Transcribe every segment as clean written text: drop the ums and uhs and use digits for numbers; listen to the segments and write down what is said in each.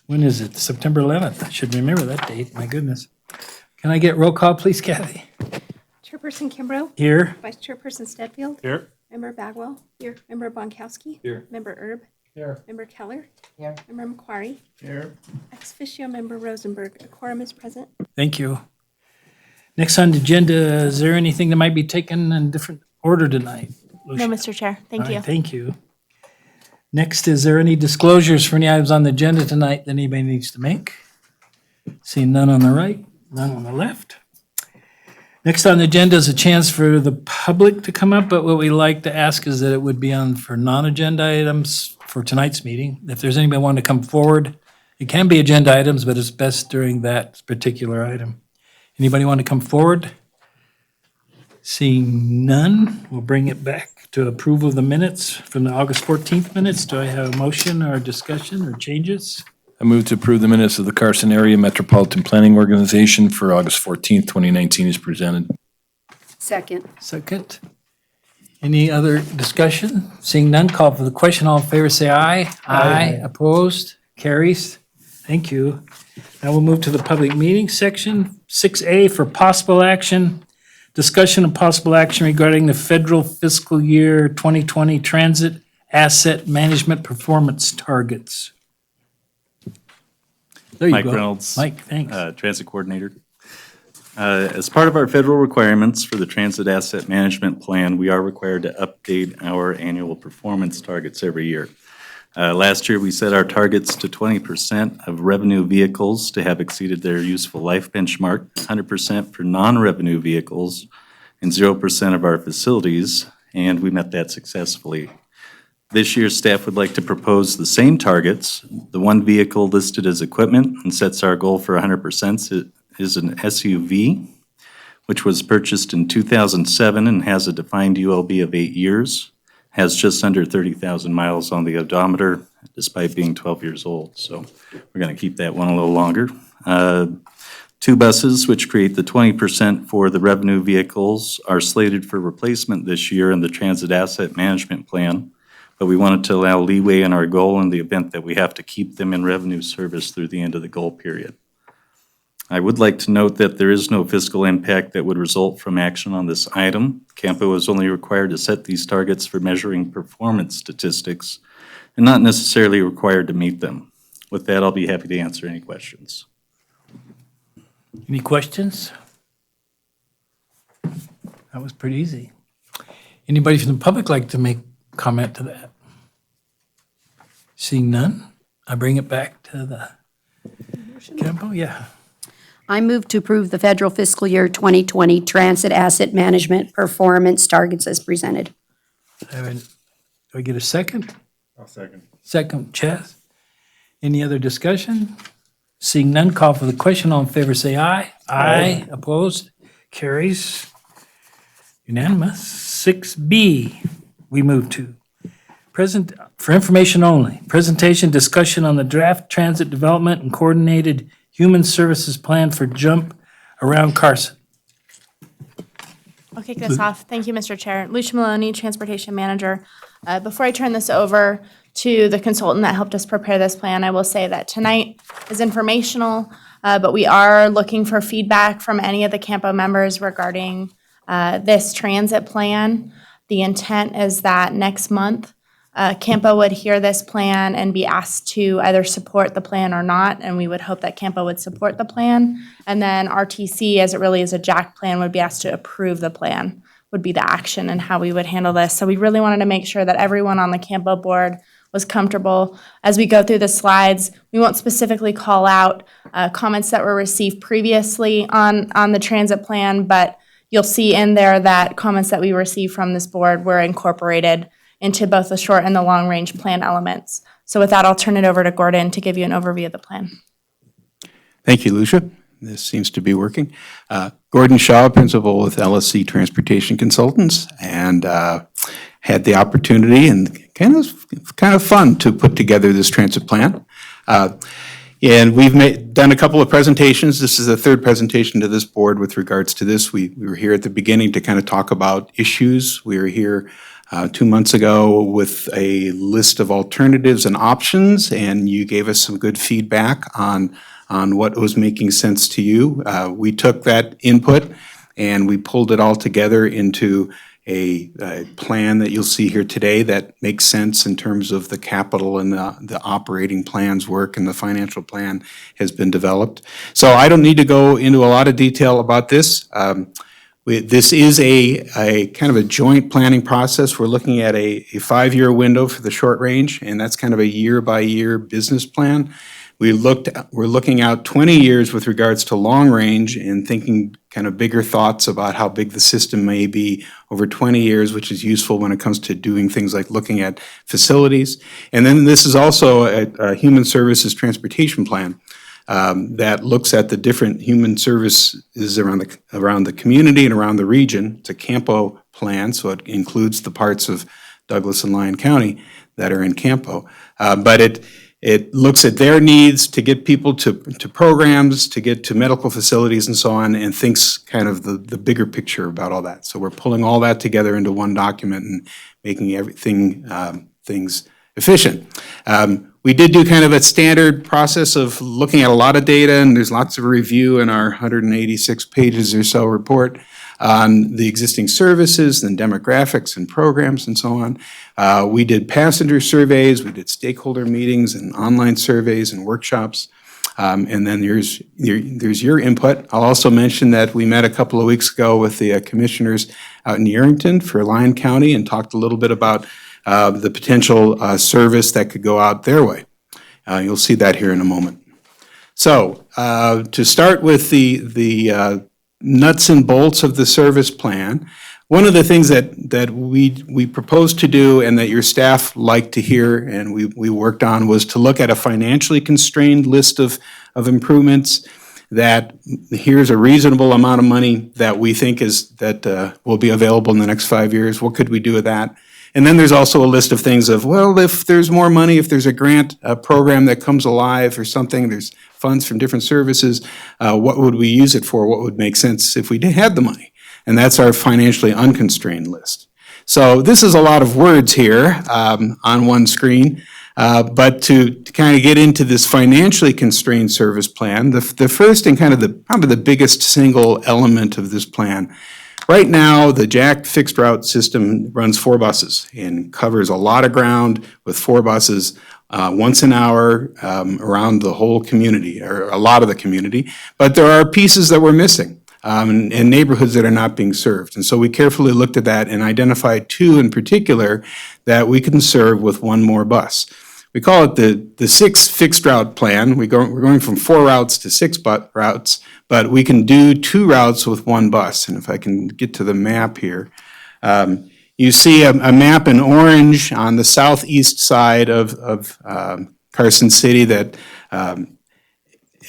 When is it? September 11th. I should remember that date. My goodness. Can I get roll call, please, Kathy? Chairperson Kimbrough. Here. Vice Chairperson Stedfield. Here. Member Bagwell. Here. Member Bonkowski. Here. Member Erb. Here. Member Keller. Here. Member Macquarie. Here. Ex officio Member Rosenberg. A quorum is present. Thank you. Next on the agenda, is there anything that might be taken in different order tonight? No, Mr. Chair. Thank All right, you. thank you. Next, is there any disclosures for any items on the agenda tonight that anybody needs to make? Seeing none on the right, none on the left. Next on the agenda is a chance for the public to come up, but what we like to ask is that it would be on for non-agenda items for tonight's meeting. If there's anybody wanting to come forward, it can be agenda items, but it's best during that particular item. Anybody want to come forward? Seeing none, we'll bring it back to approval of the minutes from the August 14th minutes. Do I have a motion or a discussion or changes? I move to approve the minutes of the Carson Area Metropolitan Planning Organization for August 14th, 2019 is presented. Second. Second. Any other discussion? Seeing none, call for the question. All in favor, say aye. Aye. Opposed? Carries. Thank you. Now we'll move to the public meeting section. 6A for possible action. Discussion of possible action regarding the federal fiscal year 2020 transit asset management performance targets. There you Mike go. Reynolds. Mike, thanks. Transit Coordinator. As part of our federal requirements for the Transit Asset Management Plan, we are required to update our annual performance targets every year. Last year, we set our targets to 20% of revenue vehicles to have exceeded their useful life benchmark, 100% for non-revenue vehicles, and 0% of our facilities, and we met that successfully. This year, staff would like to propose the same targets. The one vehicle listed as equipment and sets our goal for 100% is an SUV, which was purchased in 2007 and has a defined ULB of 8 years. Has just under 30,000 miles on the odometer, despite being 12 years old. So we're going to keep that one a little longer. 2 buses, which create the 20% for the revenue vehicles, are slated for replacement this year in the Transit Asset Management Plan, but we wanted to allow leeway in our goal in the event that we have to keep them in revenue service through the end of the goal period. I would like to note that there is no fiscal impact that would result from action on this item. CAMPO is only required to set these targets for measuring performance statistics and not necessarily required to meet them. With that, I'll be happy to answer any questions. Any questions? That was pretty easy. Anybody from the public like to make comment to that? Seeing none, I bring it back to the Campo. Yeah. I move to approve the federal fiscal year 2020 transit asset management performance targets as presented. Do I get a second? I'll second. Second, Chaz. Any other discussion? Seeing none, call for the question. All in favor, say aye. Aye. Opposed? Carries. Unanimous. 6B, we move to. Present, for information only, presentation, discussion on the draft transit development and coordinated human services plan for jump around Carson. I'll kick this off. Thank you, Mr. Chair. Lucia Maloney, Transportation Manager. Before I turn this over to the consultant that helped us prepare this plan, I will say that tonight is informational, but we are looking for feedback from any of the CAMPO members regarding this transit plan. The intent is that next month, CAMPO would hear this plan and be asked to either support the plan or not, and we would hope that CAMPO would support the plan. And then RTC, as it really is a JAC plan, would be asked to approve the plan, would be the action and how we would handle this. So we really wanted to make sure that everyone on the CAMPO board was comfortable. As we go through the slides, we won't specifically call out comments that were received previously on the transit plan, but you'll see in there that comments that we received from this board were incorporated into both the short and the long-range plan elements. So with that, I'll turn it over to Gordon to give you an overview of the plan. Thank you, Lucia. This seems to be working. Gordon Shaw, Principal with LSC Transportation Consultants, and had the opportunity and kind of fun to put together this transit plan. And we've done a couple of presentations. This is the third presentation to this board with regards to this. We were here at the beginning to kind of talk about issues. We were here 2 months ago with a list of alternatives and options, and you gave us some good feedback on what was making sense to you. We took that input and we pulled it all together into a plan that you'll see here today that makes sense in terms of the capital and the operating plans work, and the financial plan has been developed. So I don't need to go into a lot of detail about this. This is a kind of a joint planning process. We're looking at a 5-year window for the short range, and that's kind of a year-by-year business plan. We're looking out 20 years with regards to long range and thinking kind of bigger thoughts about how big the system may be over 20 years, which is useful when it comes to doing things like looking at facilities. And then this is also a human services transportation plan that looks at the different human services around the community and around the region. It's a CAMPO plan, so it includes the parts of Douglas and Lyon County that are in CAMPO. But it looks at their needs to get people to programs, to get to medical facilities and so on, and thinks kind of the bigger picture about all that. So we're pulling all that together into one document and making things efficient. We did do kind of a standard process of looking at a lot of data, and there's lots of review in our 186 pages or so report on the existing services and demographics and programs and so on. We did passenger surveys, we did stakeholder meetings and online surveys and workshops. And then there's your input. I'll also mention that we met a couple of weeks ago with the commissioners out in Yerington for Lyon County and talked a little bit about the potential service that could go out their way. You'll see that here in a moment. So to start with the nuts and bolts of the service plan, one of the things that we proposed to do and that your staff liked to hear and we worked on was to look at a financially constrained list of improvements that here's a reasonable amount of money that we think will be available in the next 5 years. What could we do with that? And then there's also a list of things of, well, if there's more money, if there's a grant program that comes alive or something, there's funds from different services, what would we use it for? What would make sense if we had the money? And that's our financially unconstrained list. So this is a lot of words here on one screen, but to kind of get into this financially constrained service plan, the first and kind of probably the biggest single element of this plan. Right now, the Jack fixed route system runs 4 buses and covers a lot of ground with 4 buses once an hour around the whole community, or a lot of the community. But there are pieces that we're missing and neighborhoods that are not being served. And so we carefully looked at that and identified 2 in particular that we can serve with 1 more bus. We call it the 6 fixed route plan. We're going from 4 routes to 6 routes, but we can do 2 routes with 1 bus. And if I can get to the map here, you see a map in orange on the southeast side of Carson City that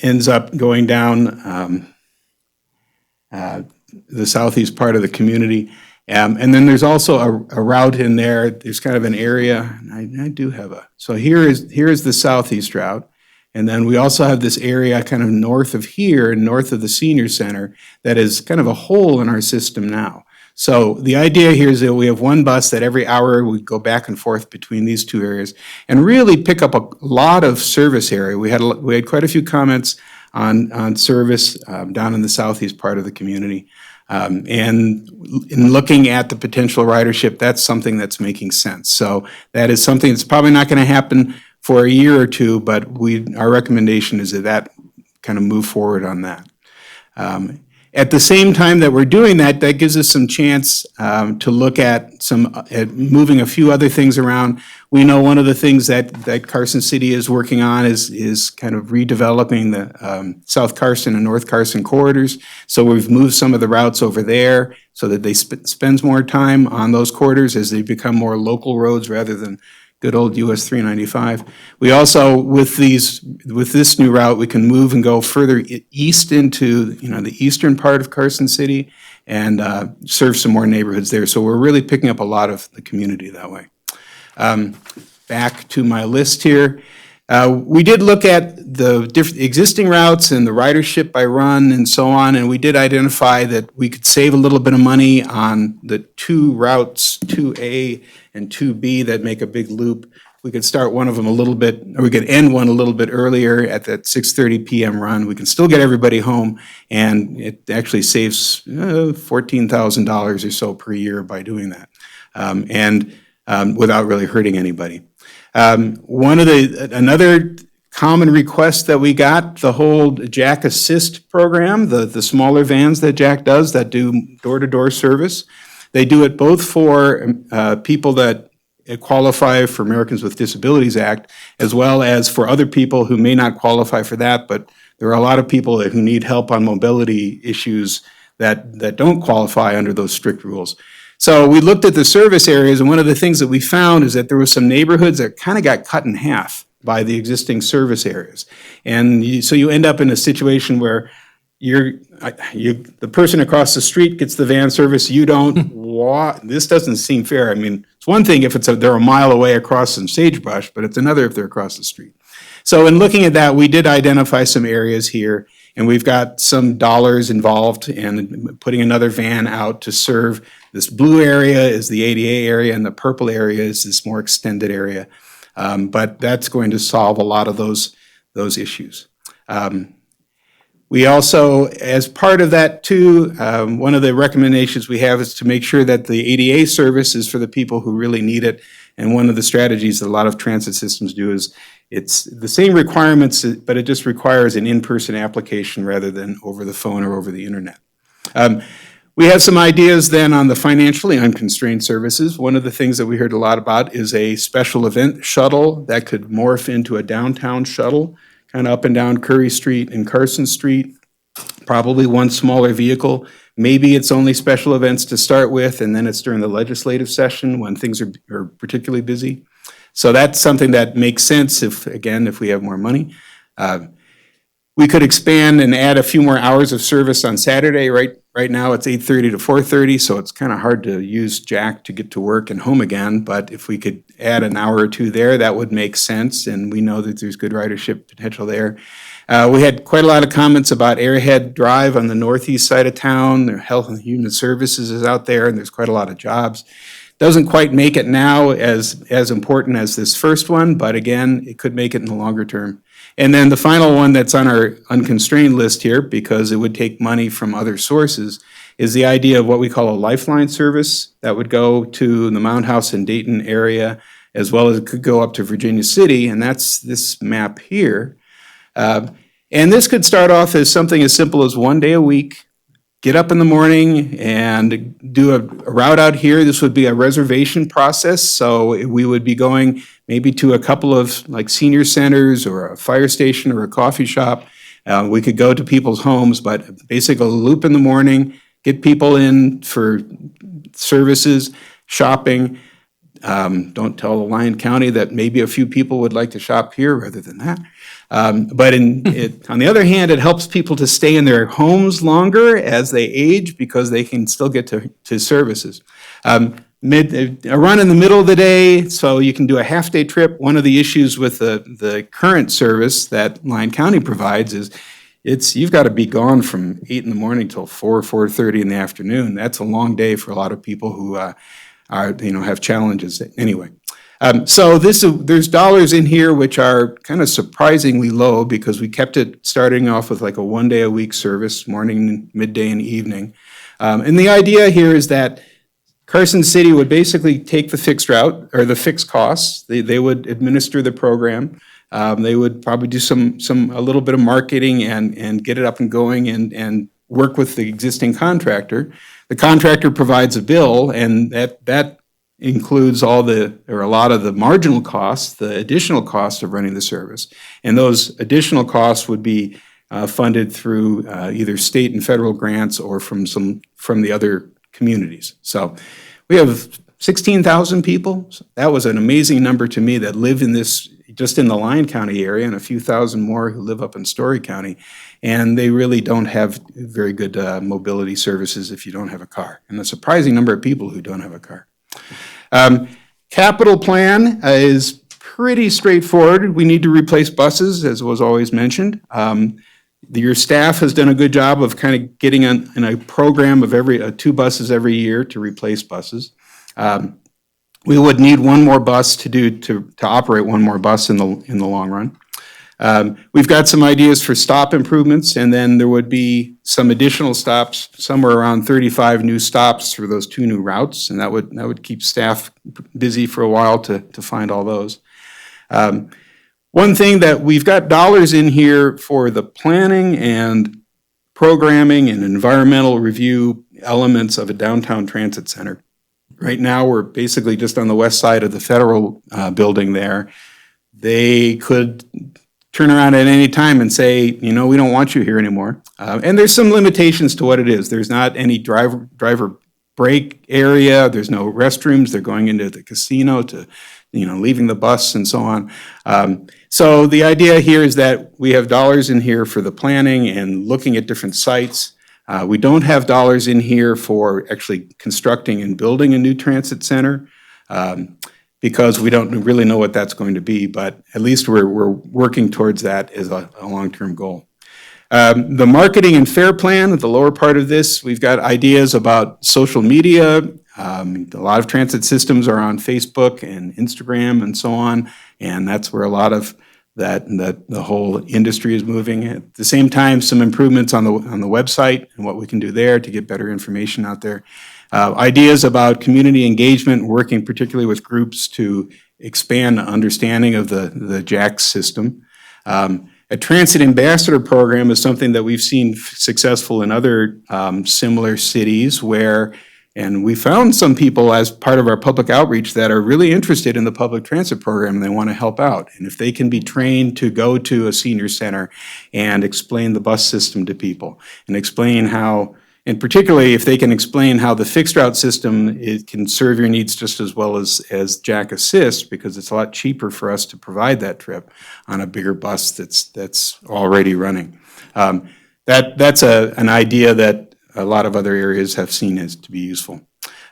ends up going down the southeast part of the community. And then there's also a route in there. There's kind of an area, and I do have so here is the southeast route. And then we also have this area kind of north of here, north of the senior center, that is kind of a hole in our system now. So the idea here is that we have 1 bus that every hour we go back and forth between these 2 areas and really pick up a lot of service area. We had quite a few comments on service down in the southeast part of the community. And in looking at the potential ridership, that's something that's making sense. So that is something that's probably not going to happen for a year or 2, but our recommendation is that kind of move forward on that. At the same time that we're doing that, that gives us some chance to look at moving a few other things around. We know one of the things that Carson City is working on is kind of redeveloping the South Carson and North Carson corridors. So we've moved some of the routes over there so that they spend more time on those corridors as they become more local roads rather than good old US 395. We also, with this new route, we can move and go further east into the eastern part of Carson City and serve some more neighborhoods there. So we're really picking up a lot of the community that way. Back to my list here. We did look at the existing routes and the ridership by run and so on, and we did identify that we could save a little bit of money on the two routes, 2A and 2B, that make a big loop. We could start one of them a little bit, or we could end one a little bit earlier at that 6:30 PM run. We can still get everybody home, and it actually saves $14,000 or so per year by doing that, without really hurting anybody. Another common request that we got, the whole Jack Assist program, the smaller vans that Jack does that do door-to-door service. They do it both for people that qualify for Americans with Disabilities Act, as well as for other people who may not qualify for that, but there are a lot of people who need help on mobility issues that don't qualify under those strict rules. So we looked at the service areas, and one of the things that we found is that there were some neighborhoods that kind of got cut in half by the existing service areas. And so you end up in a situation where the person across the street gets the van service, you don't. This doesn't seem fair. I mean, it's one thing if they're a mile away across some sagebrush, but it's another if they're across the street. So in looking at that, we did identify some areas here, and we've got some dollars involved in putting another van out to serve. This blue area is the ADA area, and the purple area is this more extended area. But that's going to solve a lot of those issues. We also, as part of that too, one of the recommendations we have is to make sure that the ADA service is for the people who really need it. And one of the strategies that a lot of transit systems do is it's the same requirements, but it just requires an in-person application rather than over the phone or over the internet. We have some ideas then on the financially unconstrained services. One of the things that we heard a lot about is a special event shuttle that could morph into a downtown shuttle, kind of up and down Curry Street and Carson Street, probably one smaller vehicle. Maybe it's only special events to start with, and then it's during the legislative session when things are particularly busy. So that's something that makes sense if we have more money. We could expand and add a few more hours of service on Saturday. Right now, it's 8:30 to 4:30, so it's kind of hard to use Jack to get to work and home again. But if we could add an hour or two there, that would make sense, and we know that there's good ridership potential there. We had quite a lot of comments about Airhead Drive on the northeast side of town. Their Health and Human Services is out there, and there's quite a lot of jobs. Doesn't quite make it now as important as this first one, but again, it could make it in the longer term. And then the final one that's on our unconstrained list here, because it would take money from other sources, is the idea of what we call a lifeline service that would go to the Mound House and Dayton area, as well as it could go up to Virginia City, and that's this map here. And this could start off as something as simple as one day a week, get up in the morning and do a route out here. This would be a reservation process, so we would be going maybe to a couple of like senior centers or a fire station or a coffee shop. We could go to people's homes, but basically a loop in the morning, get people in for services, shopping. Don't tell Lyon County that maybe a few people would like to shop here rather than that. But on the other hand, it helps people to stay in their homes longer as they age because they can still get to services. A run in the middle of the day, so you can do a half-day trip. One of the issues with the current service that Lyon County provides is you've got to be gone from 8 in the morning till 4:30 in the afternoon. That's a long day for a lot of people who have challenges anyway. So there's dollars in here which are kind of surprisingly low because we kept it starting off with like a one-day-a-week service, morning, midday, and evening. And the idea here is that Carson City would basically take the fixed route or the fixed costs. They would administer the program. They would probably do a little bit of marketing and get it up and going and work with the existing contractor. The contractor provides a bill, and that includes a lot of the marginal costs, the additional costs of running the service. And those additional costs would be funded through either state and federal grants or from the other communities. So we have 16,000 people. That was an amazing number to me that live in this, just in the Lyon County area, and a few thousand more who live up in Story County. And they really don't have very good mobility services if you don't have a car. And a surprising number of people who don't have a car. Capital plan is pretty straightforward. We need to replace buses, as was always mentioned. Your staff has done a good job of kind of getting in a program of 2 buses every year to replace buses. We would need one more bus to operate one more bus in the long run. We've got some ideas for stop improvements, and then there would be some additional stops, somewhere around 35 new stops for those 2 new routes, and that would keep staff busy for a while to find all those. One thing that we've got dollars in here for the planning and programming and environmental review elements of a downtown transit center. Right now, we're basically just on the west side of the federal building there. They could turn around at any time and say, we don't want you here anymore. And there's some limitations to what it is. There's not any driver break area. There's no restrooms. They're going into the casino to, leaving the bus and so on. So the idea here is that we have dollars in here for the planning and looking at different sites. We don't have dollars in here for actually constructing and building a new transit center. Because we don't really know what that's going to be, but at least we're working towards that as a long-term goal. The marketing and fair plan, at the lower part of this, we've got ideas about social media. A lot of transit systems are on Facebook and Instagram and so on, and that's where a lot of that the whole industry is moving. At the same time, some improvements on the website and what we can do there to get better information out there. Ideas about community engagement, working particularly with groups to expand the understanding of the JAX system. A transit ambassador program is something that we've seen successful in other similar cities and we found some people as part of our public outreach that are really interested in the public transit program and they want to help out. And if they can be trained to go to a senior center and explain the bus system to people and explain how, and particularly if they can explain how the fixed route system can serve your needs just as well as Jack Assist, because it's a lot cheaper for us to provide that trip on a bigger bus that's already running. That's an idea that a lot of other areas have seen as to be useful.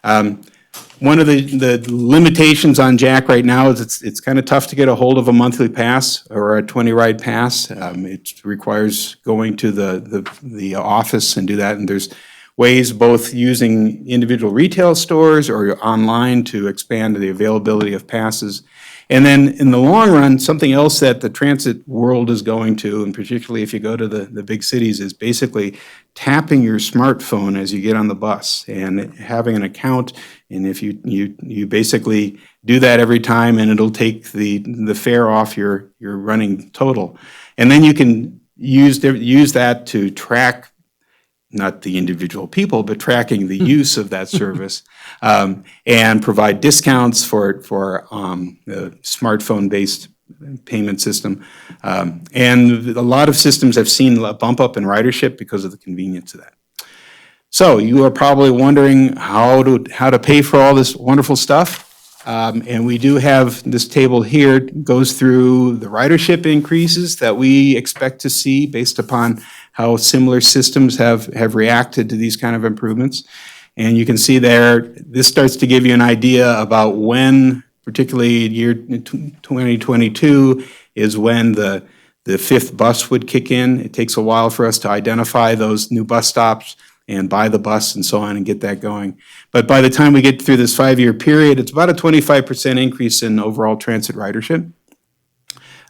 One of the limitations on Jack right now is it's kind of tough to get a hold of a monthly pass or a 20-ride pass. It requires going to the office and do that, and there's ways both using individual retail stores or online to expand the availability of passes. And then in the long run, something else that the transit world is going to, and particularly if you go to the big cities, is basically tapping your smartphone as you get on the bus and having an account. And if you basically do that every time, and it'll take the fare off your running total. And then you can use that to track not the individual people, but tracking the use of that service, and provide discounts for the smartphone-based payment system. And a lot of systems have seen a bump up in ridership because of the convenience of that. So you are probably wondering how to pay for all this wonderful stuff. And we do have this table here, goes through the ridership increases that we expect to see based upon how similar systems have reacted to these kind of improvements. And you can see there, this starts to give you an idea about when, particularly year 2022, is when the fifth bus would kick in. It takes a while for us to identify those new bus stops and buy the bus and so on and get that going. But by the time we get through this 5-year period, it's about a 25% increase in overall transit ridership.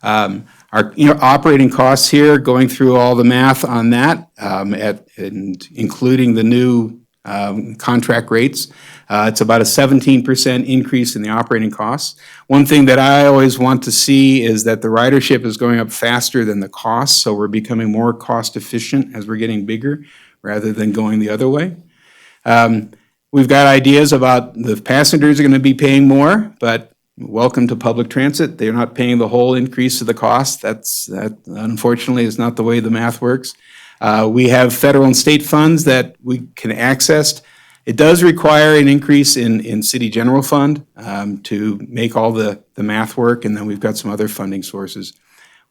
Our operating costs here, going through all the math on that, and including the new contract rates, it's about a 17% increase in the operating costs. One thing that I always want to see is that the ridership is going up faster than the costs, so we're becoming more cost efficient as we're getting bigger rather than going the other way. We've got ideas about the passengers are going to be paying more, but welcome to public transit. They're not paying the whole increase of the cost. That unfortunately is not the way the math works. We have federal and state funds that we can access. It does require an increase in city general fund to make all the math work, and then we've got some other funding sources.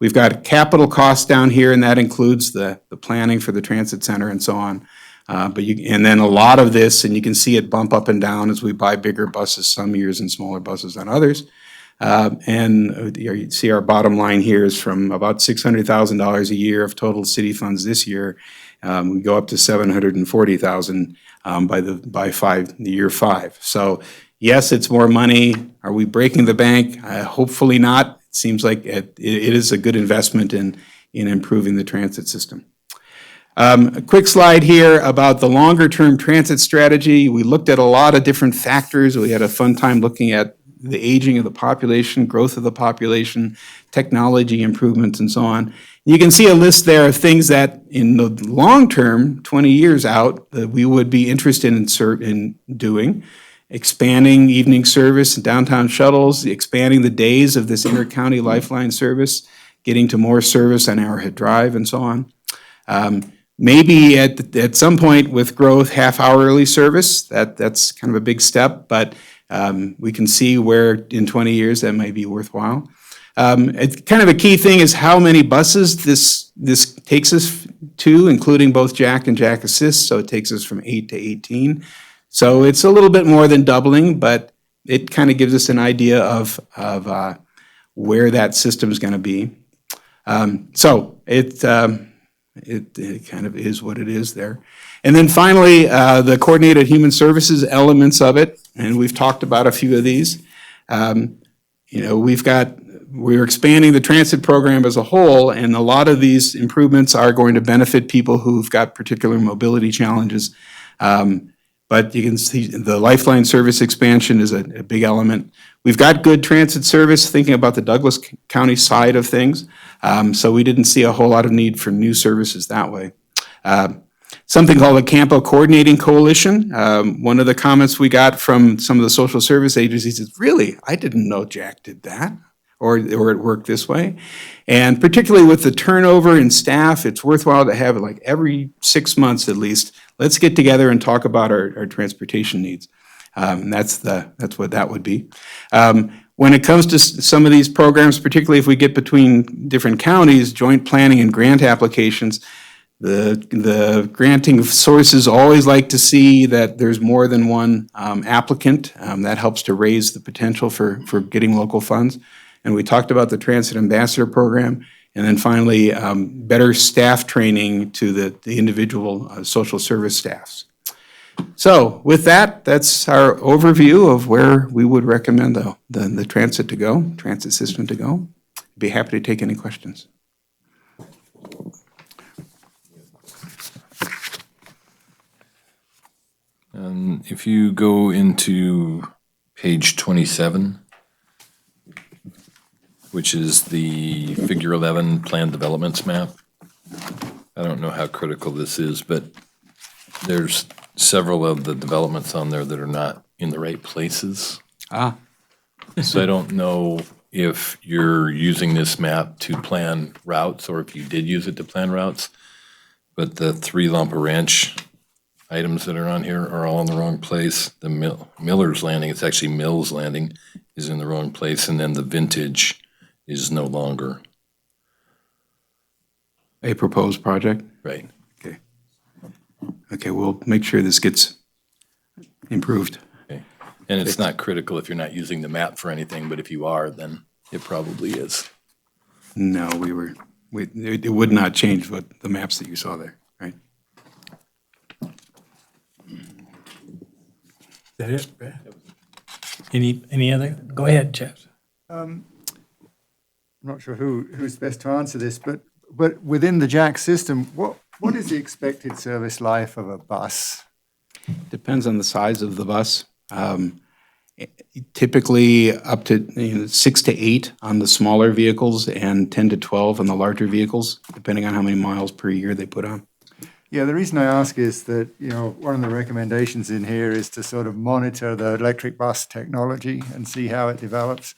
We've got capital costs down here, and that includes the planning for the transit center and so on. And then a lot of this, and you can see it bump up and down as we buy bigger buses some years and smaller buses on others. And you see our bottom line here is from about $600,000 a year of total city funds this year. We go up to $740,000 by year 5. So yes, it's more money. Are we breaking the bank? Hopefully not. It seems like it is a good investment in improving the transit system. A quick slide here about the longer-term transit strategy. We looked at a lot of different factors. We had a fun time looking at the aging of the population, growth of the population, technology improvements, and so on. You can see a list there of things that in the long term, 20 years out, that we would be interested in doing. Expanding evening service and downtown shuttles, expanding the days of this inter-county lifeline service, getting to more service on Arrowhead Drive, and so on. Maybe at some point with growth, half-hourly service, that's kind of a big step, but we can see where in 20 years that might be worthwhile. It's kind of a key thing is how many buses this takes us to, including both Jack and Jack Assist, so it takes us from 8 to 18. So it's a little bit more than doubling, but it kind of gives us an idea of where that system is going to be. So it kind of is what it is there. And then finally, the coordinated human services elements of it, and we've talked about a few of these. We're expanding the transit program as a whole, and a lot of these improvements are going to benefit people who've got particular mobility challenges. But you can see the Lifeline service expansion is a big element. We've got good transit service, thinking about the Douglas County side of things. So we didn't see a whole lot of need for new services that way. Something called the CAMPO Coordinating Coalition. One of the comments we got from some of the social service agencies is, really, I didn't know Jack did that, or it worked this way. And particularly with the turnover in staff, it's worthwhile to have it like every 6 months at least. Let's get together and talk about our transportation needs. That's what that would be. When it comes to some of these programs, particularly if we get between different counties, joint planning and grant applications, the granting sources always like to see that there's more than one applicant. That helps to raise the potential for getting local funds. And we talked about the Transit Ambassador Program. And then finally, better staff training to the individual social service staffs. So with that, that's our overview of where we would recommend the transit system to go. Be happy to take any questions. And if you go into page 27, which is the figure 11 plan developments map. I don't know how critical this is, but there's several of the developments on there that are not in the right places. So I don't know if you're using this map to plan routes or if you did use it to plan routes, but the 3 Lampa Ranch items that are on here are all in the wrong place. The Miller's Landing, it's actually Mills Landing, is in the wrong place, and then the Vintage is no longer. A proposed project? Right. Okay, we'll make sure this gets improved. Okay. And it's not critical if you're not using the map for anything, but if you are, then it probably is. No, it would not change what the maps that you saw there, right? Is that it, Brad? Any other? Go ahead, Jeff. I'm not sure who's best to answer this, but within the Jack system, what is the expected service life of a bus? Depends on the size of the bus. Typically up to 6 to 8 on the smaller vehicles and 10 to 12 on the larger vehicles, depending on how many miles per year they put on. Yeah, the reason I ask is that, one of the recommendations in here is to sort of monitor the electric bus technology and see how it develops.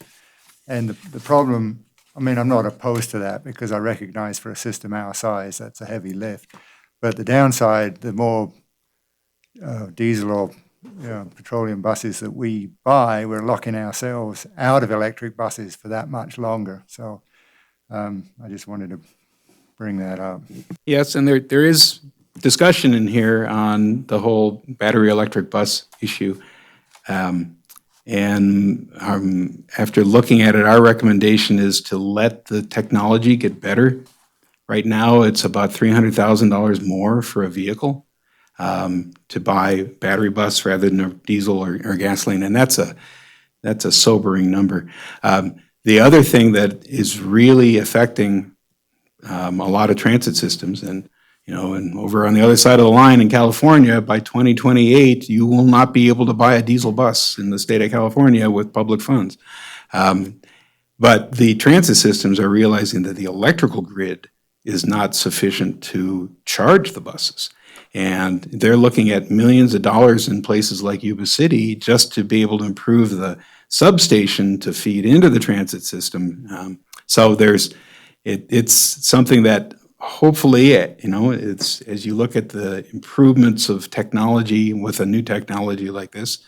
And the problem, I mean, I'm not opposed to that because I recognize for a system our size, that's a heavy lift. But the downside, the more diesel or petroleum buses that we buy, we're locking ourselves out of electric buses for that much longer. So I just wanted to bring that up. Yes, and there is discussion in here on the whole battery electric bus issue. And after looking at it, our recommendation is to let the technology get better. Right now, it's about $300,000 more for a vehicle to buy battery bus rather than a diesel or gasoline, and that's a sobering number. The other thing that is really affecting a lot of transit systems, and over on the other side of the line in California, by 2028, you will not be able to buy a diesel bus in the state of California with public funds. But the transit systems are realizing that the electrical grid is not sufficient to charge the buses. And they're looking at millions of dollars in places like Yuba City just to be able to improve the substation to feed into the transit system. So it's something that hopefully, it's, as you look at the improvements of technology with a new technology like this,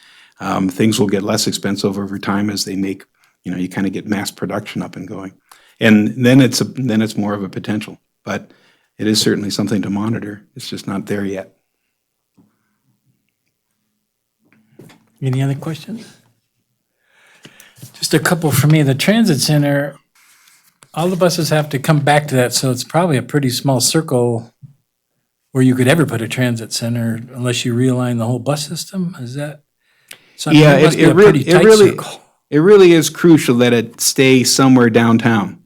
things will get less expensive over time as they make, you kind of get mass production up and going. And then it's more of a potential, but it is certainly something to monitor. It's just not there yet. Any other questions? Just a couple for me. The transit center, all the buses have to come back to that, so it's probably a pretty small circle where you could ever put a transit center unless you realign the whole bus system. Is that? So Yeah, it must be it a pretty tight really, circle. it really is crucial that it stay somewhere downtown.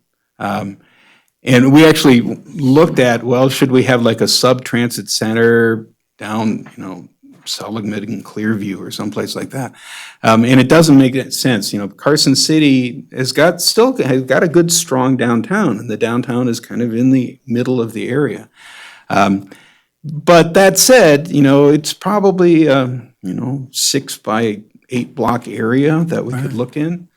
And we actually looked at, well, should we have like a sub-transit center down, Seligman and Clearview or someplace like that? And it doesn't make sense. Carson City has got a good, strong downtown, and the downtown is kind of in the middle of the area. But that said, it's probably, 6 by 8 block area that we could look in.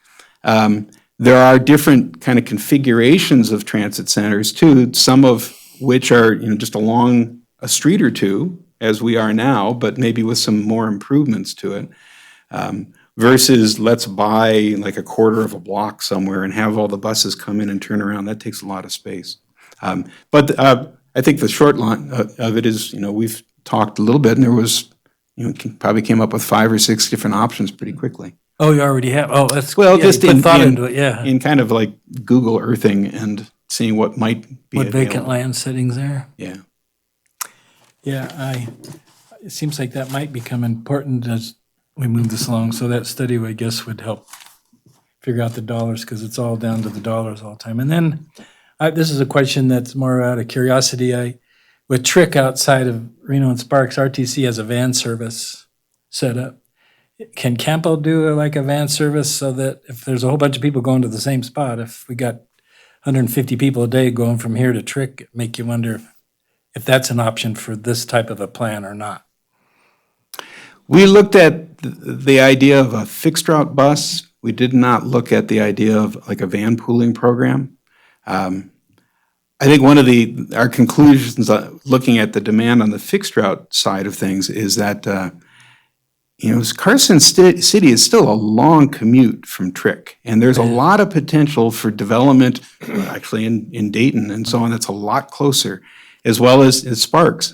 There are different kind of configurations of transit centers too, some of which are, just along a street or two, as we are now, but maybe with some more improvements to it, versus let's buy like a quarter of a block somewhere and have all the buses come in and turn around. That takes a lot of space. But I think the short line of it is, we've talked a little bit, and there was, probably came up with 5 or 6 different options pretty quickly. Oh, you already have? Oh, that's, Well, yeah, just you put in, thought into it, yeah. in kind of like Google Earthing and seeing what might be What vacant available. land settings there? Yeah. Yeah, it seems like that might become important as we move this along. So that study, I guess, would help figure out the dollars, because it's all down to the dollars all the time. And then, this is a question that's more out of curiosity. With Trick outside of Reno and Sparks, RTC has a van service set up. Can Campo do like a van service so that if there's a whole bunch of people going to the same spot, if we got 150 people a day going from here to Trick, it make you wonder if that's an option for this type of a plan or not? We looked at the idea of a fixed route bus. We did not look at the idea of like a van pooling program. I think one of our conclusions, looking at the demand on the fixed route side of things, is that Carson City is still a long commute from Trick, and there's a lot of potential for development, actually in Dayton and so on. That's a lot closer, as well as Sparks.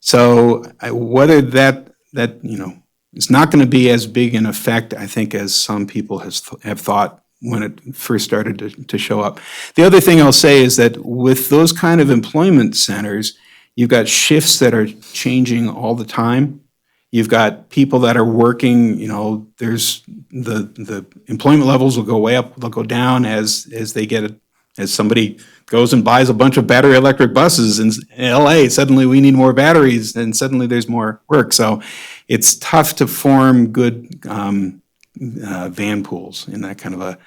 So whether that it's not going to be as big an effect, I think, as some people have thought when it first started to show up. The other thing I'll say is that with those kind of employment centers, you've got shifts that are changing all the time. You've got people that are working, there's the employment levels will go way up, they'll go down as somebody goes and buys a bunch of battery electric buses in LA, suddenly we need more batteries, and suddenly there's more work. So it's tough to form good van pools in that kind of a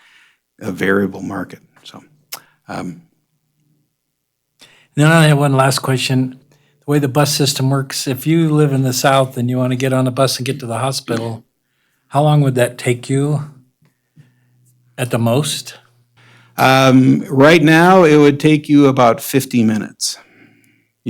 variable market. So, Then I have one last question. The way the bus system works, if you live in the south and you want to get on a bus and get to the hospital, how long would that take you at the most? right now, it would take you about 50 minutes.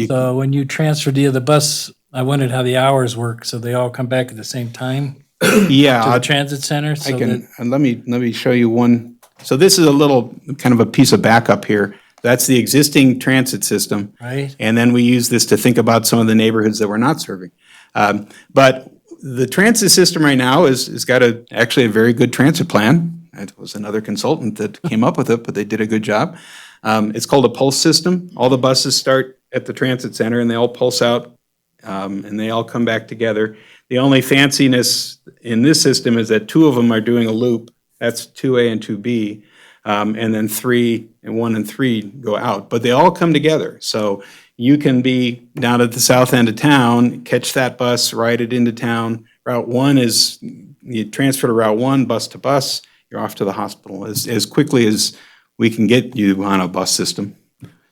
So when you transfer to the other bus, I wondered how the hours work. So they all come back at the same time to Yeah, the transit center? I So can, that, and let me show you one. So this is a little, kind of a piece of backup here. That's the existing transit system. right? And then we use this to think about some of the neighborhoods that we're not serving. But the transit system right now is got actually a very good transit plan. It was another consultant that came up with it, but they did a good job. It's called a pulse system. All the buses start at the transit center and they all pulse out, and they all come back together. The only fanciness in this system is that 2 of them are doing a loop. That's 2A and 2B. And then 3 and 1 and 3 go out, but they all come together. So you can be down at the south end of town, catch that bus, ride it into town. Route 1 is, you transfer to Route 1, bus to bus, you're off to the hospital as quickly as we can get you on a bus system.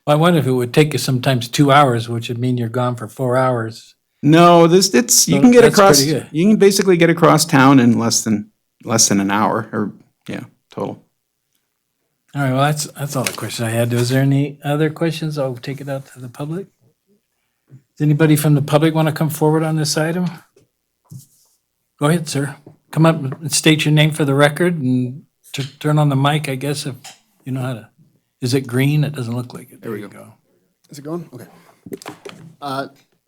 I wonder if it would take you sometimes 2 hours, which would mean you're gone for 4 hours. No, you can get that's across, pretty good. you can basically get across town in less than an hour, or, yeah, total. All right, well, that's all the questions I had. Was there any other questions? I'll take it out to the public. Does anybody from the public want to come forward on this item? Go ahead, sir. Come up and state your name for the record and turn on the mic, I guess, if you know how to. Is it green? It doesn't look like it. There we go. Is it going? Okay.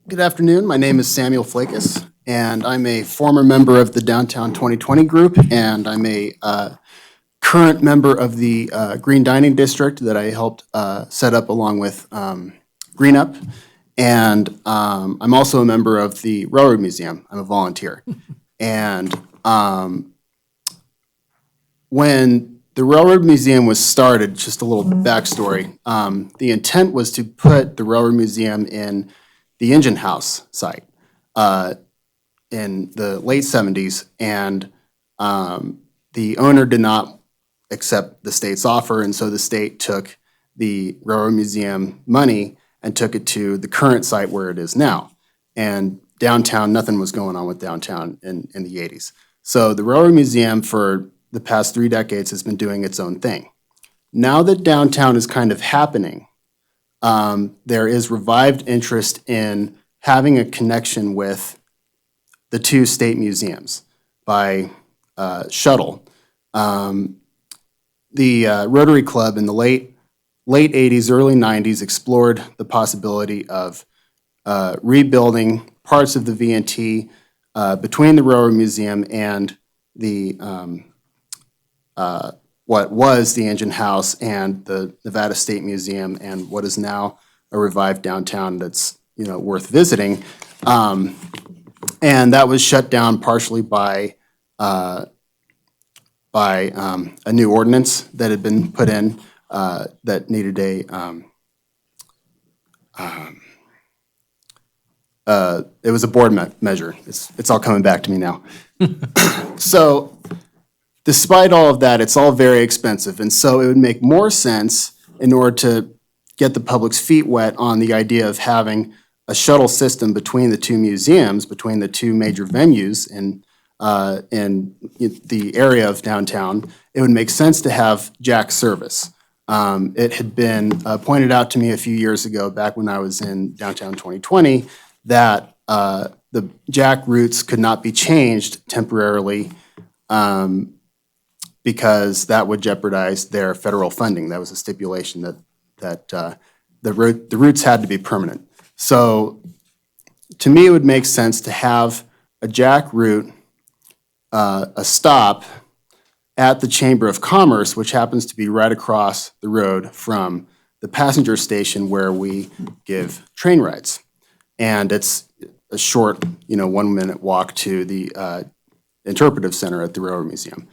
Good afternoon. My name is Samuel Flakus, and I'm a former member of the Downtown 2020 group, and I'm a current member of the Green Dining District that I helped set up along with Green Up. And I'm also a member of the Railroad Museum. I'm a volunteer. And when the Railroad Museum was started, just a little backstory, the intent was to put the Railroad Museum in the engine house site in the late 70s. And the owner did not accept the state's offer, and so the state took the Railroad Museum money and took it to the current site where it is now. And downtown, nothing was going on with downtown in the 80s. So the Railroad Museum for the past 3 decades has been doing its own thing. Now that downtown is kind of happening, there is revived interest in having a connection with the 2 state museums by shuttle. The Rotary Club in the late 80s, early 90s explored the possibility of rebuilding parts of the V&T between the Railroad Museum and the what was the engine house and the Nevada State Museum, and what is now a revived downtown that's worth visiting. And that was shut down partially by a new ordinance that had been put in that needed it was a board measure. It's all coming back to me now. So despite all of that, it's all very expensive. And so it would make more sense in order to get the public's feet wet on the idea of having a shuttle system between the 2 museums, between the 2 major venues in the area of downtown. It would make sense to have Jack service. It had been pointed out to me a few years ago, back when I was in downtown 2020, that the Jack routes could not be changed temporarily because that would jeopardize their federal funding. That was a stipulation that the routes had to be permanent. So to me, it would make sense to have a Jack route, a stop at the Chamber of Commerce, which happens to be right across the road from the passenger station where we give train rides. And it's a short, 1-minute walk to the interpretive center at the Railroad Museum.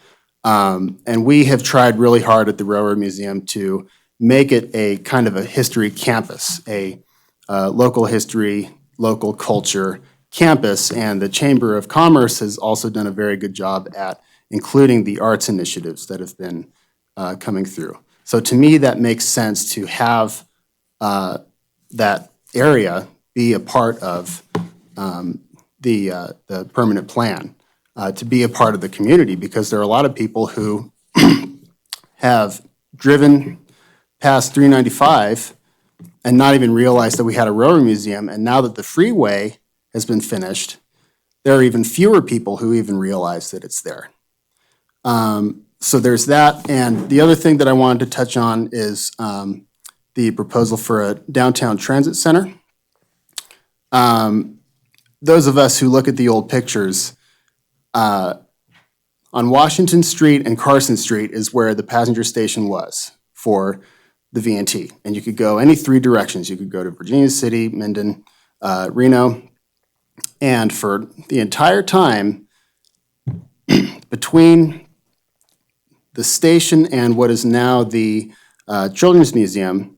And we have tried really hard at the Railroad Museum to make it a kind of a history campus, a local history, local culture campus. And the Chamber of Commerce has also done a very good job at including the arts initiatives that have been coming through. So to me, that makes sense to have that area be a part of the permanent plan, to be a part of the community, because there are a lot of people who have driven past 395 and not even realized that we had a railroad museum. And now that the freeway has been finished, there are even fewer people who even realize that it's there. So there's that. And the other thing that I wanted to touch on is the proposal for a downtown transit center. Those of us who look at the old pictures On Washington Street and Carson Street is where the passenger station was for the VNT. And you could go any three directions. You could go to Virginia City, Minden, Reno. And for the entire time between the station and what is now the Children's Museum,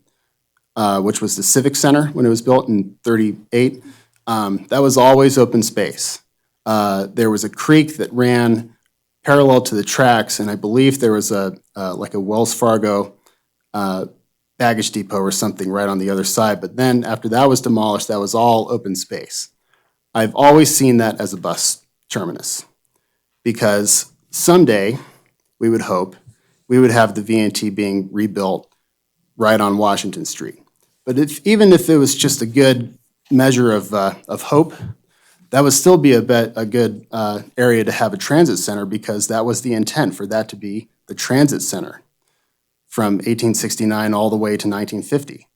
which was the Civic Center when it was built in '38, that was always open space. There was a creek that ran parallel to the tracks, and I believe there was like a Wells Fargo baggage depot or something right on the other side. But then after that was demolished, that was all open space. I've always seen that as a bus terminus because someday, we would hope, we would have the VNT being rebuilt right on Washington Street. But even if it was just a good measure of hope, that would still be a good area to have a transit center because that was the intent for that to be the transit center from 1869 all the way to 1950.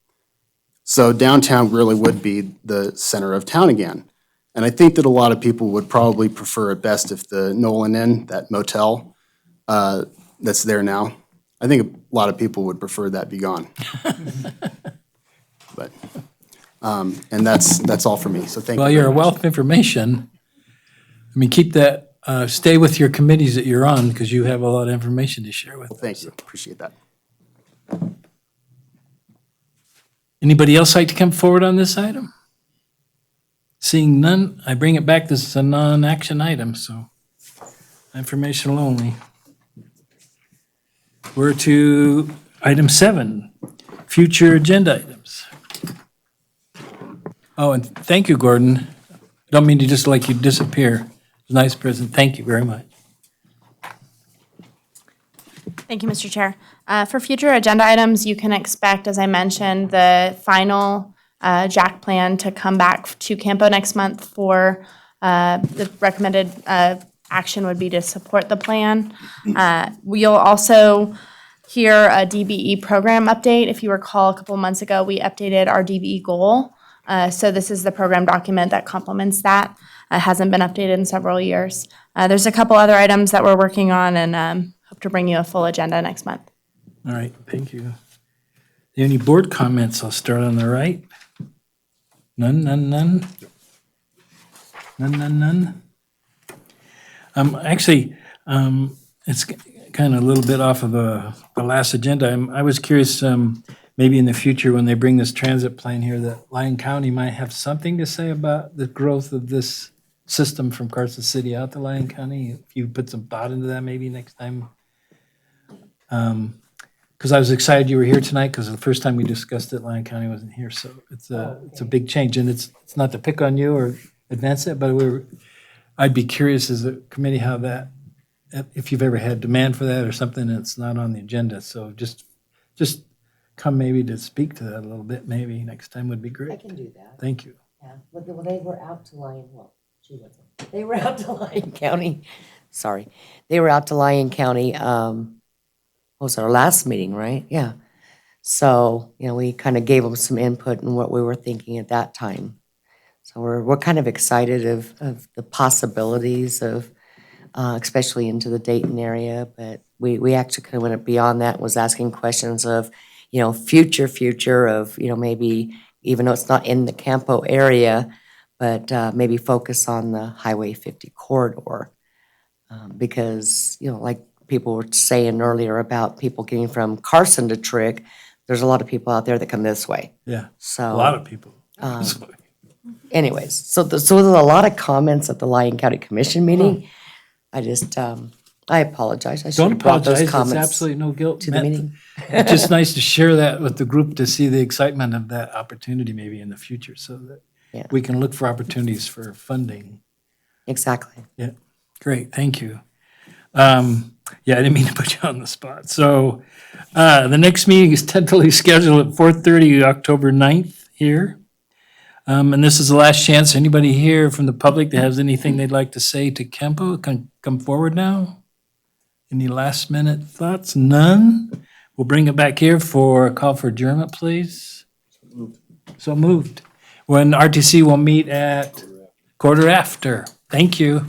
So downtown really would be the center of town again. And I think that a lot of people would probably prefer it best if the Nolan Inn, that motel that's there now, I think a lot of people would prefer that be gone. But, and that's all for me, so thank you. Well, very you're a much. wealth of information. I mean, keep that, stay with your committees that you're on because you have a lot of information to share with us. Thank you, appreciate that. Anybody else like to come forward on this item? Seeing none, I bring it back. This is a non-action item, so informational only. We're to item 7, future agenda items. Oh, and thank you, Gordon. I don't mean to just like you disappear. It's a nice present. Thank you very much. Thank you, Mr. Chair. For future agenda items, you can expect, as I mentioned, the final JAC plan to come back to CAMPO next month for the recommended action would be to support the plan. We'll also hear a DBE program update. If you recall, a couple of months ago, we updated our DBE goal. So this is the program document that complements that. It hasn't been updated in several years. There's a couple other items that we're working on and hope to bring you a full agenda next month. All right, thank you. Any board comments? I'll start on the right. None. Actually, it's kind of a little bit off of the last agenda. I was curious, maybe in the future when they bring this transit plan here, that Lyon County might have something to say about the growth of this system from Carson City out to Lyon County. If you put some thought into that maybe next time. Because I was excited you were here tonight because the first time we discussed it, Lyon County wasn't here. So it's a big change. And it's not to pick on you or advance it, but I'd be curious as a committee how that, if you've ever had demand for that or something that's not on the agenda. So just come maybe to speak to that a little bit, maybe next time would be great. I can do that. Thank you. Yeah, well, they were out to Lyon, she wasn't. They were out to Lyon County, sorry. They were out to Lyon County, what was our last meeting, right? Yeah. So, we kind of gave them some input in what we were thinking at that time. So we're kind of excited of the possibilities of, especially into the Dayton area, but we actually kind of went beyond that, was asking questions of, future of, maybe, even though it's not in the Campo area, but maybe focus on the Highway 50 corridor. Because, like people were saying earlier about people getting from Carson to Trigg, there's a lot of people out there that come this way. Yeah, So a lot of people. anyways, so there's a lot of comments at the Lyon County Commission meeting. I just, I apologize. I should Don't have brought apologize. those It's comments absolutely no guilt. to the meeting. It's just nice to share that with the group to see the excitement of that opportunity maybe in the future so Yeah. that we can look for opportunities for funding. Exactly. Yeah, great, thank you. Yeah, I didn't mean to put you on the spot. So the next meeting is tentatively scheduled at 4:30, October 9th here. And this is the last chance. Anybody here from the public that has anything they'd like to say to CAMPO, can come forward now. Any last minute thoughts? None? We'll bring it back here for a call for adjournment, please. So moved. When RTC will meet at 1:15. Thank you.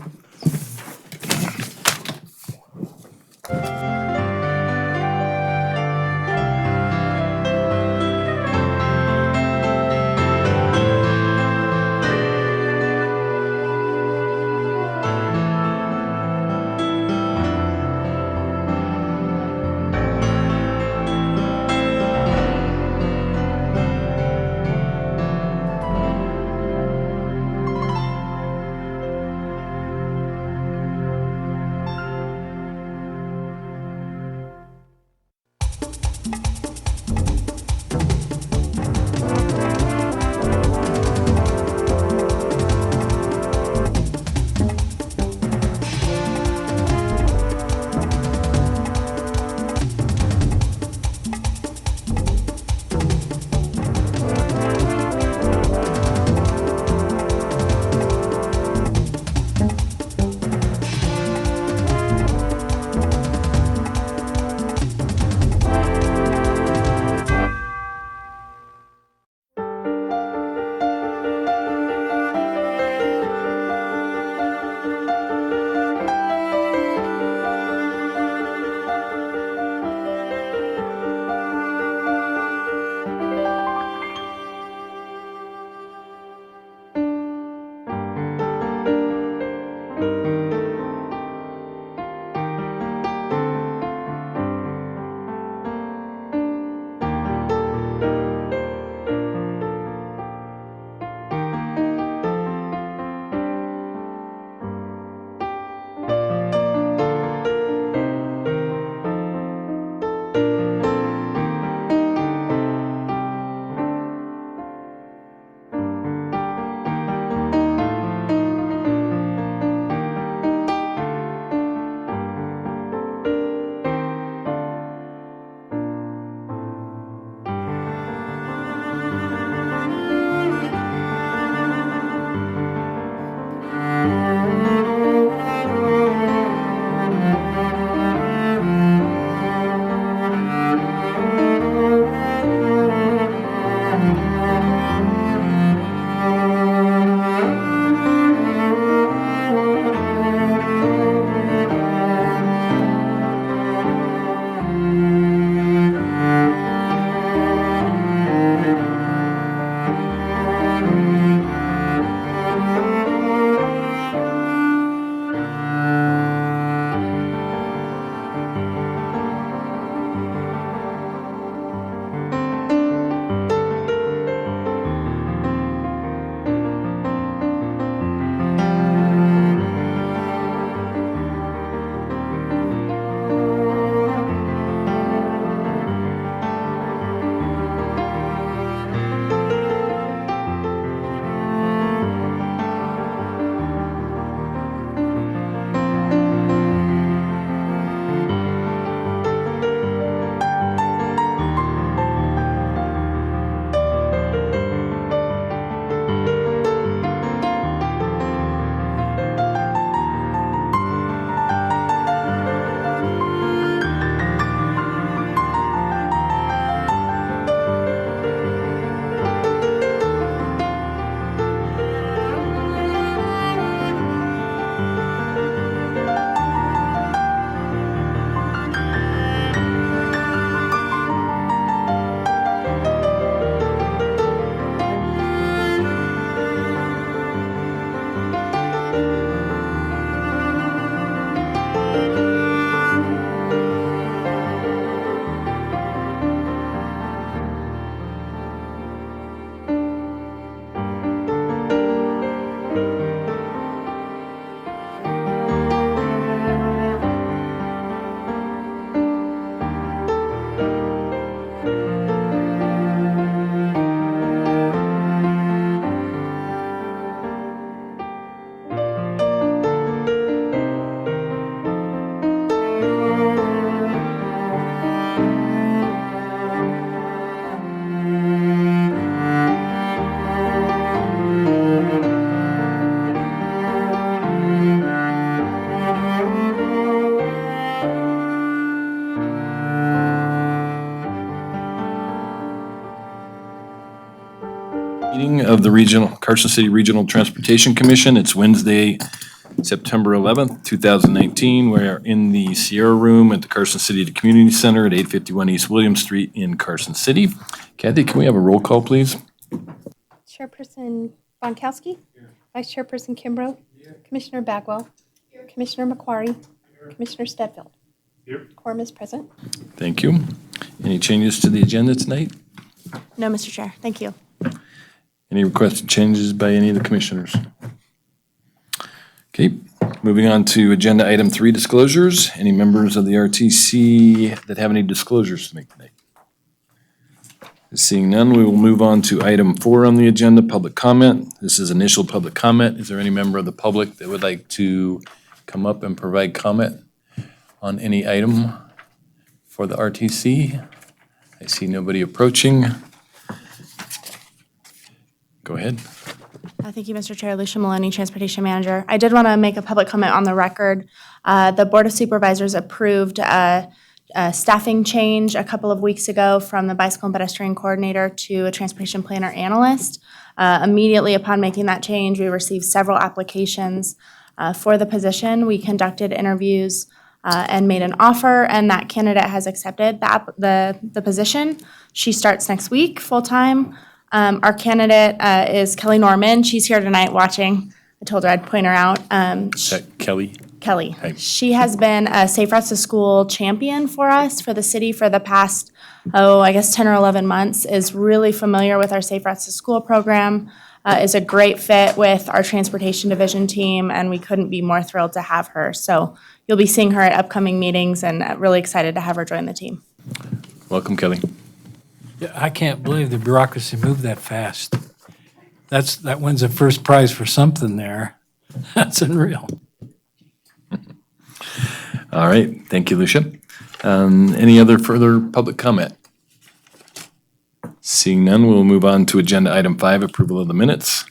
Meeting of the Carson City Regional Transportation Commission. It's Wednesday, September 11th, 2019. We are in the Sierra Room at the Carson City Community Center at 851 East William Street in Carson City. Kathy, can we have a roll call, please? Chairperson Bonkowski. Vice Chairperson Kimbrough. Commissioner Bagwell. Commissioner McQuarrie. Commissioner Stedfield. Quorum is present. Thank you. Any changes to the agenda tonight? No, Mr. Chair. Thank you. Any requested changes by any of the commissioners? Okay, moving on to agenda item 3, disclosures. Any members of the RTC that have any disclosures to make tonight? Seeing none, we will move on to item 4 on the agenda, public comment. This is initial public comment. Is there any member of the public that would like to come up and provide comment on any item for the RTC? I see nobody approaching. Go ahead. Thank you, Mr. Chair. Lucia Maloney, Transportation Manager. I did want to make a public comment on the record. The Board of Supervisors approved a staffing change a couple of weeks ago from the bicycle and pedestrian coordinator to a transportation planner analyst. Immediately upon making that change, we received several applications for the position. We conducted interviews and made an offer, and that candidate has accepted the position. She starts next week, full-time. Our candidate is Kelly Norman. She's here tonight watching. I told her I'd point her out. Is that Kelly? Kelly. Hi. She has been a Safe Routes to School champion for us, for the city, for the past, I guess 10 or 11 months, is really familiar with our Safe Routes to School program, is a great fit with our transportation division team, and we couldn't be more thrilled to have her. So you'll be seeing her at upcoming meetings, and really excited to have her join the team. Welcome, Kelly. Yeah, I can't believe the bureaucracy moved that fast. That wins a first prize for something there. That's unreal. All right, thank you, Lucia. Any other further public comment? Seeing none, we'll move on to agenda item 5, approval of the minutes.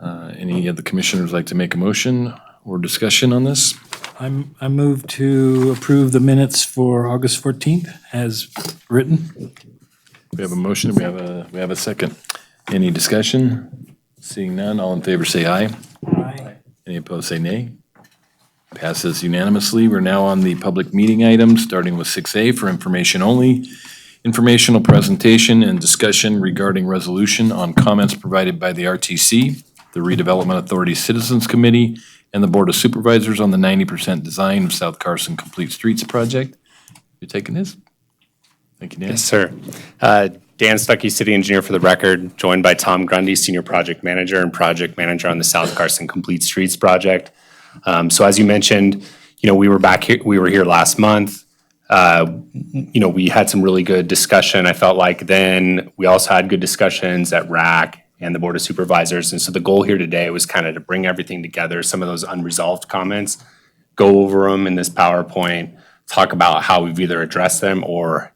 Any of the commissioners like to make a motion or discussion on this? I move to approve the minutes for August 14th as written. We have a motion, we have a second. Any discussion? Seeing none, all in favor say aye. Aye. Any opposed say nay. Passes unanimously. We're now on the public meeting items, starting with 6A for information only. Informational presentation and discussion regarding resolution on comments provided by the RTC, the Redevelopment Authority Citizens Committee, and the Board of Supervisors on the 90% design of South Carson Complete Streets project. You taking this? Thank you, Dan. Yes, sir. Dan Stuckey, City Engineer for the record, joined by Tom Grundy, Senior Project Manager and Project Manager on the South Carson Complete Streets project. So as you mentioned, we were here last month. We had some really good discussion. I felt like then we also had good discussions at RAC and the Board of Supervisors. And so the goal here today was kind of to bring everything together, some of those unresolved comments, go over them in this PowerPoint, talk about how we've either addressed them or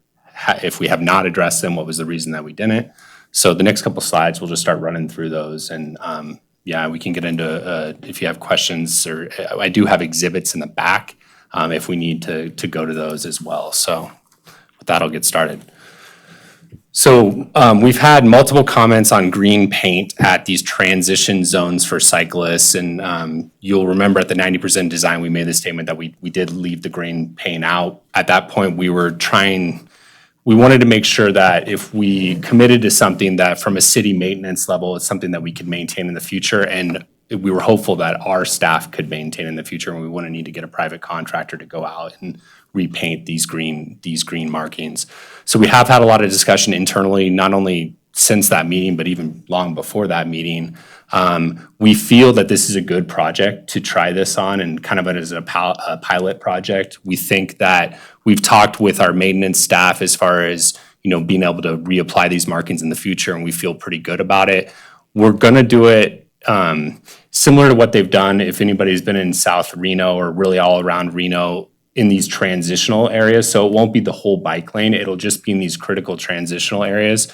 if we have not addressed them, what was the reason that we didn't. So the next couple slides, we'll just start running through those. And we can get into, if you have questions, or I do have exhibits in the back if we need to go to those as well. So with that, I'll get started. So we've had multiple comments on green paint at these transition zones for cyclists. And you'll remember at the 90% design, we made the statement that we did leave the green paint out. At that point, we wanted to make sure that if we committed to something that from a city maintenance level, it's something that we could maintain in the future. And we were hopeful that our staff could maintain in the future, and we wouldn't need to get a private contractor to go out and repaint these green markings. So we have had a lot of discussion internally, not only since that meeting, but even long before that meeting. We feel that this is a good project to try this on and kind of as a pilot project. We think that we've talked with our maintenance staff as far as, being able to reapply these markings in the future, and we feel pretty good about it. We're gonna do it similar to what they've done. If anybody's been in South Reno or really all around Reno in these transitional areas, so it won't be the whole bike lane, it'll just be in these critical transitional areas.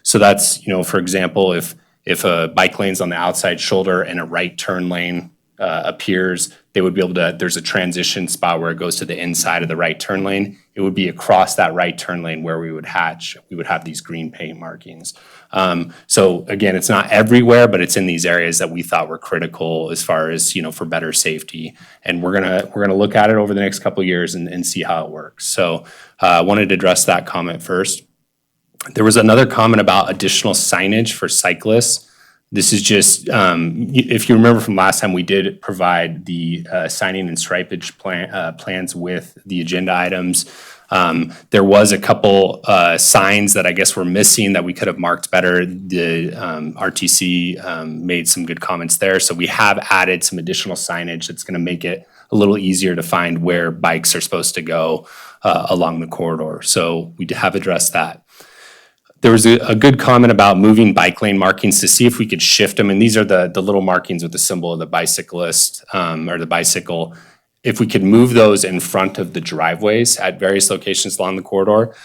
So that's, for example, if a bike lane's on the outside shoulder and a right turn lane appears, they would be able to, there's a transition spot where it goes to the inside of the right turn lane. It would be across that right turn lane where we would have these green paint markings. So again, it's not everywhere, but it's in these areas that we thought were critical as far as, for better safety. And we're gonna look at it over the next couple of years and see how it works. So I wanted to address that comment first. There was another comment about additional signage for cyclists. This is just, if you remember from last time, we did provide the signing and stripage plans with the agenda items. There was a couple signs that I guess were missing that we could have marked better. The RTC made some good comments there. So we have added some additional signage that's going to make it a little easier to find where bikes are supposed to go along the corridor. So we have addressed that. There was a good comment about moving bike lane markings to see if we could shift them. And these are the little markings with the symbol of the bicyclist or the bicycle. If we could move those in front of the driveways at various locations along the corridor.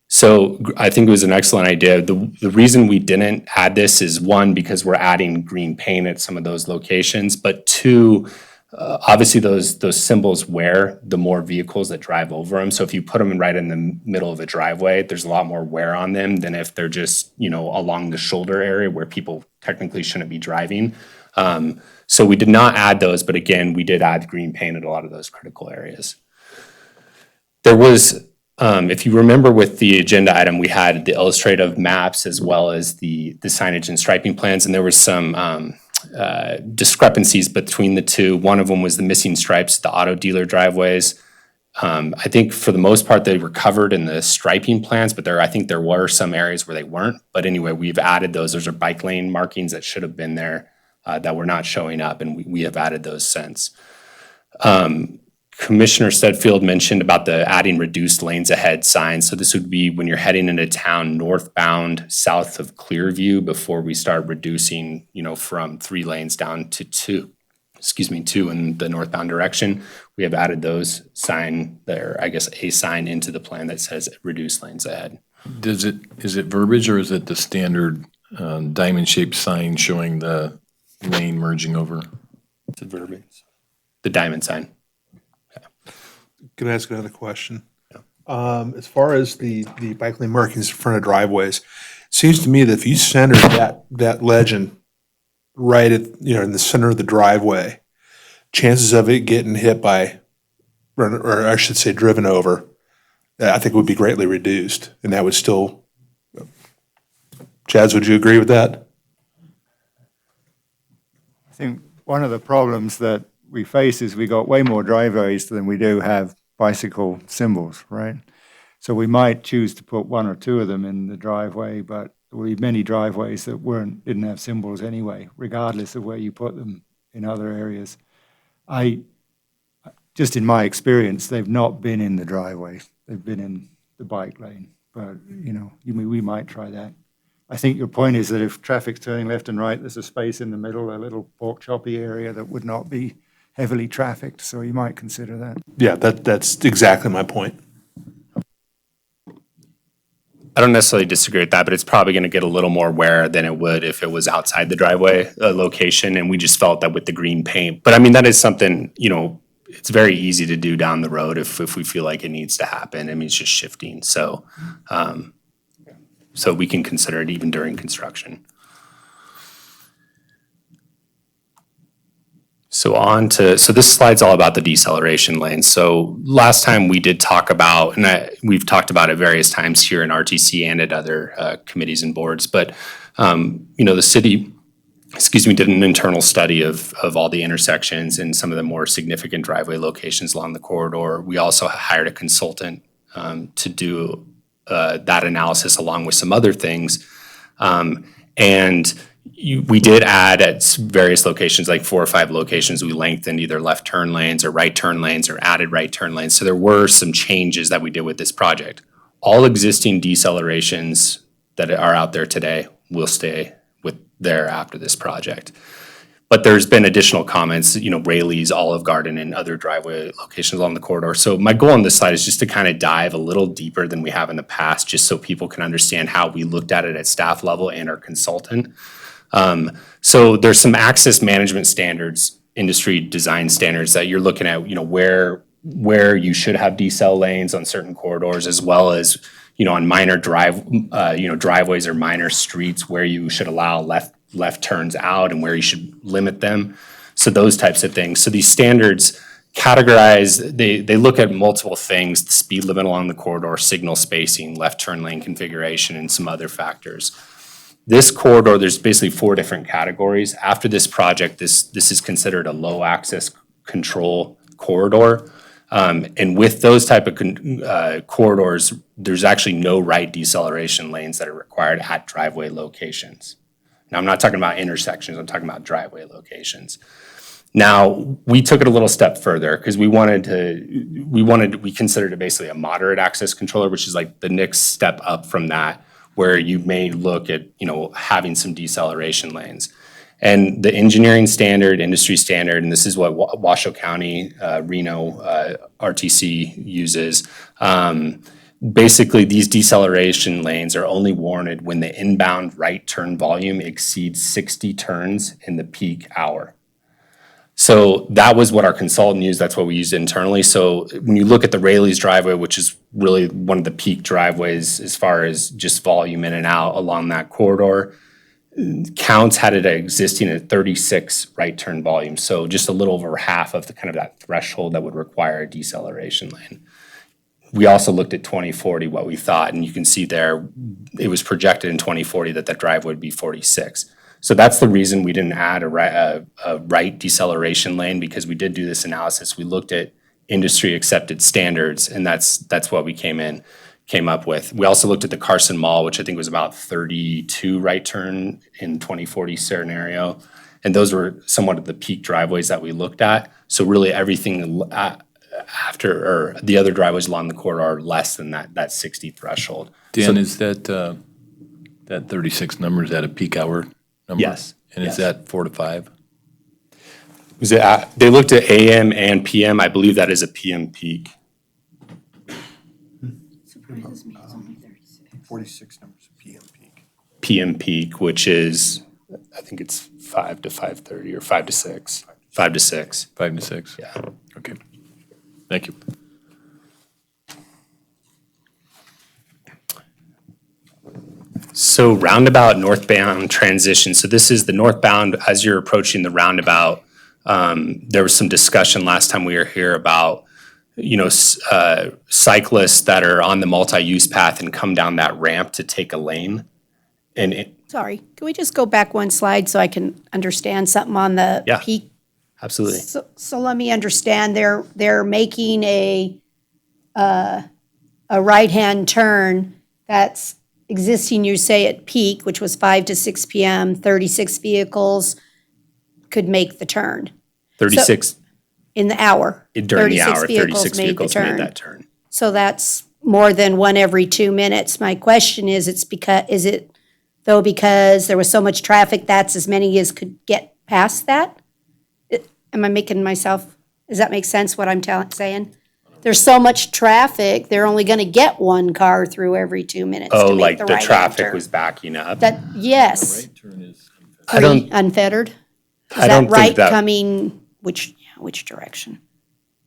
So I think it was an excellent idea. The reason we didn't add this is, one, because we're adding green paint at some of those locations, but two, obviously those symbols wear the more vehicles that drive over them. So if you put them right in the middle of a driveway, there's a lot more wear on them than if they're just, along the shoulder area where people technically shouldn't be driving. So we did not add those, but again, we did add green paint at a lot of those critical areas. There was, if you remember with the agenda item, we had the illustrative maps as well as the signage and striping plans, and there was some discrepancies between the two. One of them was the missing stripes, the auto dealer driveways. I think for the most part, they were covered in the striping plans, but I think there were some areas where they weren't. But anyway, we've added those. Those are bike lane markings that should have been there that were not showing up, and we have added those since. Commissioner Stedfield mentioned about the adding reduced lanes ahead signs. So this would be when you're heading into town northbound south of Clearview before we start reducing, from 3 lanes down to 2 in the northbound direction. We have added those sign there, I guess a sign into the plan that says reduced lanes ahead. Is it verbiage or is it the standard diamond-shaped sign showing the lane merging over? It's verbiage. The diamond sign. Can I ask another question? As far as the bike lane markings in front of driveways, it seems to me that if you center that legend right at, in the center of the driveway, chances of it getting hit by, or I should say driven over, I think would be greatly reduced. And that would still, Chads, would you agree with that? I think one of the problems that we face is we got way more driveways than we do have bicycle symbols, right? So we might choose to put 1 or 2 of them in the driveway, but there will be many driveways that didn't have symbols anyway, regardless of where you put them in other areas. Just in my experience, they've not been in the driveway. They've been in the bike lane, but we might try that. I think your point is that if traffic's turning left and right, there's a space in the middle, a little pork choppy area that would not be heavily trafficked, so you might consider that. Yeah, that's exactly my point. I don't necessarily disagree with that, but it's probably going to get a little more wear than it would if it was outside the driveway location, and we just felt that with the green paint. But I mean, that is something, it's very easy to do down the road if we feel like it needs to happen. I mean, it's just shifting. So, so we can consider it even during construction. So this slide's all about the deceleration lanes. So last time we did talk about, and we've talked about it various times here in RTC and at other committees and boards, but the city, did an internal study of all the intersections and some of the more significant driveway locations along the corridor. We also hired a consultant to do that analysis along with some other things. We did add at various locations, like 4 or 5 locations, we lengthened either left turn lanes or right turn lanes or added right turn lanes. So there were some changes that we did with this project. All existing decelerations that are out there today will stay there after this project. But there's been additional comments, Rayleigh's, Olive Garden, and other driveway locations along the corridor. So my goal on this slide is just to kind of dive a little deeper than we have in the past, just so people can understand how we looked at it at staff level and our consultant. So there's some access management standards industry design standards that you're looking at, where you should have decel lanes on certain corridors, as well as, on minor driveways or minor streets where you should allow left turns out and where you should limit them. So those types of things. So these standards categorize, they look at multiple things: the speed limit along the corridor, signal spacing, left turn lane configuration, and some other factors. This corridor, there's basically 4 different categories. After this project, this is considered a low access control corridor. And with those type of corridors, there's actually no right deceleration lanes that are required at driveway locations. Now, I'm not talking about intersections, I'm talking about driveway locations. Now, we took it a little step further because we considered it basically a moderate access controller, which is like the next step up from that, where you may look at, having some deceleration lanes. And the engineering standard, industry standard, and this is what Washoe County, Reno, RTC uses. Basically, these deceleration lanes are only warranted when the inbound right turn volume exceeds 60 turns in the peak hour. So that was what our consultant used. That's what we used internally. So when you look at the Raley's driveway, which is really one of the peak driveways as far as just volume in and out along that corridor, counts had it existing at 36 right turn volume. So just a little over half of the kind of that threshold that would require a deceleration lane. We also looked at 2040, what we thought, and you can see there, it was projected in 2040 that driveway would be 46. So that's the reason we didn't add a right deceleration lane, because we did do this analysis. We looked at industry accepted standards, and that's what we came up with. We also looked at the Carson Mall, which I think was about 32 right turn in 2040 scenario. And those were somewhat of the peak driveways that we looked at. So really everything after, or the other driveways along the corridor are less than that 60 threshold. Dan, is that 36 number, is that a peak hour number? Yes. And is that 4 to 5? They looked at AM and PM. I believe that is a PM peak. Surprises me, it's only 36. 46 numbers of PM peak. PM peak, which is, I think it's 5 to 5:30 or 5 to 6. 5 to 6. 5 to 6? Yeah. Okay. Thank you. So roundabout northbound transition. So this is the northbound as you're approaching the roundabout. There was some discussion last time we were here about, cyclists that are on the multi-use path and come down that ramp to take a lane. And Sorry, can we just go back one slide so I can understand something on the Yeah. peak? absolutely. So let me understand, they're making a right-hand turn that's existing, you say at peak, which was 5 to 6 PM, 36 vehicles could make the turn 36 in the hour. during the hour, 36 made the vehicles made turn. that turn. So that's more than one every 2 minutes. My question is, is it though because there was so much traffic, that's as many as could get past that? Am I making myself, does that make sense what I'm saying? There's so much traffic, they're only gonna get one car through every 2 minutes Oh, to make like the the right traffic turn. was backing up? That, yes. I don't- Unfettered? I don't think Is that right that- coming, which direction?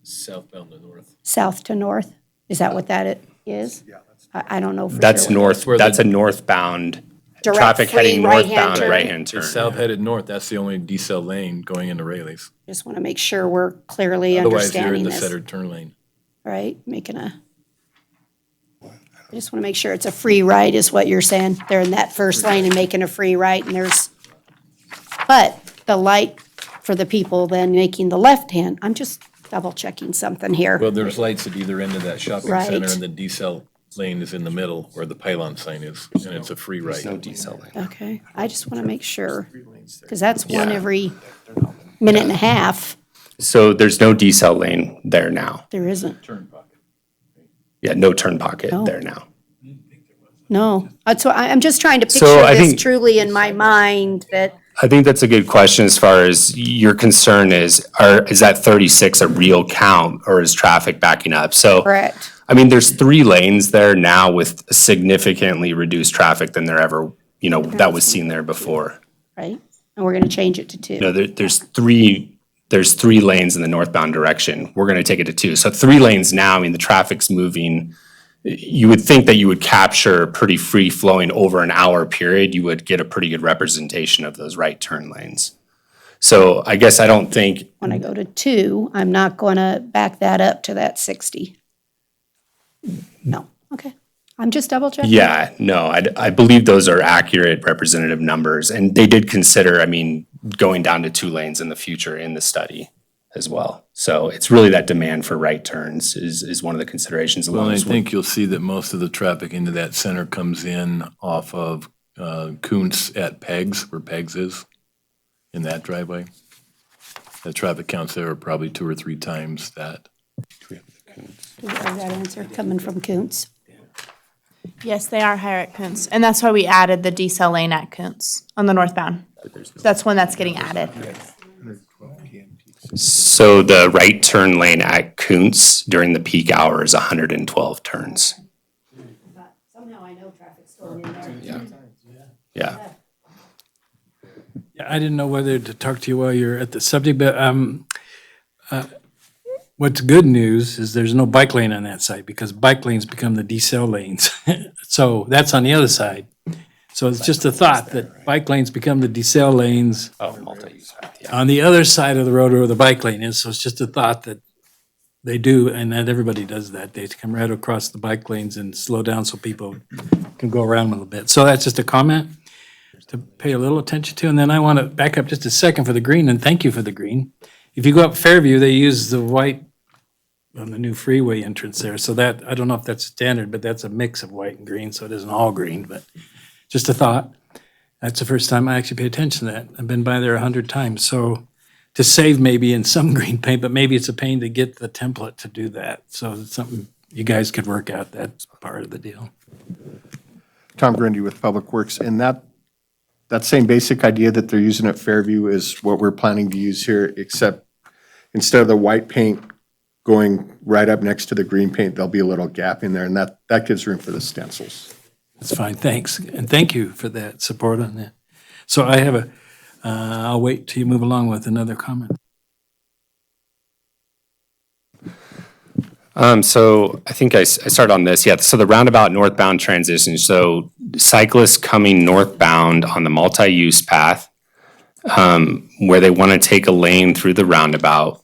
Southbound to north. South to north? Is that what that is? Yeah. I don't know for sure. That's what- north, where that's the- a northbound, Direct, traffic free heading right-hand northbound, turn? right-hand turn. It's south headed north, that's the only decel lane going into Rayleigh's. Just want to make sure we're clearly Otherwise, you're in understanding the this, centered turn lane. right? I just want to make sure it's a free right is what you're saying. They're in that first lane and making a free right and but the light for the people then making the left hand, I'm just double checking something here. Well, there's lights at either end of that shopping Right. center, and the decel lane is in the middle where the pylon sign is, and it's a free right. No decel lane. Okay, I just want to make sure, because that's one every minute and a half. So there's no decel lane there now. There isn't. Yeah, no turn pocket No. there now. No, that's why, I'm just trying to So picture I this think- truly in my mind that, I think that's a good question as far as your concern is that 36 a real count or is traffic backing up? So, correct, I mean, there's 3 lanes there now with significantly reduced traffic than there ever, that was seen there before. right? And we're going to change it to 2. There's 3 there's 3 lanes in the northbound direction. We're going to take it to 2. So 3 lanes now, I mean, the traffic's moving. You would think that you would capture pretty free flowing over an hour period. You would get a pretty good representation of those right turn lanes. So I guess I don't think, When I go to 2, I'm not going to back that up to that 60. No, okay. I'm just double checking. yeah, no, I believe those are accurate representative numbers. And they did consider, I mean, going down to 2 lanes in the future in the study as well. So it's really that demand for right turns is one of the considerations. Well, along I with- think you'll see that most of the traffic into that center comes in off of Kuntz at Pegs, where Pegs is, in that driveway. The traffic counts there are probably 2 or 3 times that. Do we have that answer coming from Kuntz? Yes, they are higher at Kuntz, and that's why we added the decel lane at Kuntz on the northbound. That's when that's getting added. So the right turn lane at Kuntz during the peak hour is 112 turns. Somehow I know traffic's going in there. Yeah. Yeah, I didn't know whether to talk to you while you're at the subject, but what's good news is there's no bike lane on that side because bike lanes become the decel lanes. So that's on the other side. So it's just a thought that bike lanes become the decel lanes Oh, multi-use path, yeah. on the other side of the road where the bike lane is. So it's just a thought that they do, and that everybody does that. They come right across the bike lanes and slow down so people can go around a little bit. So that's just a comment to pay a little attention to. And then I want to back up just a second for the green, and thank you for the green. If you go up Fairview, they use the white on the new freeway entrance there. So that, I don't know if that's standard, but that's a mix of white and green, so it isn't all green, but just a thought. That's the first time I actually pay attention to that. I've been by there 100 times. So to save maybe in some green paint, but maybe it's a pain to get the template to do that. So it's something you guys could work out. That's part of the deal. Tom Grundy with Public Works, and that same basic idea that they're using at Fairview is what we're planning to use here, except instead of the white paint going right up next to the green paint, there'll be a little gap in there, and that gives room for the stencils. That's fine, thanks. And thank you for that support on that. So I have I'll wait till you move along with another comment. So I think I started on this. Yeah, so the roundabout northbound transition. So cyclists coming northbound on the multi-use path, where they want to take a lane through the roundabout.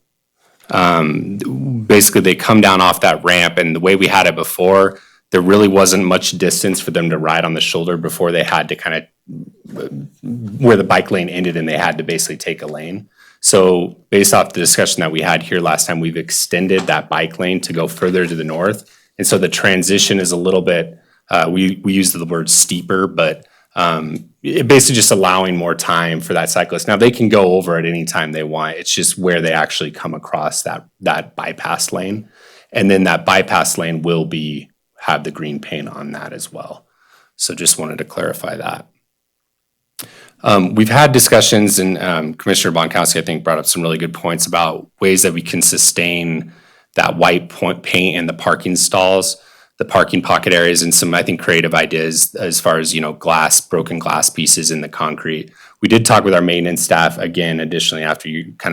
Basically, they come down off that ramp, and the way we had it before, there really wasn't much distance for them to ride on the shoulder before they had to kind of, where the bike lane ended, and they had to basically take a lane. So based off the discussion that we had here last time, we've extended that bike lane to go further to the north. And so the transition is a little bit, we use the word steeper, but it basically just allowing more time for that cyclist. Now, they can go over at any time they want. It's just where they actually come across that bypass lane. And then that bypass lane will have the green paint on that as well. So just wanted to clarify that. We've had discussions, and Commissioner Bonkowski, I think, brought up some really good points about ways that we can sustain that white paint in the parking stalls, the parking pocket areas, and some, I think, creative ideas as far as, broken glass pieces in the concrete. We did talk with our maintenance staff, again, additionally, after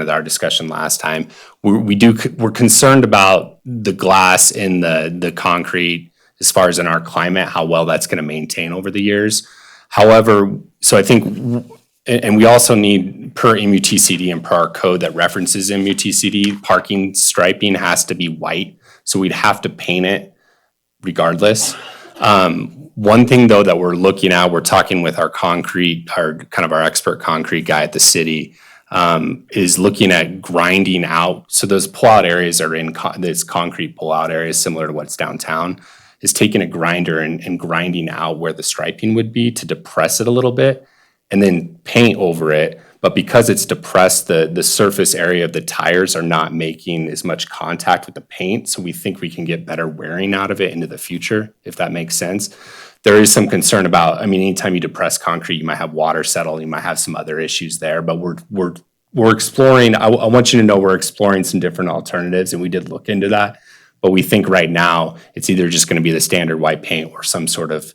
our discussion last time. We're concerned about the glass in the concrete as far as in our climate, how well that's going to maintain over the years. However, so I think, and we also need, per MUTCD and per our code that references MUTCD, parking striping has to be white, so we'd have to paint it regardless. One thing, though, that we're looking at, we're talking with our expert concrete guy at the city, is looking at grinding out, so those pull-out areas are in this concrete pull-out areas similar to what's downtown, is taking a grinder and grinding out where the striping would be to depress it a little bit and then paint over it. But because it's depressed, the surface area of the tires are not making as much contact with the paint. So we think we can get better wearing out of it into the future, if that makes sense. There is some concern about, anytime you depress concrete, you might have water settle, you might have some other issues there, but we're exploring, I want you to know we're exploring some different alternatives, and we did look into that. But we think right now, it's either just going to be the standard white paint or some sort of,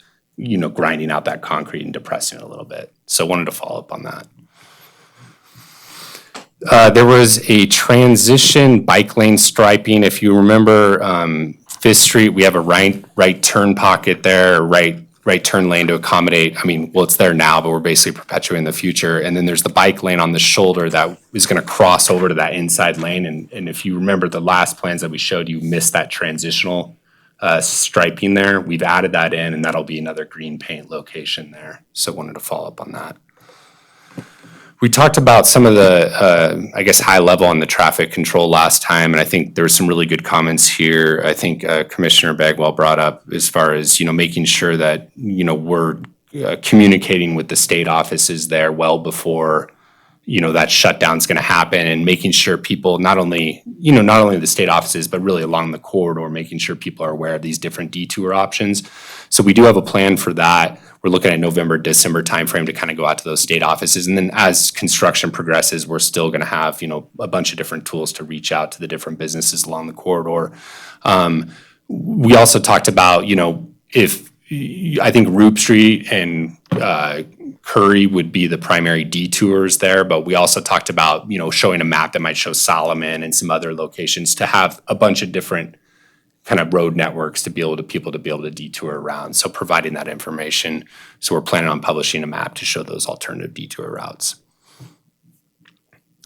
grinding out that concrete and depressing it a little bit. So wanted to follow up on that. There was a transition bike lane striping. If you remember, Fifth Street, we have a right turn pocket there, right turn lane to accommodate. I mean, well, it's there now, but we're basically perpetuating the future. And then there's the bike lane on the shoulder that is going to cross over to that inside lane. And if you remember the last plans that we showed, you missed that transitional striping there. We've added that in, and that'll be another green paint location there. So wanted to follow up on that. We talked about some of the, I guess, high level on the traffic control last time, and I think there were some really good comments here. I think Commissioner Bagwell brought up as far as, making sure that, we're communicating with the state offices there well before, that shutdown's going to happen, and making sure people, not only the state offices, but really along the corridor, making sure people are aware of these different detour options. So we do have a plan for that. We're looking at November, December timeframe to kind of go out to those state offices. And then as construction progresses, we're still going to have, a bunch of different tools to reach out to the different businesses along the corridor. We also talked about, if I think Roop Street and Curry would be the primary detours there, but we also talked about, showing a map that might show Solomon and some other locations to have a bunch of different kind of road networks to be able to people to be able to detour around. So providing that information. So we're planning on publishing a map to show those alternative detour routes.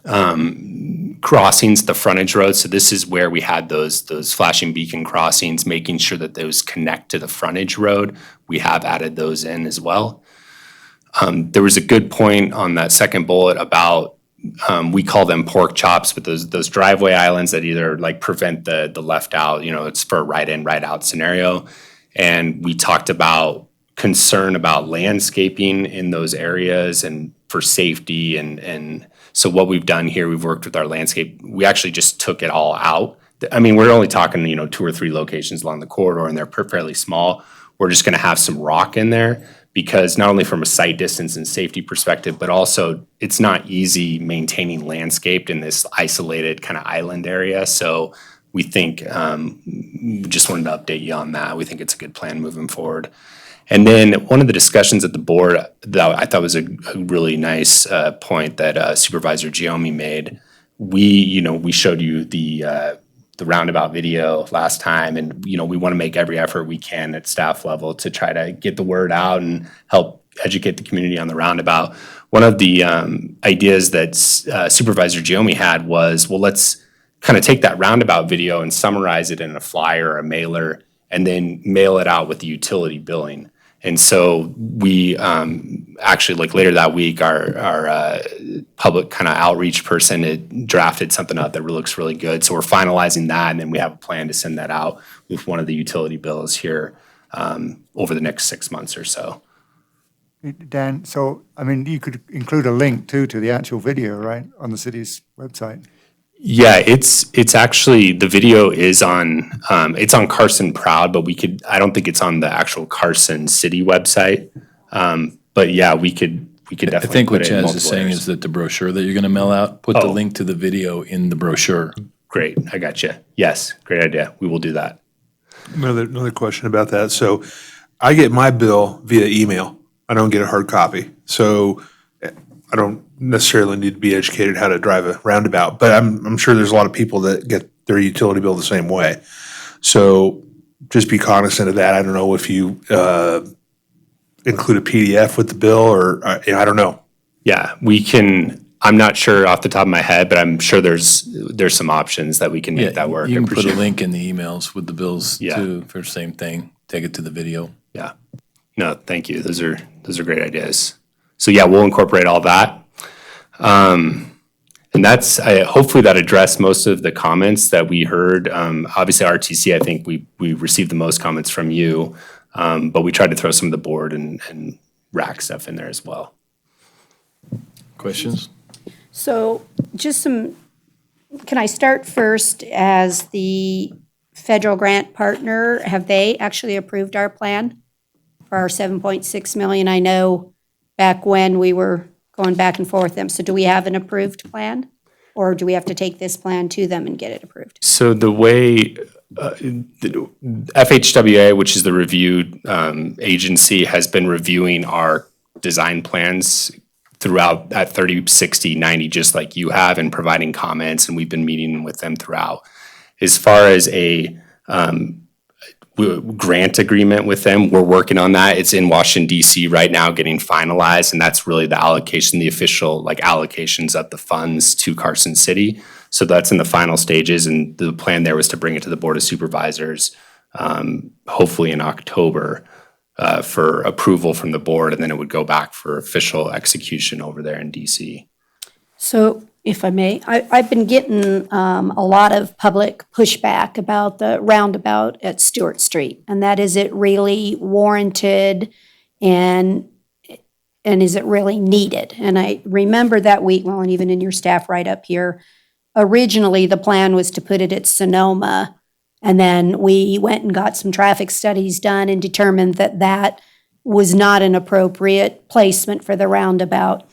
Crossings, the frontage roads. So this is where we had those flashing beacon crossings, making sure that those connect to the frontage road. We have added those in as well. There was a good point on that second bullet about we call them pork chops, but those driveway islands that either like prevent the left out, it's for a right in, right out scenario. And we talked about concern about landscaping in those areas and for safety. And so what we've done here, we've worked with our landscape. We actually just took it all out. I mean, we're only talking, 2 or 3 locations along the corridor, and they're fairly small. We're just going to have some rock in there, because not only from a sight distance and safety perspective, but also it's not easy maintaining landscaped in this isolated kind of island area. So we think, we just wanted to update you on that. We think it's a good plan moving forward. And then one of the discussions at the board that I thought was a really nice point that Supervisor Giomi made. We showed you the roundabout video last time, and we want to make every effort we can at staff level to try to get the word out and help educate the community on the roundabout. One of the ideas that Supervisor Giomi had was, well, let's kind of take that roundabout video and summarize it in a flyer or a mailer, and then mail it out with the utility billing. And so we actually, like later that week, our public kind of outreach person had drafted something up that looks really good. So we're finalizing that, and then we have a plan to send that out with one of the utility bills here over the next 6 months or so. Dan, so, you could include a link too to the actual video, right, on the city's website? Yeah, it's actually, the video is on, it's on Carson Proud, but I don't think it's on the actual Carson City website. But yeah, we could definitely. I think what put it in Chaz multiple is saying layers. is that the brochure that you're going to mail out, put the link to the video in the brochure. Great, I got you. Yes, great idea. We will do that. Another question about that. So I get my bill via email. I don't get a hard copy. So I don't necessarily need to be educated how to drive a roundabout, but I'm sure there's a lot of people that get their utility bill the same way. So just be cognizant of that. I don't know if you include a PDF with the bill, or I don't know. Yeah, we can. I'm not sure off the top of my head, but I'm sure there's some options that we can make that work. You can put a Appreciate it. link in the emails with the bills too, for the same thing. Take it to the video. Yeah. No, thank you. Those are great ideas. So yeah, we'll incorporate all that. And that's, hopefully that addressed most of the comments that we heard. Obviously RTC, I think we received the most comments from you, but we tried to throw some of the board and rack stuff in there as well. Questions? So can I start first as the federal grant partner? Have they actually approved our plan for our 7.6 million? I know back when we were going back and forth with them. So do we have an approved plan? Or do we have to take this plan to them and get it approved? So the way the FHWA, which is the review agency, has been reviewing our design plans throughout at 30, 60, 90, just like you have, and providing comments, and we've been meeting with them throughout. As far as a grant agreement with them, we're working on that. It's in Washington DC right now, getting finalized, and that's really the allocation, the official allocations of the funds to Carson City. So that's in the final stages, and the plan there was to bring it to the Board of Supervisors, hopefully in October, for approval from the board, and then it would go back for official execution over there in DC. So if I may, I've been getting a lot of public pushback about the roundabout at Stewart Street, and that is it really warranted and is it really needed? And I remember that week, well, and even in your staff write-up here, originally the plan was to put it at Sonoma, and then we went and got some traffic studies done and determined that that was not an appropriate placement for the roundabout.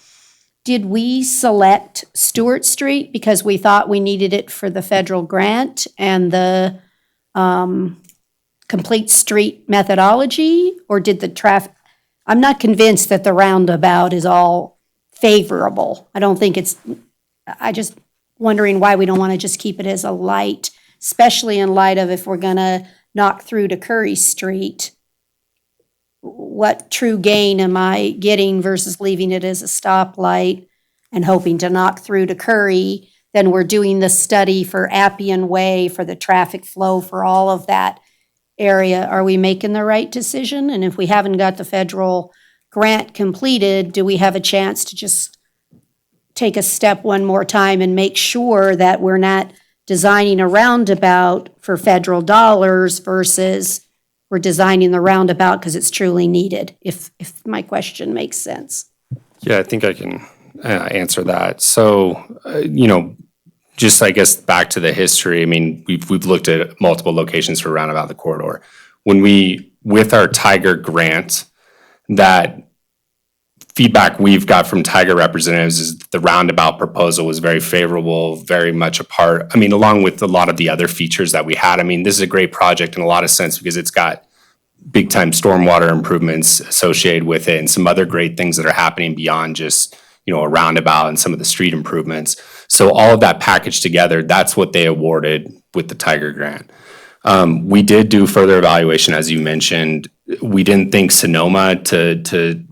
Did we select Stewart Street because we thought we needed it for the federal grant and the complete street methodology? Or did the traffic, I'm not convinced that the roundabout is all favorable. I don't think it's, I just wondering why we don't want to just keep it as a light, especially in light of if we're gonna knock through to Curry Street. What true gain am I getting versus leaving it as a stoplight and hoping to knock through to Curry? Then we're doing the study for Appian Way, for the traffic flow, for all of that area. Are we making the right decision? And if we haven't got the federal grant completed, do we have a chance to just take a step one more time and make sure that we're not designing a roundabout for federal dollars versus we're designing the roundabout because it's truly needed, if my question makes sense? Yeah, I think I can answer that. So, just I guess back to the history, I mean, we've looked at multiple locations for roundabout the corridor. When with our Tiger grant, that feedback we've got from Tiger representatives is the roundabout proposal was very favorable, very much a part, along with a lot of the other features that we had. This is a great project in a lot of sense because it's got big time stormwater improvements associated with it and some other great things that are happening beyond just, a roundabout and some of the street improvements. So all of that packaged together, that's what they awarded with the Tiger grant. We did do further evaluation, as you mentioned. We didn't think Sonoma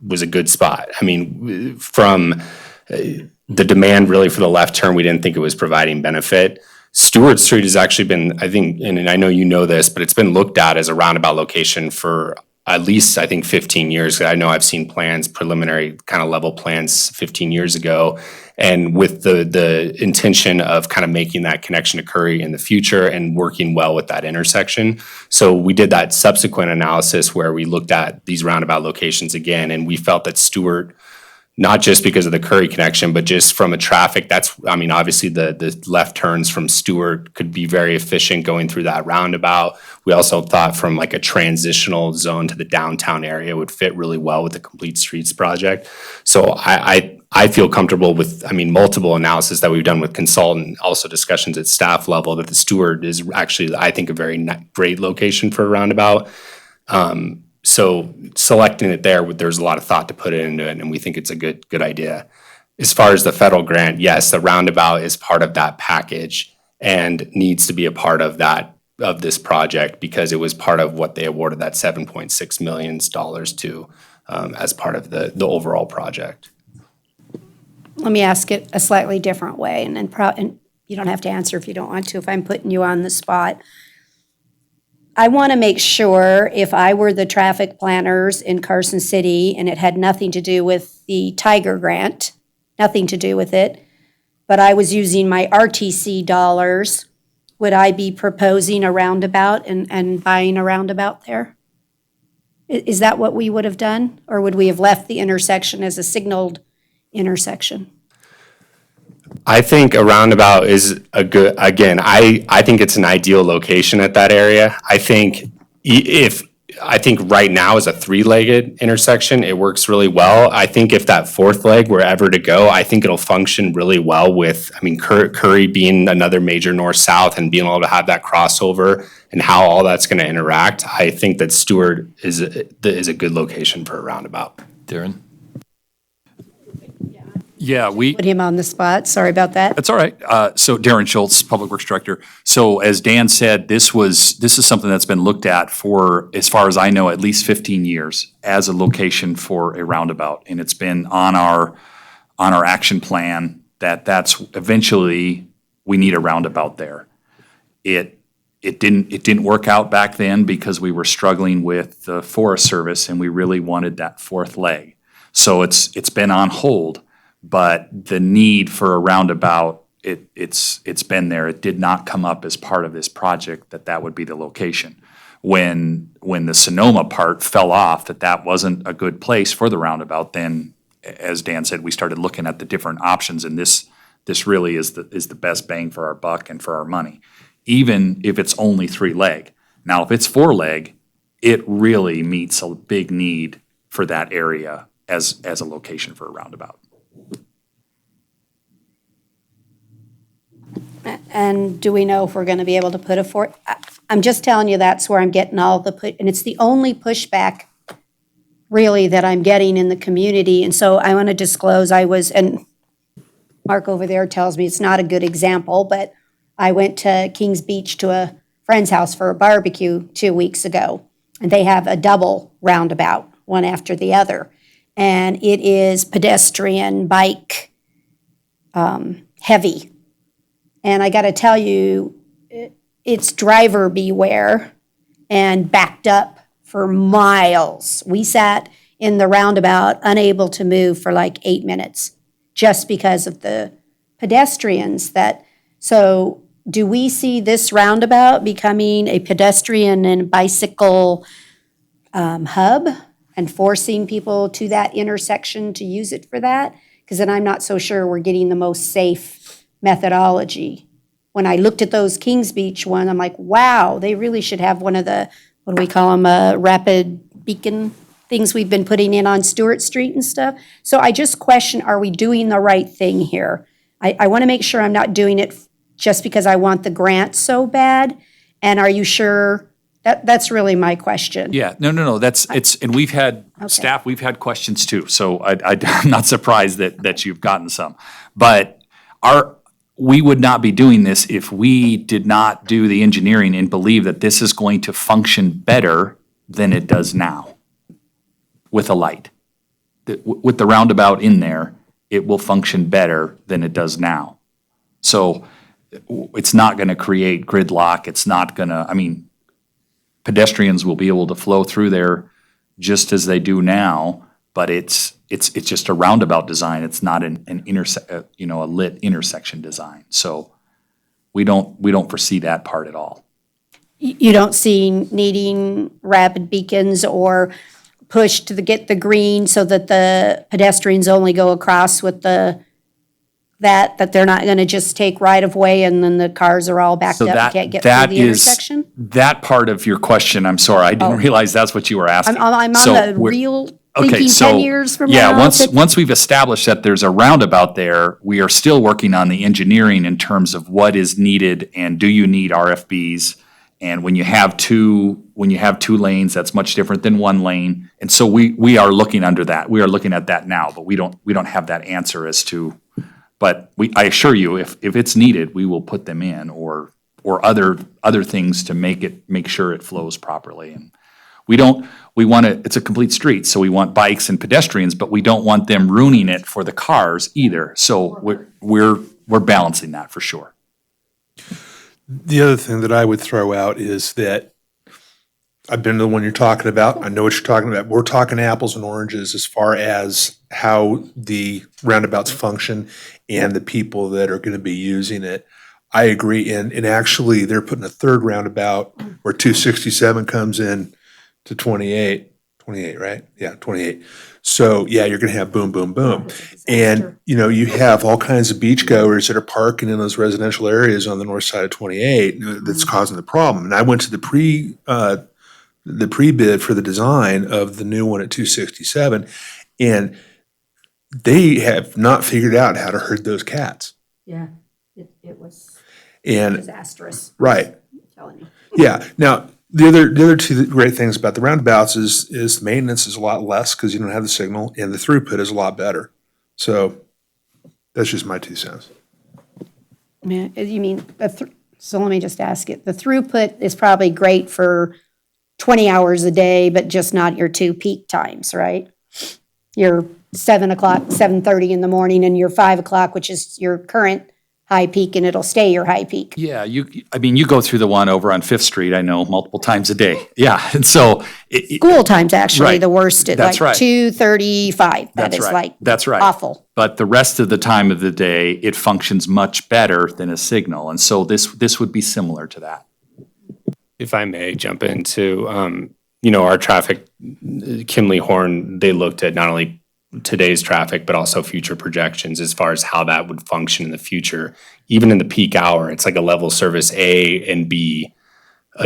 was a good spot. From the demand really for the left turn, we didn't think it was providing benefit. Stewart Street has actually been, I think, and I know you know this, but it's been looked at as a roundabout location for at least, I think, 15 years. I know I've seen plans, preliminary kind of level plans 15 years ago, and with the intention of kind of making that connection to Curry in the future and working well with that intersection. So we did that subsequent analysis where we looked at these roundabout locations again, and we felt that Stewart, not just because of the Curry connection, but just from a traffic, obviously the left turns from Stewart could be very efficient going through that roundabout. We also thought from a transitional zone to the downtown area would fit really well with the Complete Streets project. So I feel comfortable with, multiple analysis that we've done with consultant, also discussions at staff level, that the Stewart is actually, I think, a very great location for a roundabout. So selecting it there's a lot of thought to put into it, and we think it's a good idea. As far as the federal grant, yes, the roundabout is part of that package and needs to be a part of this project because it was part of what they awarded that $7.6 million to as part of the overall project. Let me ask it a slightly different way, and you don't have to answer if you don't want to, if I'm putting you on the spot. I want to make sure if I were the traffic planners in Carson City and it had nothing to do with the Tiger grant, nothing to do with it, but I was using my RTC dollars, would I be proposing a roundabout and buying a roundabout there? Is that what we would have done? Or would we have left the intersection as a signaled intersection? I think a roundabout is a good, again, I think it's an ideal location at that area. I think right now is a three-legged intersection. It works really well. I think if that fourth leg were ever to go, I think it'll function really well with, Curry being another major north-south and being able to have that crossover and how all that's going to interact. I think that Stewart is a good location for a roundabout. Darren? Yeah, Put him on the spot. Sorry about that. that's all right. So Darren Schultz, Public Works Director. So as Dan said, this is something that's been looked at for, as far as I know, at least 15 years as a location for a roundabout. And it's been on our action plan that's eventually, we need a roundabout there. It didn't work out back then because we were struggling with the Forest Service and we really wanted that fourth leg. So it's been on hold. But the need for a roundabout, it's been there. It did not come up as part of this project that would be the location. When the Sonoma part fell off, that wasn't a good place for the roundabout, then, as Dan said, we started looking at the different options, and this really is the best bang for our buck and for our money, even if it's only 3-leg. Now, if it's 4-leg, it really meets a big need for that area as a location for a roundabout. And do we know if we're going to be able to put a fourth? I'm just telling you that's where I'm getting all the, and it's the only pushback really that I'm getting in the community. And so I want to disclose and Mark over there tells me it's not a good example, but I went to Kings Beach to a friend's house for a barbecue 2 weeks ago. And they have a double roundabout, one after the other. And it is pedestrian, bike, heavy. And I got to tell you, it's driver beware and backed up for miles. We sat in the roundabout unable to move for like 8 minutes just because of the pedestrians so do we see this roundabout becoming a pedestrian and bicycle hub and forcing people to that intersection to use it for that? Because then I'm not so sure we're getting the most safe methodology. When I looked at those Kings Beach one, I'm like, wow, they really should have one of the, what do we call them, rapid beacon things we've been putting in on Stewart Street and stuff. So I just question, are we doing the right thing here? I want to make sure I'm not doing it just because I want the grant so bad. And are you sure? That's really my question. Yeah, no, and we've had, staff, we've had questions too. So I'm not surprised that you've gotten some. But we would not be doing this if we did not do the engineering and believe that this is going to function better than it does now with a light. With the roundabout in there, it will function better than it does now. So it's not going to create gridlock. It's not going to, pedestrians will be able to flow through there just as they do now, but it's just a roundabout design. It's not a lit intersection design. So we don't foresee that part at all. You don't see needing rapid beacons or push to get the green so that the pedestrians only go across with that they're not going to just take right of way and then the cars are all backed So up and can't get through the intersection? That part of your question, I'm sorry, I didn't realize that's what you were asking. I'm So on the we're- real Okay, thinking so, 10 years from yeah, now. once we've established that there's a roundabout there, we are still working on the engineering in terms of what is needed and do you need RFBs? And when you have two lanes, that's much different than one lane. And so we are looking under that. We are looking at that now, but we don't have that answer as to, but I assure you, if it's needed, we will put them in or other things to make sure it flows properly. And we want it's a complete street, so we want bikes and pedestrians, but we don't want them ruining it for the cars either. So we're balancing that for sure. The other thing that I would throw out is that I've been to the one you're talking about. I know what you're talking about. We're talking apples and oranges as far as how the roundabouts function and the people that are going to be using it. I agree. And actually, they're putting a third roundabout where 267 comes in to 28, right? Yeah, 28. So, yeah, you're going to have boom, boom, boom. And, you have all kinds of beachgoers that are parking in those residential areas on the north side of 28 that's causing the problem. And I went to the pre-bid for the design of the new one at 267, and they have not figured out how to herd those cats. Yeah, it was And disastrous. right. I'm telling you. Yeah. Now, the other two great things about the roundabouts is maintenance is a lot less because you don't have the signal, and the throughput is a lot better. So That's just my 2 cents. You mean, so let me just ask it. The throughput is probably great for 20 hours a day, but just not your 2 peak times, right? Your 7 o'clock, 7:30 in the morning, and your 5 o'clock, which is your current high peak, and it'll stay your high peak. Yeah, you go through the one over on Fifth Street, I know, multiple times a day. Yeah, and so. School time's actually Right. the worst at That's like right. 2:35. That That's is right. like That's right. awful. But the rest of the time of the day, it functions much better than a signal. And so this would be similar to that. If I may jump into, our traffic, Kimley Horn, they looked at not only today's traffic, but also future projections as far as how that would function in the future. Even in the peak hour, it's like a level service A and B,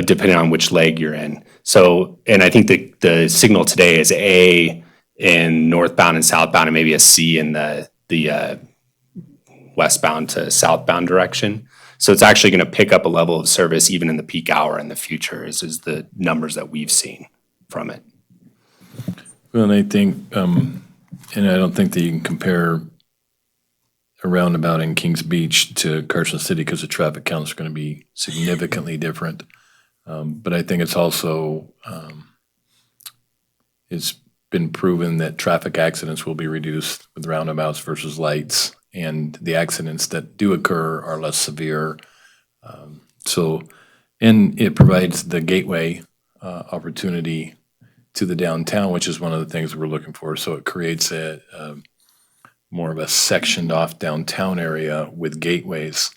depending on which leg you're in. So, and I think the signal today is A in northbound and southbound, and maybe a C in the westbound to southbound direction. So it's actually going to pick up a level of service even in the peak hour in the future, is the numbers that we've seen from it. Well, and I think, and I don't think that you can compare a roundabout in Kings Beach to Carson City because the traffic counts are going to be significantly different. But I think it's also, it's been proven that traffic accidents will be reduced with roundabouts versus lights, and the accidents that do occur are less severe. And it provides the gateway opportunity to the downtown, which is one of the things we're looking for. So it creates a more of a sectioned off downtown area with gateways.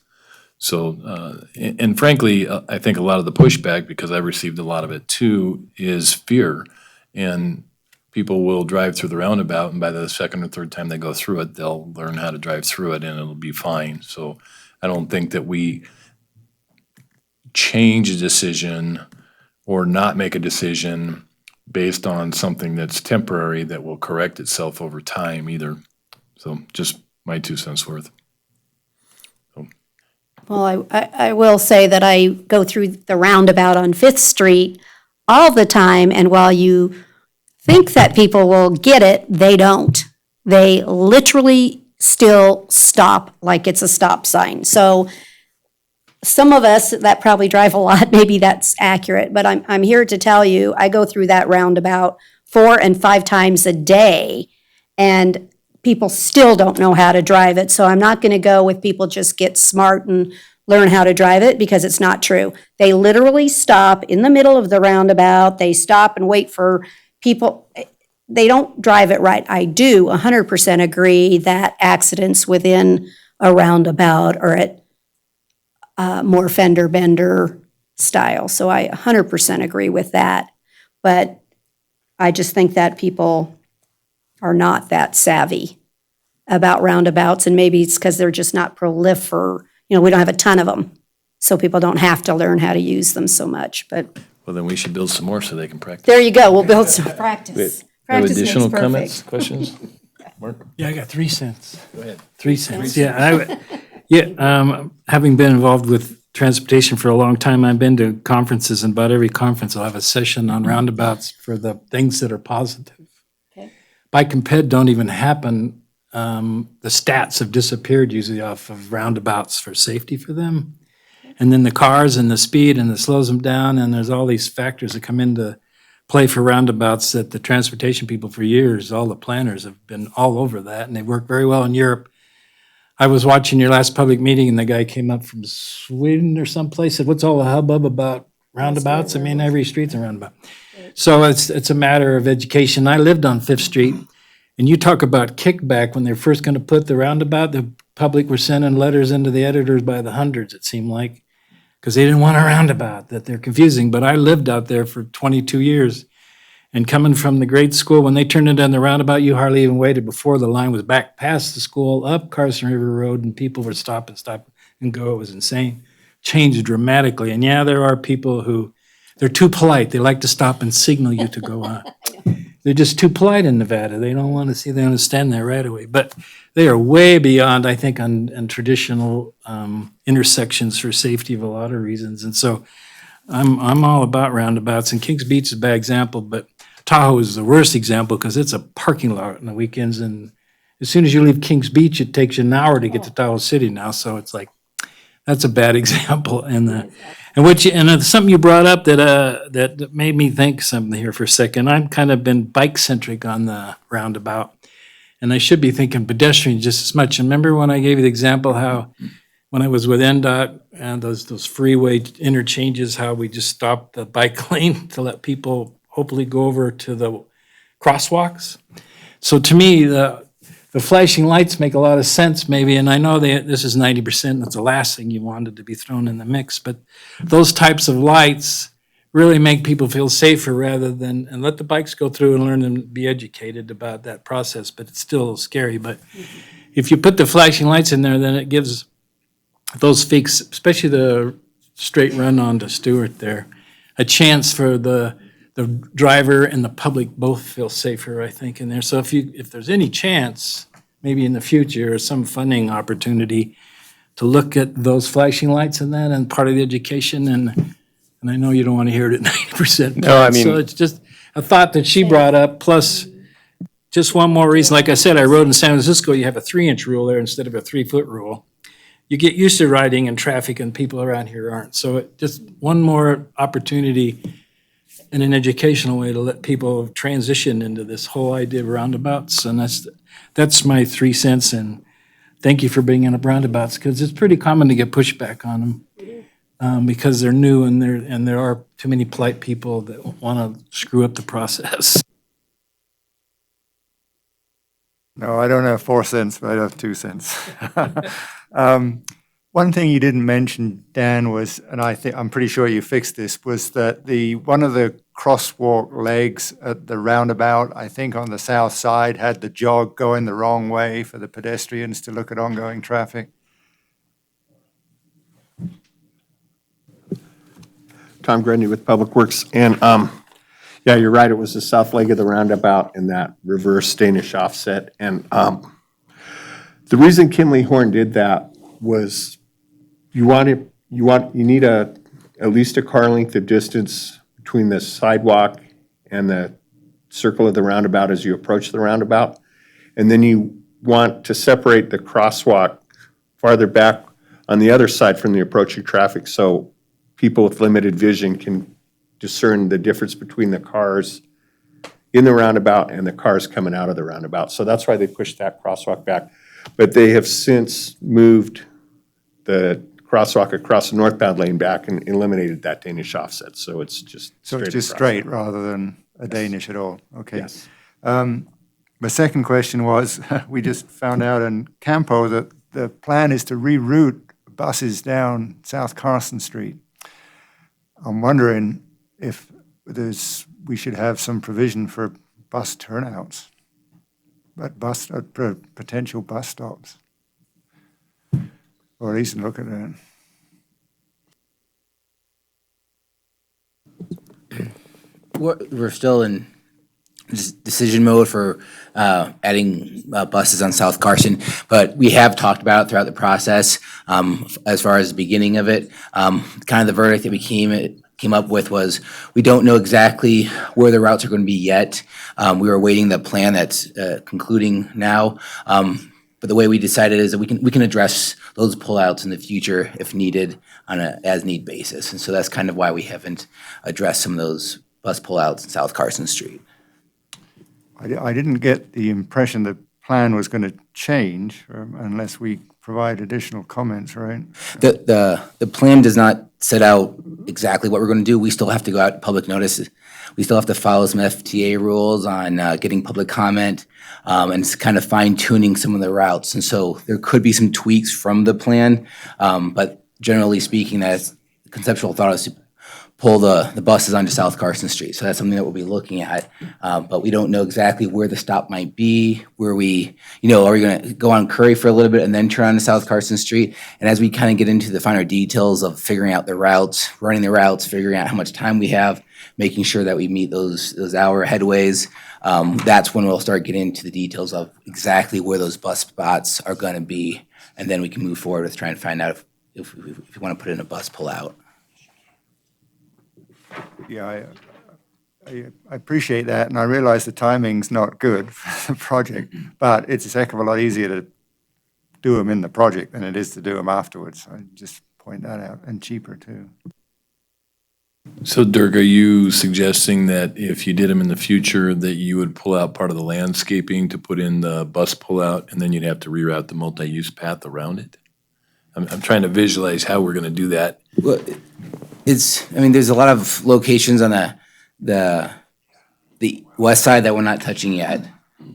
So, and frankly, I think a lot of the pushback, because I've received a lot of it too, is fear. And people will drive through the roundabout, and by the second or third time they go through it, they'll learn how to drive through it and it'll be fine. So I don't think that we change a decision or not make a decision based on something that's temporary that will correct itself over time either. So just my 2 cents worth. Well, I will say that I go through the roundabout on Fifth Street all the time, and while you think that people will get it, they don't. They literally still stop like it's a stop sign. So some of us that probably drive a lot, maybe that's accurate, but I'm here to tell you, I go through that roundabout 4 and 5 times a day, and people still don't know how to drive it. So I'm not going to go with people just get smart and learn how to drive it, because it's not true. They literally stop in the middle of the roundabout. They stop and wait for people. They don't drive it right. I do 100% agree that accidents within a roundabout are at more fender bender style. So I 100% agree with that. But I just think that people are not that savvy about roundabouts, and maybe it's because they're just not prolifer. We don't have a ton of them, so people don't have to learn how to use them so much. But Well, then we should build some more so they can practice. there you go. We'll build some practice. Have Practice makes additional perfect. comments, questions? Mark? Yeah, I got 3 cents. Go ahead. 3 cents, having been involved with transportation for a long time, I've been to conferences, and about every conference I'll have a session on roundabouts for the things that are positive. Okay. Bike and ped don't even happen. The stats have disappeared usually off of roundabouts for safety for them. And then the cars and the speed, and it slows them down, and there's all these factors that come into play for roundabouts that the transportation people for years, all the planners have been all over that, and they work very well in Europe. I was watching your last public meeting, and the guy came up from Sweden or someplace, said, what's all the hubbub about roundabouts? I mean, every street's a roundabout. So it's a matter of education. I lived on Fifth Street, and you talk about kickback. When they're first going to put the roundabout, the public were sending letters into the editors by the hundreds, it seemed like, because they didn't want a roundabout, that they're confusing. But I lived out there for 22 years. And coming from the grade school, when they turned it on the roundabout, you hardly even waited before the line was back past the school, up Carson River Road, and people were stop and go. It was insane. Changed dramatically. And yeah, there are people who, they're too polite. They like to stop and signal you to go on. They're just too polite in Nevada. They don't want to see, they want to stand there right away. But they are way beyond, I think, on traditional intersections for safety of a lot of reasons. And so I'm all about roundabouts. And Kings Beach is a bad example, but Tahoe is the worst example because it's a parking lot on the weekends, and as soon as you leave Kings Beach, it takes you an hour to get to Tahoe City now, so it's like, that's a bad example. And it's something you brought up that made me think something here for a second. I've kind of been bike centric on the roundabout, and I should be thinking pedestrian just as much. And remember when I gave you the example how when I was with NDOT and those freeway interchanges, how we just stopped the bike lane to let people hopefully go over to the crosswalks. So to me, the flashing lights make a lot of sense maybe, and I know that this is 90%, that's the last thing you wanted to be thrown in the mix, but those types of lights really make people feel safer rather than, and let the bikes go through and learn and be educated about that process, but it's still scary. But if you put the flashing lights in there, then it gives those fakes, especially the straight run onto Stewart there, a chance for the driver and the public both feel safer, I think, in there. So if there's any chance, maybe in the future, or some funding opportunity to look at those flashing lights and that, and part of the education, and I know you don't want to hear it at 90%. No, I mean- So it's just a thought that she brought up, plus just one more reason. Like I said, I rode in San Francisco, you have a 3-inch rule there instead of a 3-foot rule. You get used to riding in traffic and people around here aren't. So it just one more opportunity in an educational way to let people transition into this whole idea of roundabouts. And that's my 3 cents. And thank you for bringing up roundabouts, because it's pretty common to get pushback on them because they're new and there are too many polite people that want to screw up the process. No, I don't have 4 cents, but I have 2 cents. One thing you didn't mention, Dan, was, and I'm pretty sure you fixed this, was that one of the crosswalk legs at the roundabout, I think on the south side, had the jog going the wrong way for the pedestrians to look at ongoing traffic. Tom Grundy with Public Works. And yeah, you're right, it was the south leg of the roundabout in that reverse Danish offset. And the reason Kimley Horn did that was you need at least a car length of distance between the sidewalk and the circle of the roundabout as you approach the roundabout. And then you want to separate the crosswalk farther back on the other side from the approaching traffic so people with limited vision can discern the difference between the cars in the roundabout and the cars coming out of the roundabout. So that's why they pushed that crosswalk back. But they have since moved the crosswalk across the northbound lane back and eliminated that Danish offset. So it's just So it's just across. straight rather than a Danish at all. Okay. Yes. My second question was, we just found out in Campo that the plan is to reroute buses down South Carson Street. I'm wondering if we should have some provision for bus turnouts, but potential bus stops. Or at least look at that. We're still in decision mode for adding buses on South Carson, but we have talked about it throughout the process. As far as the beginning of it, kind of the verdict that we came up with was we don't know exactly where the routes are going to be yet. We were awaiting the plan that's concluding now. But the way we decided is that we can address those pullouts in the future if needed on an as-need basis. And so that's kind of why we haven't addressed some of those bus pullouts in South Carson Street. I didn't get the impression the plan was going to change unless we provide additional comments, right? The plan does not set out exactly what we're going to do. We still have to go out to public notice. We still have to follow some FTA rules on getting public comment and it's kind of fine-tuning some of the routes. And so there could be some tweaks from the plan, but generally speaking, that's the conceptual thought is to pull the buses onto South Carson Street. So that's something that we'll be looking at, but we don't know exactly where the stop might be, where are we going to go on Curry for a little bit and then turn on to South Carson Street? And as we kind of get into the finer details of figuring out the routes, running the routes, figuring out how much time we have, making sure that we meet those hour headways, that's when we'll start getting into the details of exactly where those bus spots are going to be. And then we can move forward with trying to find out if we want to put in a bus pull out. Yeah, I appreciate that, and I realize the timing's not good for the project, but it's a heck of a lot easier to do them in the project than it is to do them afterwards. I just point that out, and cheaper too. So Dirk, are you suggesting that if you did them in the future, that you would pull out part of the landscaping to put in the bus pullout, and then you'd have to reroute the multi-use path around it? I'm trying to visualize how we're gonna do that. Well, there's a lot of locations on the west side that we're not touching yet,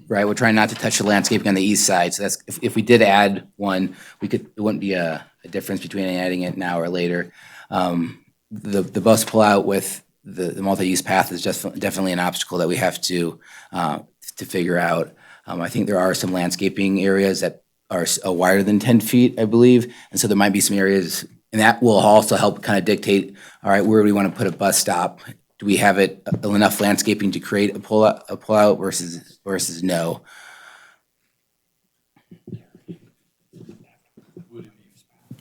right? We're trying not to touch the landscaping on the east side, so that's, if we did add one, it wouldn't be a difference between adding it now or later. The bus pullout with the multi-use path is just definitely an obstacle that we have to figure out. I think there are some landscaping areas that are wider than 10 feet, I believe, and so there might be some areas, and that will also help kind of dictate, all right, where do we want to put a bus stop? Do we have enough landscaping to create a pullout versus no?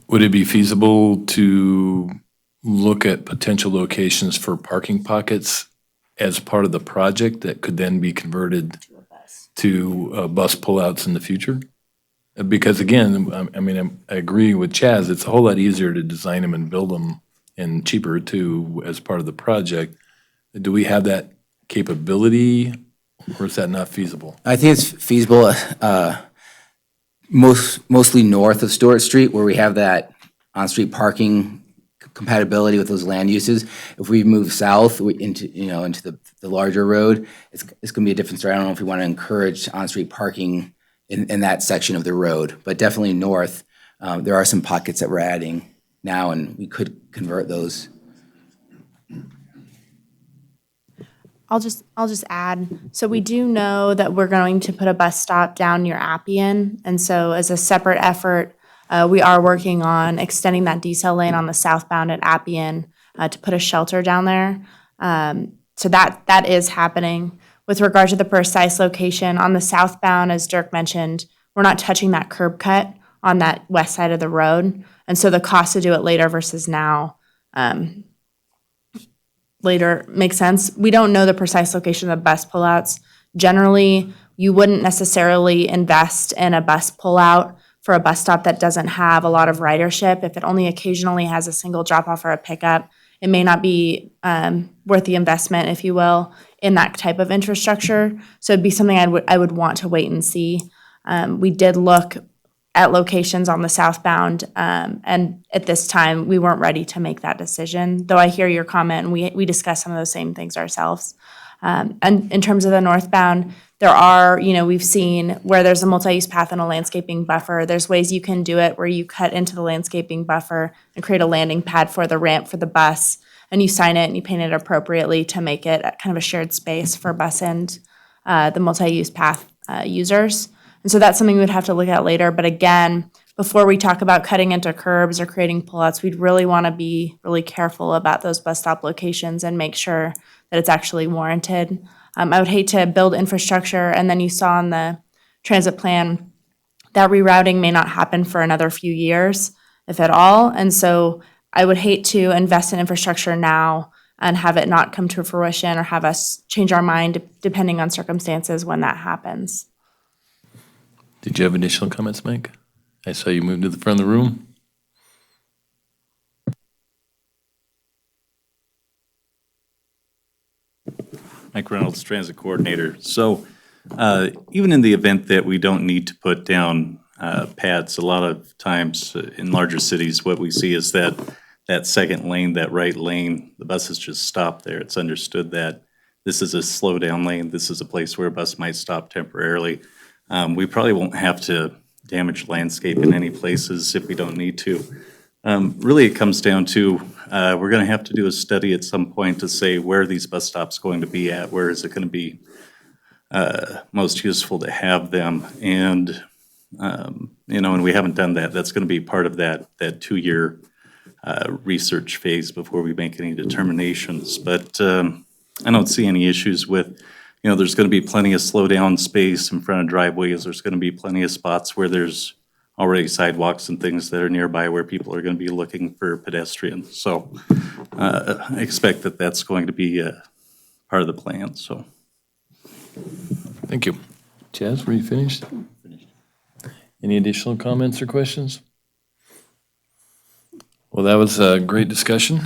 Would it be feasible to look at potential locations for parking pockets as part of the project that could then be converted to bus pullouts in the future? Because again, I agree with Chaz, it's a whole lot easier to design them and build them, and cheaper too, as part of the project. Do we have that capability, or is that not feasible? I think it's feasible, mostly north of Stewart Street, where we have that on-street parking compatibility with those land uses. If we move south into the larger road, it's going to be a different story. I don't know if we want to encourage on-street parking in that section of the road, but definitely north, there are some pockets that we're adding now, and we could convert those. I'll just add, so we do know that we're going to put a bus stop down near Appian, and so as a separate effort, we are working on extending that decel lane on the southbound at Appian to put a shelter down there. So that is happening. With regard to the precise location, on the southbound, as Dirk mentioned, we're not touching that curb cut on that west side of the road, and so the cost to do it later versus now, later makes sense. We don't know the precise location of the bus pullouts. Generally, you wouldn't necessarily invest in a bus pullout for a bus stop that doesn't have a lot of ridership. If it only occasionally has a single drop-off or a pickup, it may not be worth the investment, if you will, in that type of infrastructure. So it'd be something I would want to wait and see. We did look at locations on the southbound, and at this time, we weren't ready to make that decision, though I hear your comment, and we discussed some of those same things ourselves. And in terms of the northbound, there are, we've seen where there's a multi-use path and a landscaping buffer. There's ways you can do it where you cut into the landscaping buffer and create a landing pad for the ramp for the bus, and you sign it and you paint it appropriately to make it kind of a shared space for bus and the multi-use path users. And so that's something we'd have to look at later. But again, before we talk about cutting into curbs or creating pullouts, we'd really want to be really careful about those bus stop locations and make sure that it's actually warranted. I would hate to build infrastructure, and then you saw in the transit plan that rerouting may not happen for another few years, if at all. And so I would hate to invest in infrastructure now and have it not come to fruition or have us change our mind depending on circumstances when that happens. Did you have additional comments, Mike? I saw you move to the front of the room. Mike Reynolds, Transit Coordinator. So even in the event that we don't need to put down pads, a lot of times in larger cities, what we see is that second lane, that right lane, the buses just stop there. It's understood that this is a slow down lane. This is a place where a bus might stop temporarily. We probably won't have to damage landscape in any places if we don't need to. Really, it comes down to we're going to have to do a study at some point to say where are these bus stops going to be at, where is it going to be most useful to have them, and and we haven't done that. That's going to be part of that 2-year research phase before we make any determinations. But I don't see any issues with. There's going to be plenty of slow down space in front of driveways. There's going to be plenty of spots where there's already sidewalks and things that are nearby where people are going to be looking for pedestrians. So I expect that that's going to be part of the plan, so. Thank you. Chaz, were you finished? Any additional comments or questions? Well, that was a great discussion.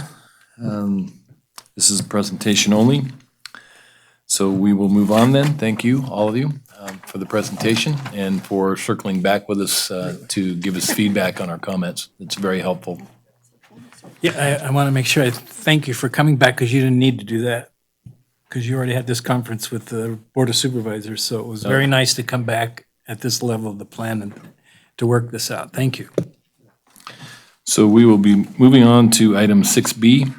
This is a presentation only. So we will move on then. Thank you, all of you, for the presentation and for circling back with us to give us feedback on our comments. It's very helpful. Yeah, I want to make sure I thank you for coming back because you didn't need to do that. Because you already had this conference with the Board of Supervisors, so it was very nice to come back at this level of the plan and to work this out. Thank you. So we will be moving on to item 6B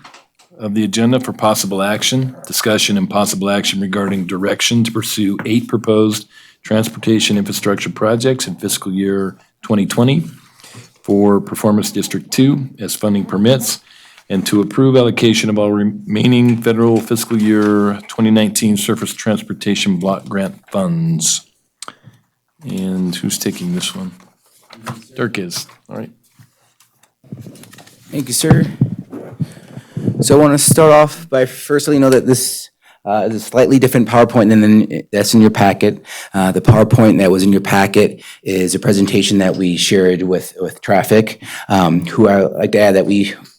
of the agenda for possible action, discussion and possible action regarding direction to pursue 8 proposed transportation infrastructure projects in fiscal year 2020 for Performance District 2 as funding permits, and to approve allocation of all remaining federal fiscal year 2019 surface transportation block grant funds. And who's taking this one? Dirk is. All right. Thank you, sir. So I want to start off by first letting you know that this is a slightly different PowerPoint than that's in your packet. The PowerPoint that was in your packet is a presentation that we shared with traffic, who I like to add that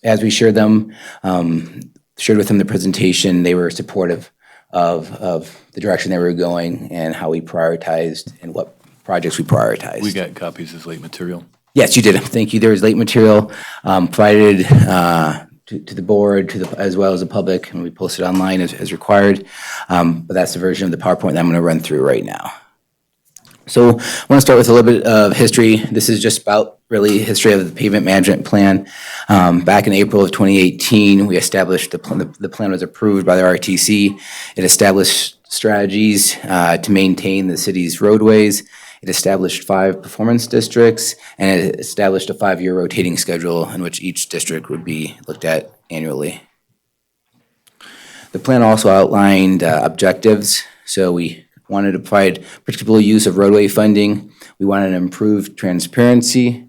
as we shared them, shared with them the presentation, they were supportive of the direction that we were going and how we prioritized and what projects we prioritized. We got copies as late material. Yes, you did. Thank you. There is late material provided to the board, as well as the public, and we posted online as required. But that's the version of the PowerPoint that I'm going to run through right now. So I want to start with a little bit of history. This is just about really history of the pavement management plan. Back in April of 2018, we established the plan was approved by the RTC. It established strategies to maintain the city's roadways. It established 5 performance districts, and it established a 5-year rotating schedule in which each district would be looked at annually. The plan also outlined objectives. So we wanted to provide predictable use of roadway funding. We wanted to improve transparency.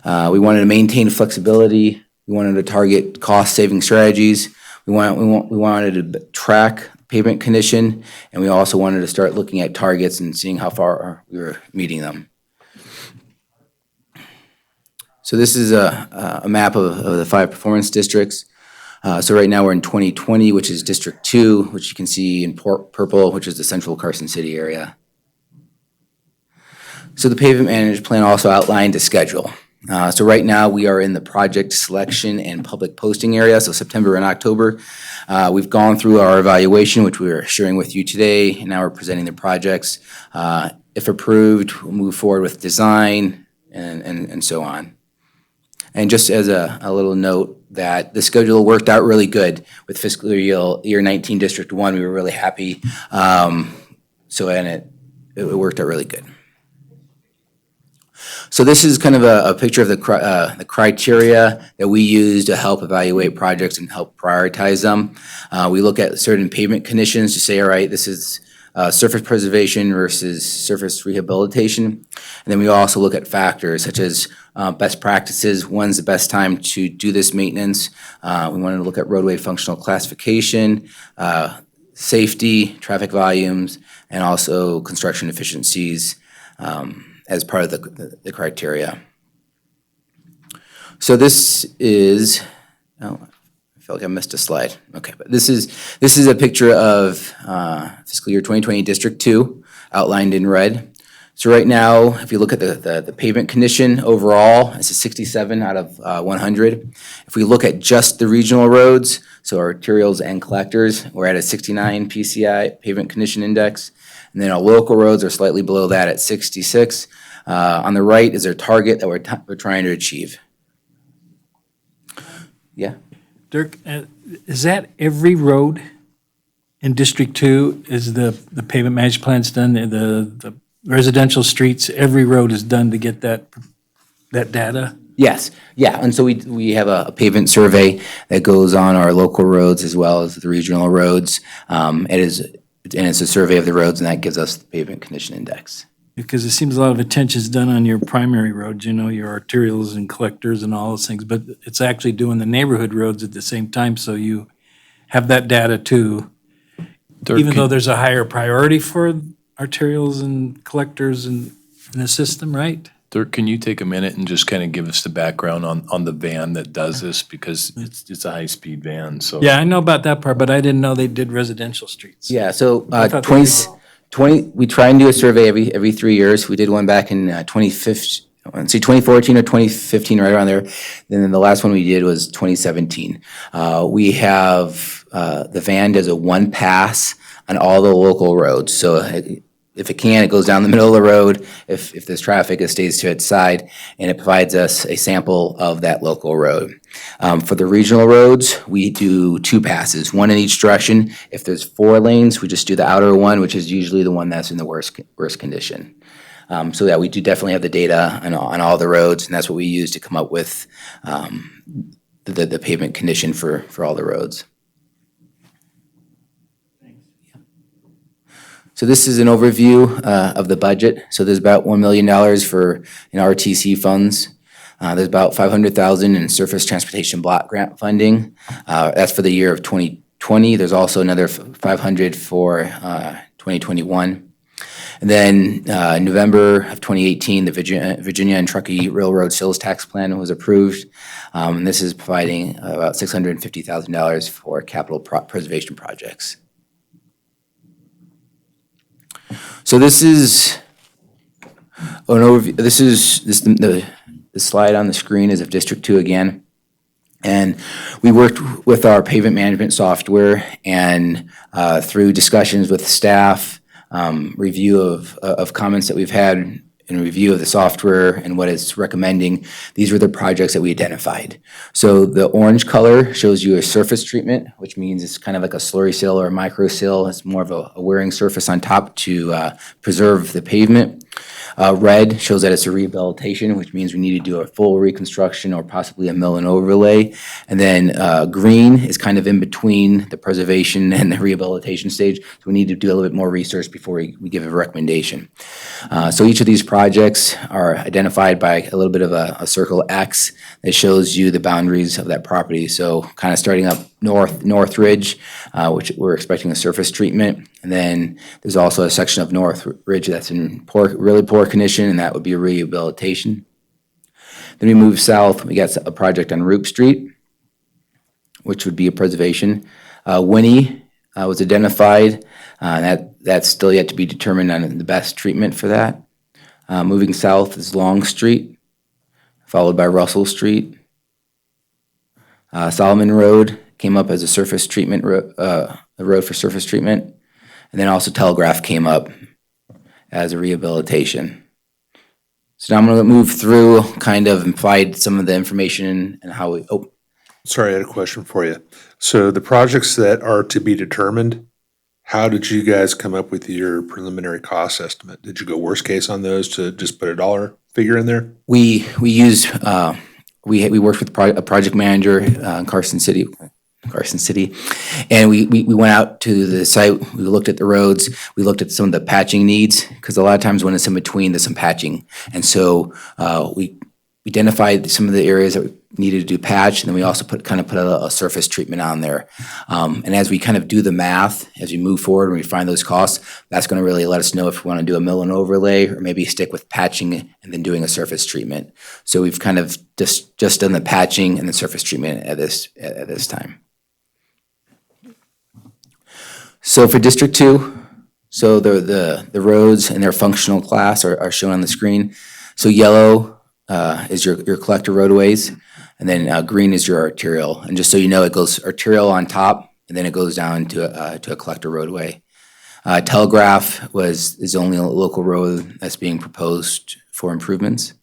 We wanted to maintain flexibility. We wanted to target cost-saving strategies. We wanted to track pavement condition, and we also wanted to start looking at targets and seeing how far we were meeting them. So this is a map of the 5 performance districts. So right now we're in 2020, which is District 2, which you can see in purple, which is the central Carson City area. So the pavement management plan also outlined a schedule. So right now we are in the project selection and public posting area, so September and October. We've gone through our evaluation, which we are sharing with you today, and now we're presenting the projects. If approved, we'll move forward with design and so on. And just as a little note, that the schedule worked out really good with fiscal year 19 District 1. We were really happy. It worked out really good. So this is kind of a picture of the criteria that we use to help evaluate projects and help prioritize them. We look at certain pavement conditions to say, all right, this is surface preservation versus surface rehabilitation. And then we also look at factors such as best practices. When's the best time to do this maintenance? We wanted to look at roadway functional classification, safety, traffic volumes, and also construction efficiencies as part of the criteria. So this is, I feel like I missed a slide. Okay, but this is a picture of fiscal year 2020 District 2 outlined in red. So right now, if you look at the pavement condition overall, it's a 67 out of 100. If we look at just the regional roads, so arterials and collectors, we're at a 69 PCI, pavement condition index. And then our local roads are slightly below that at 66. On the right is our target that we're trying to achieve. Yeah. Dirk, is that every road in District 2 is the pavement management plan's done, the residential streets, every road is done to get that data? Yes, yeah, and so we have a pavement survey that goes on our local roads as well as the regional roads. It's a survey of the roads, and that gives us the pavement condition index. Because it seems a lot of attention is done on your primary roads, your arterials and collectors and all those things, but it's actually doing the neighborhood roads at the same time, so you have that data too. Dirk, even though can- there's a higher priority for arterials and collectors in the system, right? Dirk, can you take a minute and just kind of give us the background on the van that does this? Because it's a high-speed van, so. Yeah, I know about that part, but I didn't know they did residential streets. Yeah, so I thought they 20, we try and do a survey every 3 years. We did one back in 2015, let's see, 2014 or 2015, right around there. And then the last one we did was 2017. We have, the van does a one pass on all the local roads. So if it can, it goes down the middle of the road. If there's traffic, it stays to its side, and it provides us a sample of that local road. For the regional roads, we do two passes, one in each direction. If there's 4 lanes, we just do the outer one, which is usually the one that's in the worst condition. So yeah, we do definitely have the data on all the roads, and that's what we use to come up with the pavement condition for all the roads. So this is an overview of the budget. So there's about $1 million for RTC funds. There's about $500,000 in surface transportation block grant funding. That's for the year of 2020. There's also another $500 for 2021. And then November of 2018, the Virginia and Truckee Railroad Sales Tax Plan was approved. And this is providing about $650,000 for capital preservation projects. So this is an overview. The slide on the screen is of District 2 again. And we worked with our pavement management software, and through discussions with staff, review of comments that we've had, and review of the software and what it's recommending, these were the projects that we identified. So the orange color shows you a surface treatment, which means it's kind of like a slurry seal or a micro seal. It's more of a wearing surface on top to preserve the pavement. Red shows that it's a rehabilitation, which means we need to do a full reconstruction or possibly a mill and overlay. And then green is kind of in between the preservation and the rehabilitation stage. So we need to do a little bit more research before we give a recommendation. So each of these projects are identified by a little bit of a circle X that shows you the boundaries of that property. So kind of starting up North Ridge, which we're expecting a surface treatment. And then there's also a section of North Ridge that's in really poor condition, and that would be a rehabilitation. Then we move south, we got a project on Roop Street, which would be a preservation. Winnie was identified, that's still yet to be determined on the best treatment for that. Moving south is Long Street, followed by Russell Street. Solomon Road came up as a surface treatment, a road for surface treatment. And then also Telegraph came up as a rehabilitation. So now I'm gonna move through, kind of implied some of the information and how we, Sorry, I had a question for you. So the projects that are to be determined, how did you guys come up with your preliminary cost estimate? Did you go worst case on those to just put a dollar figure in there? we use, we worked with a project manager in Carson City, and we went out to the site, we looked at the roads, we looked at some of the patching needs, because a lot of times when it's in between, there's some patching. And so we identified some of the areas that we needed to do patch, and then we also put a surface treatment on there. And as we kind of do the math, as we move forward and we find those costs, that's gonna really let us know if we wanna do a mill and overlay, or maybe stick with patching and then doing a surface treatment. So we've kind of just done the patching and the surface treatment at this time. So for District 2, so the roads and their functional class are shown on the screen. So yellow is your collector roadways, and then green is your arterial. And just so you know, it goes arterial on top, and then it goes down to a collector roadway. Telegraph is the only local road that's being proposed for improvements.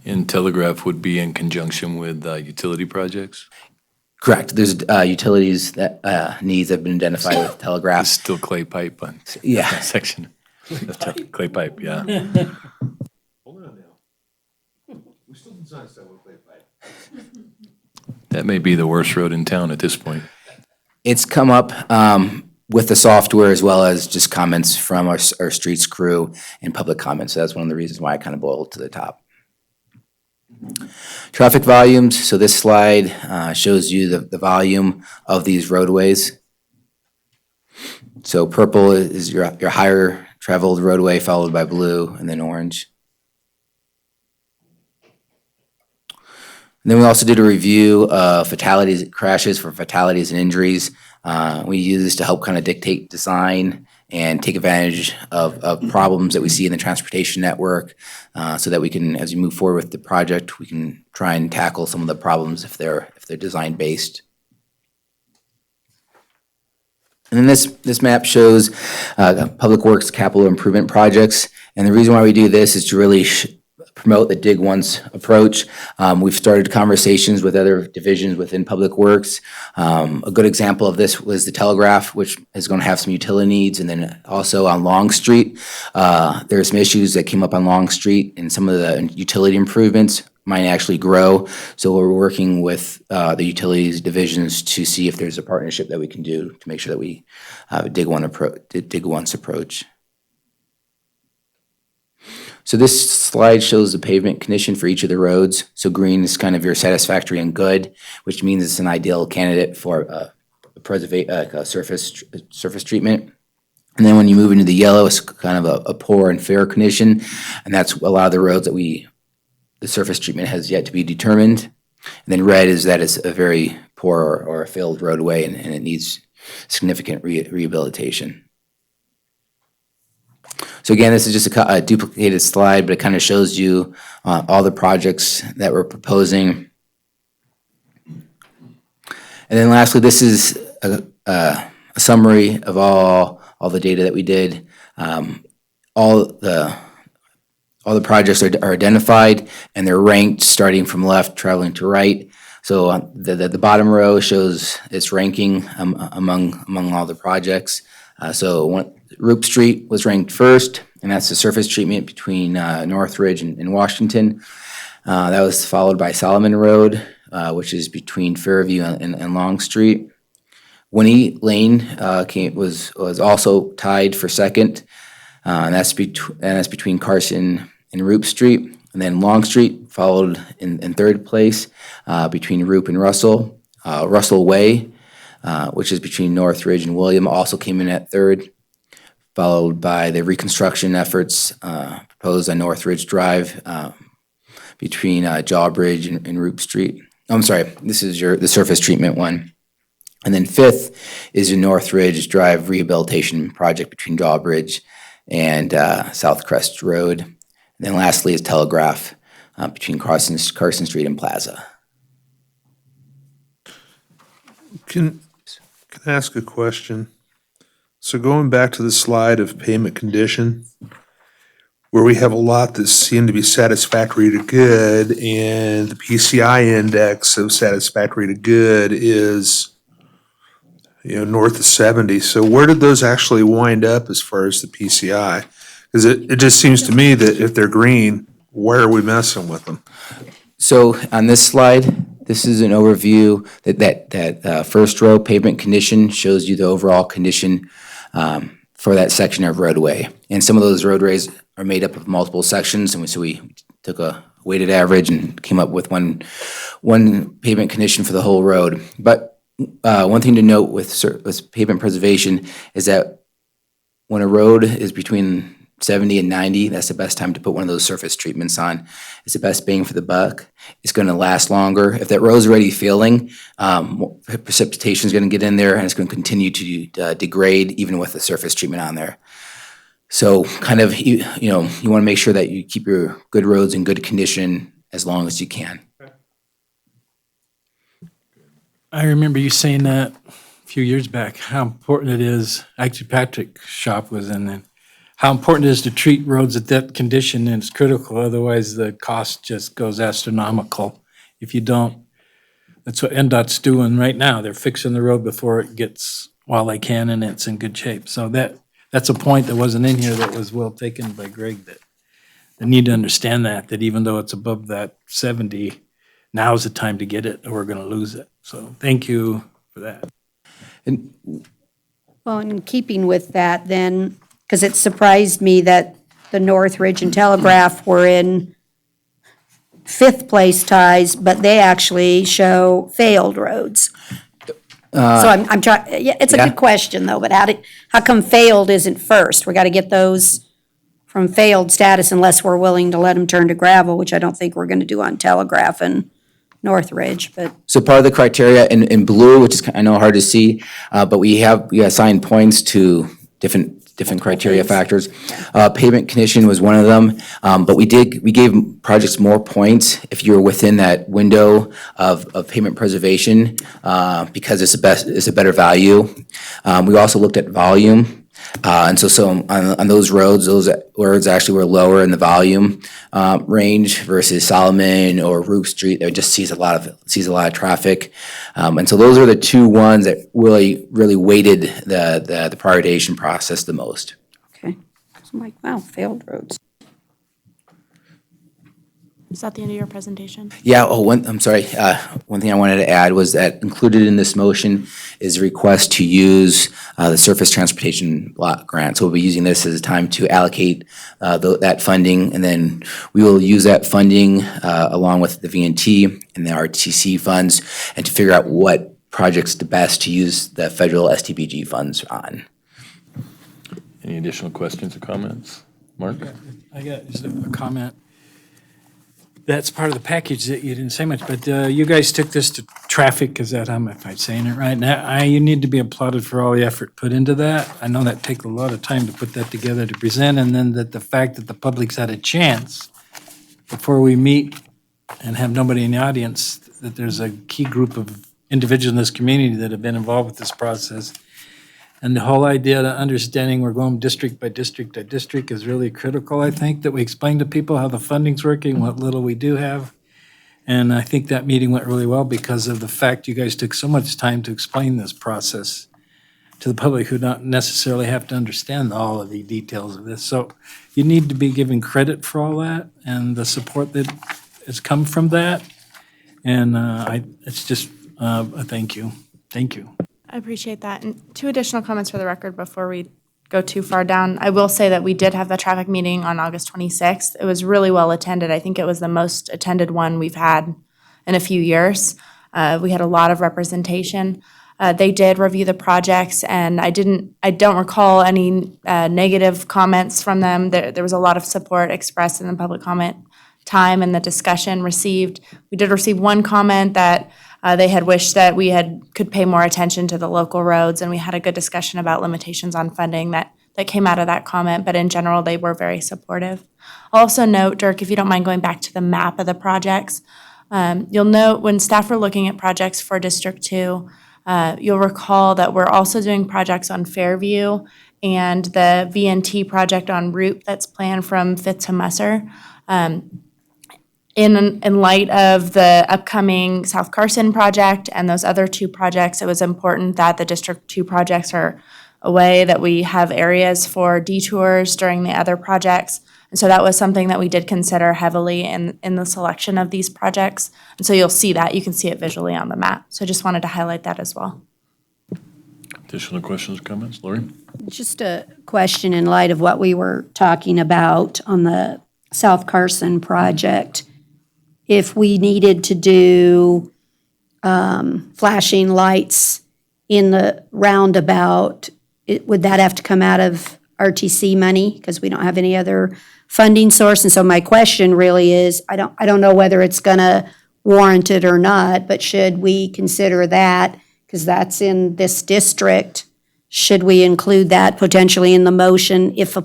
And Telegraph would be in conjunction with utility projects? Correct. There's utilities that needs have been identified with Telegraph. It's still clay pipe on Yeah. that section. Clay pipe, yeah. Hold on now. We still design stuff with clay pipe. That may be the worst road in town at this point. It's come up with the software as well as just comments from our streets crew and public comments. So that's one of the reasons why I kind of boiled to the top. Traffic volumes. So this slide shows you the volume of these roadways. So purple is your higher traveled roadway, followed by blue, and then orange. And then we also did a review of fatalities, crashes for fatalities and injuries. We use this to help kind of dictate design and take advantage of problems that we see in the transportation network, so that we can, as we move forward with the project, we can try and tackle some of the problems if they're design based. And then this map shows Public Works capital improvement projects. And the reason why we do this is to really promote the dig once approach. We've started conversations with other divisions within Public Works. A good example of this was the Telegraph, which is going to have some utility needs. And then also on Long Street, there are some issues that came up on Long Street, and some of the utility improvements might actually grow. So we're working with the utilities divisions to see if there's a partnership that we can do to make sure that we have a dig once approach. So this slide shows the pavement condition for each of the roads. So green is kind of your satisfactory and good, which means it's an ideal candidate for surface treatment. And then when you move into the yellow, it's kind of a poor and fair condition, and that's a lot of the roads that the surface treatment has yet to be determined. And then red is that it's a very poor or a failed roadway, and it needs significant rehabilitation. So again, this is just a duplicated slide, but it kind of shows you all the projects that we're proposing. And then lastly, this is a summary of all the data that we did. All the projects are identified, and they're ranked starting from left, traveling to right. So the bottom row shows its ranking among all the projects. So Roop Street was ranked first, and that's the surface treatment between Northridge and Washington. That was followed by Solomon Road, which is between Fairview and Long Street. Winnie Lane was also tied for second, and that's between Carson and Roop Street. And then Long Street followed in third place between Roop and Russell. Russell Way, which is between Northridge and William, also came in at third, followed by the reconstruction efforts proposed on Northridge Drive between Jawbridge and Roop Street. Oh, I'm sorry, this is the surface treatment one. And then fifth is your Northridge Drive rehabilitation project between Jawbridge and South Crest Road. And then lastly is Telegraph between Carson Street and Plaza. Can I ask a question? So going back to the slide of payment condition, where we have a lot that seem to be satisfactory to good, and the PCI index of satisfactory to good is, north of 70. So where did those actually wind up as far as the PCI? Because it just seems to me that if they're green, where are we messing with them? So on this slide, this is an overview that first row pavement condition shows you the overall condition for that section of roadway. And some of those roadways are made up of multiple sections, and so we took a weighted average and came up with one pavement condition for the whole road. But one thing to note with pavement preservation is that when a road is between 70 and 90, that's the best time to put one of those surface treatments on. It's the best bang for the buck. It's going to last longer. If that road's already failing, precipitation is going to get in there, and it's going to continue to degrade even with the surface treatment on there. So kind of, you want to make sure that you keep your good roads in good condition as long as you can. I remember you saying that a few years back, how important it is, actually Patrick's shop was in there, how important it is to treat roads at that condition, and it's critical, otherwise the cost just goes astronomical. If you don't, that's what NDOT's doing right now, they're fixing the road before it gets, while they can, and it's in good shape. So that's a point that wasn't in here that was well taken by Greg, that they need to understand that even though it's above that 70, now's the time to get it or we're gonna lose it. So thank you for that. And Well, in keeping with that then, because it surprised me that the Northridge and Telegraph were in fifth place ties, but they actually show failed roads. So I'm trying, yeah, it's a Yeah. good question though, but how come failed isn't first? We got to get those from failed status unless we're willing to let them turn to gravel, which I don't think we're going to do on Telegraph and Northridge, but So part of the criteria in blue, which is, I know, hard to see, but we assign points to different criteria factors. Pavement condition was one of them, but we gave projects more points if you were within that window of pavement preservation, because it's a better value. We also looked at volume. And so on those roads actually were lower in the volume range versus Solomon or Rook Street. That just sees a lot of traffic. And so those are the two ones that really weighted the prioritization process the most. okay. So I'm like, wow, failed roads. Is that the end of your presentation? Yeah, I'm sorry. One thing I wanted to add was that included in this motion is a request to use the Surface Transportation Block Grant. So we'll be using this as a time to allocate that funding, and then we will use that funding along with the VNT and the RTC funds, and to figure out what projects the best to use the federal STBG funds on. Any additional questions or comments? Mark? I got just a comment. That's part of the package that you didn't say much, but you guys took this to traffic, is that if I'm saying it right? Now, you need to be applauded for all the effort put into that. I know that takes a lot of time to put that together to present, and then that the fact that the public's had a chance before we meet and have nobody in the audience, that there's a key group of individuals in this community that have been involved with this process. And the whole idea of understanding we're going district by district by district is really critical, I think, that we explain to people how the funding's working, what little we do have. And I think that meeting went really well because of the fact you guys took so much time to explain this process to the public who don't necessarily have to understand all of the details of this. So you need to be given credit for all that and the support that has come from that. And it's just a thank you. Thank you. I appreciate that. And two additional comments for the record before we go too far down. I will say that we did have the traffic meeting on August 26th. It was really well attended. I think it was the most attended one we've had in a few years. We had a lot of representation. They did review the projects, and I don't recall any negative comments from them. There was a lot of support expressed in the public comment time and the discussion received. We did receive one comment that they had wished that we could pay more attention to the local roads, and we had a good discussion about limitations on funding that came out of that comment, but in general, they were very supportive. I'll also note, Dirk, if you don't mind going back to the map of the projects, you'll note when staff were looking at projects for District 2, you'll recall that we're also doing projects on Fairview and the VNT project on Route that's planned from Fifth to Musser. In light of the upcoming South Carson project and those other two projects, it was important that the District 2 projects are a way that we have areas for detours during the other projects. And so that was something that we did consider heavily in the selection of these projects. And so you'll see that. You can see it visually on the map. So I just wanted to highlight that as well. Additional questions or comments? Lori? Just a question in light of what we were talking about on the South Carson project. If we needed to do flashing lights in the roundabout, would that have to come out of RTC money? Because we don't have any other funding source. And so my question really is, I don't know whether it's going to warrant it or not, but should we consider that? Because that's in this district. Should we include that potentially in the motion if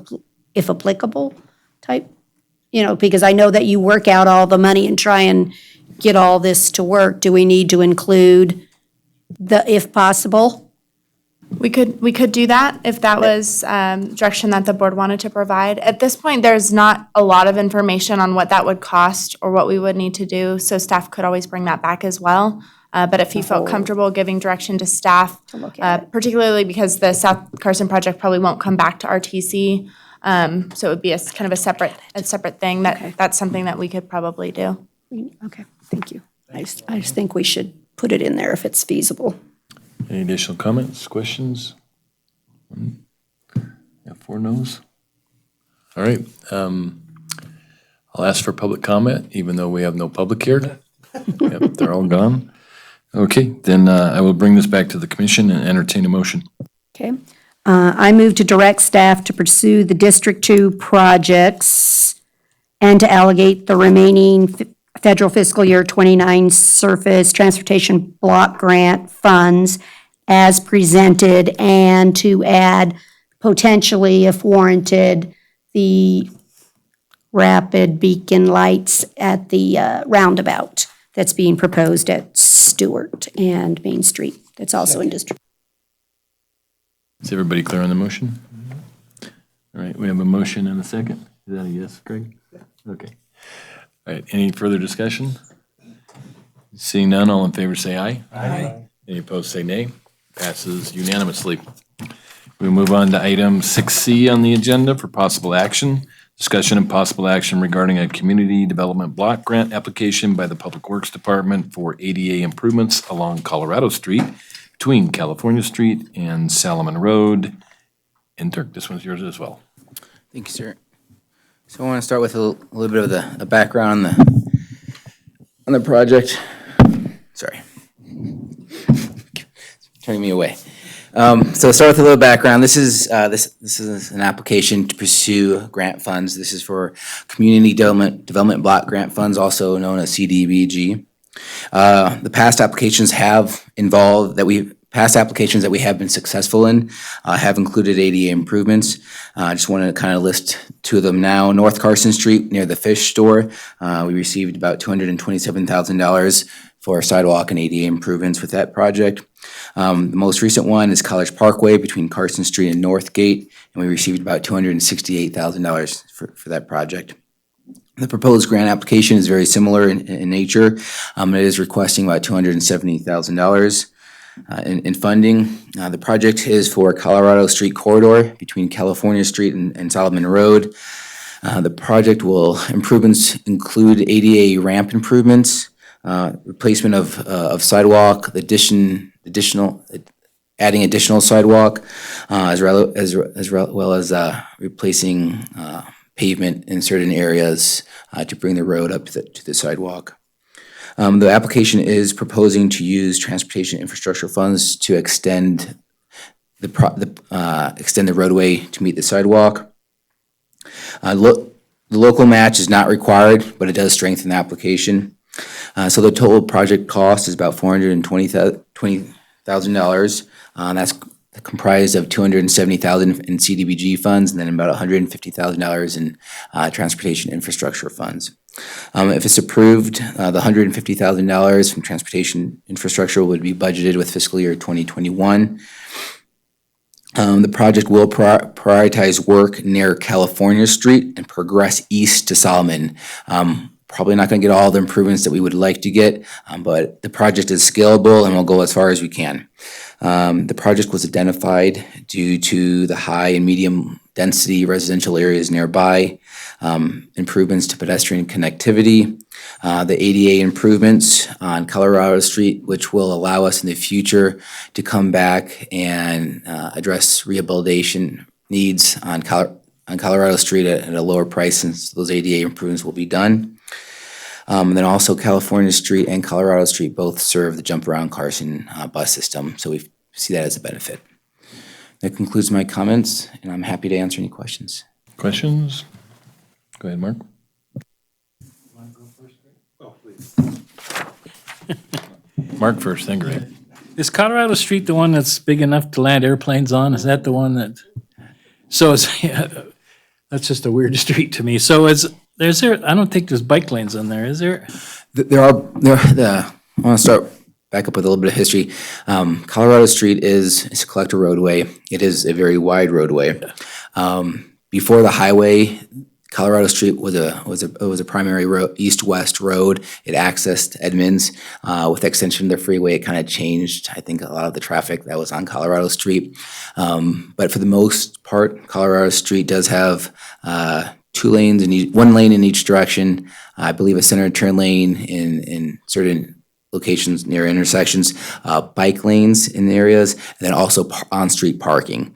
applicable type? Because I know that you work out all the money and try and get all this to work. Do we need to include if possible? We could do that if that was direction that the board wanted to provide. At this point, there's not a lot of information on what that would cost or what we would need to do, so staff could always bring that back as well. But if you felt comfortable giving direction to staff, particularly because the South Carson project probably won't come back to RTC, so it would be a kind of a separate thing. That's something that we could probably do. Okay, thank you. I just think we should put it in there if it's feasible. Any additional comments, questions? Yeah, 4 no's. All right. I'll ask for public comment, even though we have no public here. Yep, they're all gone. Okay, then I will bring this back to the commission and entertain a motion. Okay. I move to direct staff to pursue the District 2 projects and to allocate the remaining federal fiscal year 29 surface transportation block grant funds as presented, and to add potentially, if warranted, the rapid beacon lights at the roundabout that's being proposed at Stewart and Main Street. That's also in District. Is everybody clear on the motion? All right, we have a motion and a second. Is that a yes, Greg? Okay. All right, any further discussion? Seeing none, all in favor say aye. Aye. Any opposed say nay. Passes unanimously. We move on to item 6C on the agenda for possible action. Discussion and possible action regarding a community development block grant application by the Public Works Department for ADA improvements along Colorado Street between California Street and Salomon Road. And Dirk, this one's yours as well. Thank you, sir. So I want to start with a little bit of the background on the project. Sorry. Turning me away. So start with a little background. This is an application to pursue grant funds. This is for Community Development Block Grant Funds, also known as CDBG. The past applications that we have been successful in have included ADA improvements. I just want to kind of list two of them now. North Carson Street near the fish store, we received about $227,000 for sidewalk and ADA improvements with that project. The most recent one is College Parkway between Carson Street and Northgate, and we received about $268,000 for that project. The proposed grant application is very similar in nature. It is requesting about $270,000 in funding. The project is for Colorado Street corridor between California Street and Solomon Road. The project improvements include ADA ramp improvements, replacement of sidewalk, adding additional sidewalk, as well as replacing pavement in certain areas to bring the road up to the sidewalk. The application is proposing to use transportation infrastructure funds to extend the roadway to meet the sidewalk. The local match is not required, but it does strengthen the application. So the total project cost is about $420,000. That's comprised of $270,000 in CDBG funds and then about $150,000 in transportation infrastructure funds. If it's approved, the $150,000 from transportation infrastructure would be budgeted with fiscal year 2021. The project will prioritize work near California Street and progress east to Solomon. Probably not going to get all the improvements that we would like to get, but the project is scalable and we'll go as far as we can. The project was identified due to the high and medium density residential areas nearby, improvements to pedestrian connectivity, the ADA improvements on Colorado Street, which will allow us in the future to come back and address rehabilitation needs on Colorado Street at a lower price since those ADA improvements will be done. And then also California Street and Colorado Street both serve the Jump Around Carson bus system, so we see that as a benefit. That concludes my comments, and I'm happy to answer any questions. Questions? Go ahead, Mark. Mark first, then Greg. Is Colorado Street the one that's big enough to land airplanes on? Is that the one that, so it's, that's just a weird street to me. So is there, I don't think there's bike lanes on there, is there? I want to start back up with a little bit of history. Colorado Street is a collector roadway. It is a very wide roadway. Before the highway, Colorado Street was a primary road, east-west road. It accessed Edmonds. With the extension of the freeway, it kind of changed, I think, a lot of the traffic that was on Colorado Street. But for the most part, Colorado Street does have 2 lanes in one lane in each direction. I believe a center turn lane in certain locations near intersections, bike lanes in the areas, and then also on-street parking.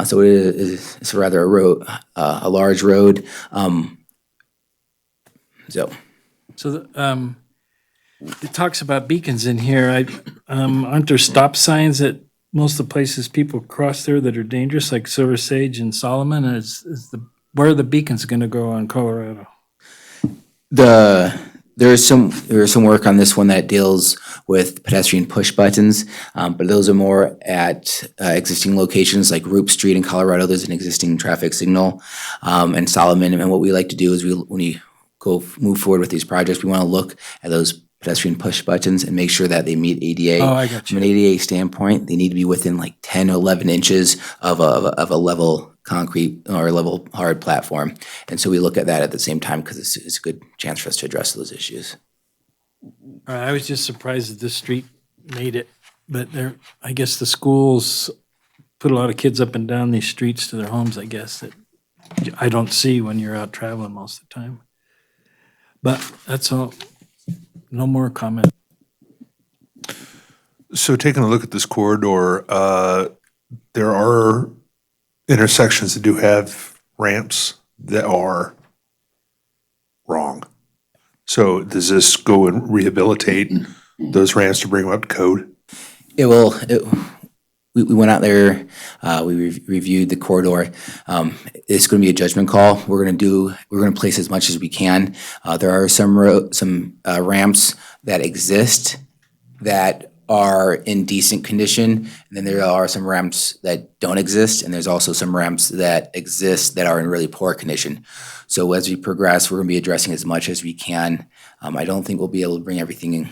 So it's rather a large road. it talks about beacons in here. Aren't there stop signs at most of the places people cross there that are dangerous, like Silver Sage and Solomon? Where are the beacons gonna go on Colorado? There is some work on this one that deals with pedestrian push buttons, but those are more at existing locations like Roop Street in Colorado. There's an existing traffic signal, and Solomon. And what we like to do is when we move forward with these projects, we want to look at those pedestrian push buttons and make sure that they meet ADA. Oh, I got you. From an ADA standpoint, they need to be within like 10 or 11 inches of a level concrete or level hard platform. And so we look at that at the same time because it's a good chance for us to address those issues. I was just surprised that this street made it, but I guess the schools put a lot of kids up and down these streets to their homes, I guess, that I don't see when you're out traveling most of the time. But that's all. No more comment. So taking a look at this corridor, there are intersections that do have ramps that are wrong. So does this go and rehabilitate those ramps to bring them up to code? It will. We went out there, we reviewed the corridor. It's going to be a judgment call. We're going to place as much as we can. There are some ramps that exist that are in decent condition, and then there are some ramps that don't exist, and there's also some ramps that exist that are in really poor condition. So as we progress, we're going to be addressing as much as we can. I don't think we'll be able to bring everything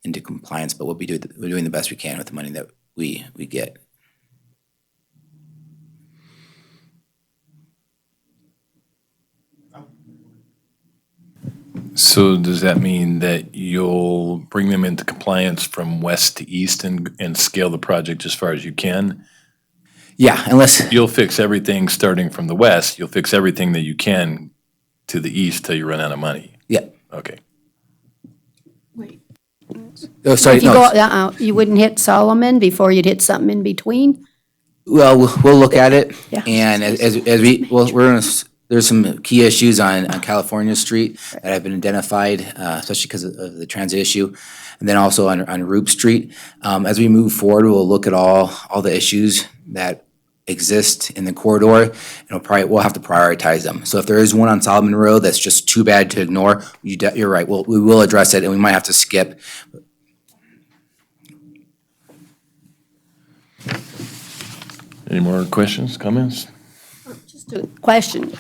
into compliance, but we're doing the best we can with the money that we get. So does that mean that you'll bring them into compliance from west to east and scale the project as far as you can? Yeah, unless You'll fix everything starting from the west, you'll fix everything that you can to the east till you run out of money? Yeah. Okay. Oh, sorry, If you no. you wouldn't hit Solomon before you'd hit something in between? Well, we'll look at it, Yeah. and there's some key issues on California Street that have been identified, especially because of the transit issue, and then also on Roop Street. As we move forward, we'll look at all the issues that exist in the corridor, and we'll have to prioritize them. So if there is one on Solomon Road that's just too bad to ignore, you're right, we will address it, and we might have to skip. Any more questions, comments? Just a question.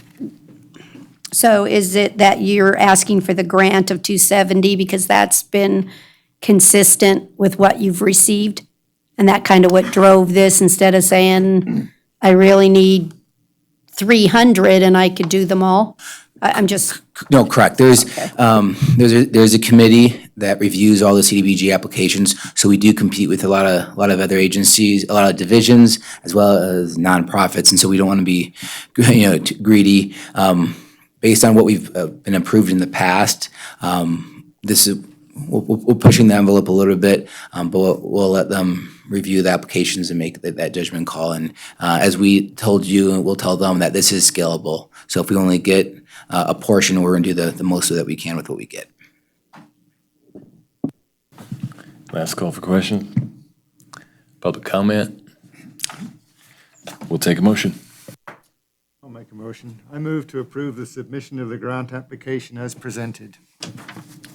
So is it that you're asking for the grant of 270 because that's been consistent with what you've received? And that kind of what drove this instead of saying, I really need 300 and I could do them all? I'm just, No, correct. There's a committee that reviews all the CDBG applications. So we do compete with a lot of other agencies, a lot of divisions, as well as nonprofits. And so we don't want to be, too greedy. Based on what we've been approved in the past, we're pushing the envelope a little bit, but we'll let them review the applications and make that judgment call. And as we told you, we'll tell them that this is scalable. So if we only get a portion, we're going to do the most that we can with what we get. Last call for questions. Public comment. We'll take a motion. I'll make a motion. I move to approve the submission of the grant application as presented.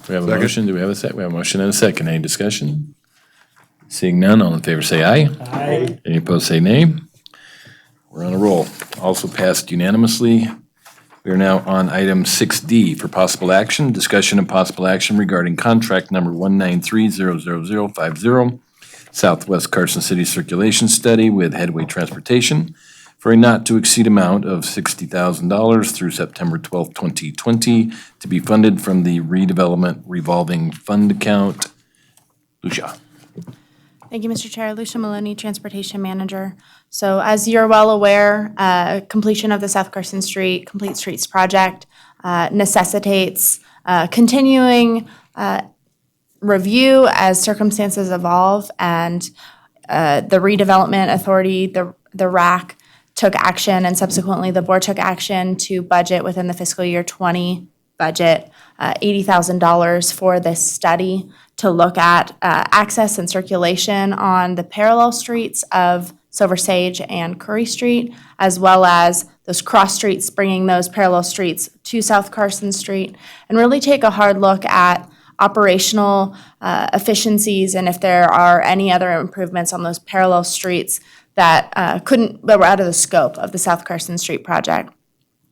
We have a motion. Do we have a second? We have a motion and a second. Any discussion? Seeing none, all in favor say aye. Aye. Any opposed say nay. We're on a roll. Also passed unanimously. We are now on item 6D for possible action, discussion and possible action regarding contract number 193-00050, Southwest Carson City Circulation Study with Headway Transportation for a not-to-exceed amount of $60,000 through September 12, 2020, to be funded from the Redevelopment Revolving Fund Account. Lucia. Thank you, Mr. Chair. Lucia Maloney, Transportation Manager. So as you're well aware, completion of the South Carson Street Complete Streets project necessitates continuing review as circumstances evolve, and the Redevelopment Authority, the RAC, took action, and subsequently the board took action to budget within the fiscal year 20 budget $80,000 for this study to look at access and circulation on the parallel streets of Silver Sage and Curry Street, as well as those cross streets, bringing those parallel streets to South Carson Street, and really take a hard look at operational efficiencies and if there are any other improvements on those parallel streets that were out of the scope of the South Carson Street project.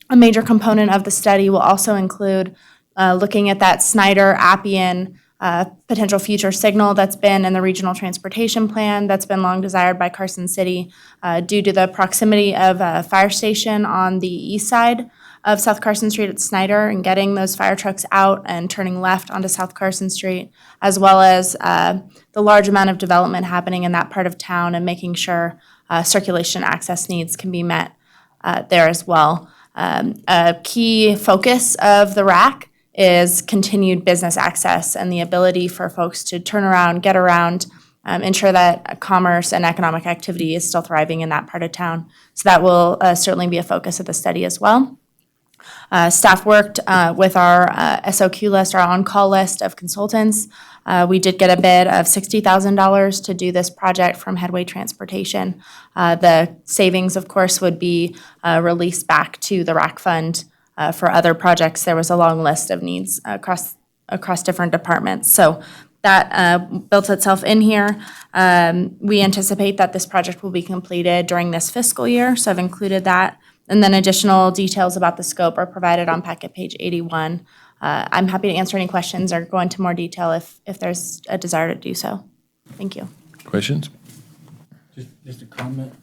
A major component of the study will also include looking at that Snyder-Appian potential future signal that's been in the regional transportation plan that's been long desired by Carson City due to the proximity of a fire station on the east side of South Carson Street at Snyder and getting those fire trucks out and turning left onto South Carson Street, as well as the large amount of development happening in that part of town and making sure circulation access needs can be met there as well. A key focus of the RAC is continued business access and the ability for folks to turn around, get around, ensure that commerce and economic activity is still thriving in that part of town. So that will certainly be a focus of the study as well. Staff worked with our SOQ list, our on-call list of consultants. We did get a bid of $60,000 to do this project from Headway Transportation. The savings, of course, would be released back to the RAC fund for other projects. There was a long list of needs across different departments. So that built itself in here. We anticipate that this project will be completed during this fiscal year, so I've included that. And then additional details about the scope are provided on packet page 81. I'm happy to answer any questions or go into more detail if there's a desire to do so. Thank you. Questions? Just a comment.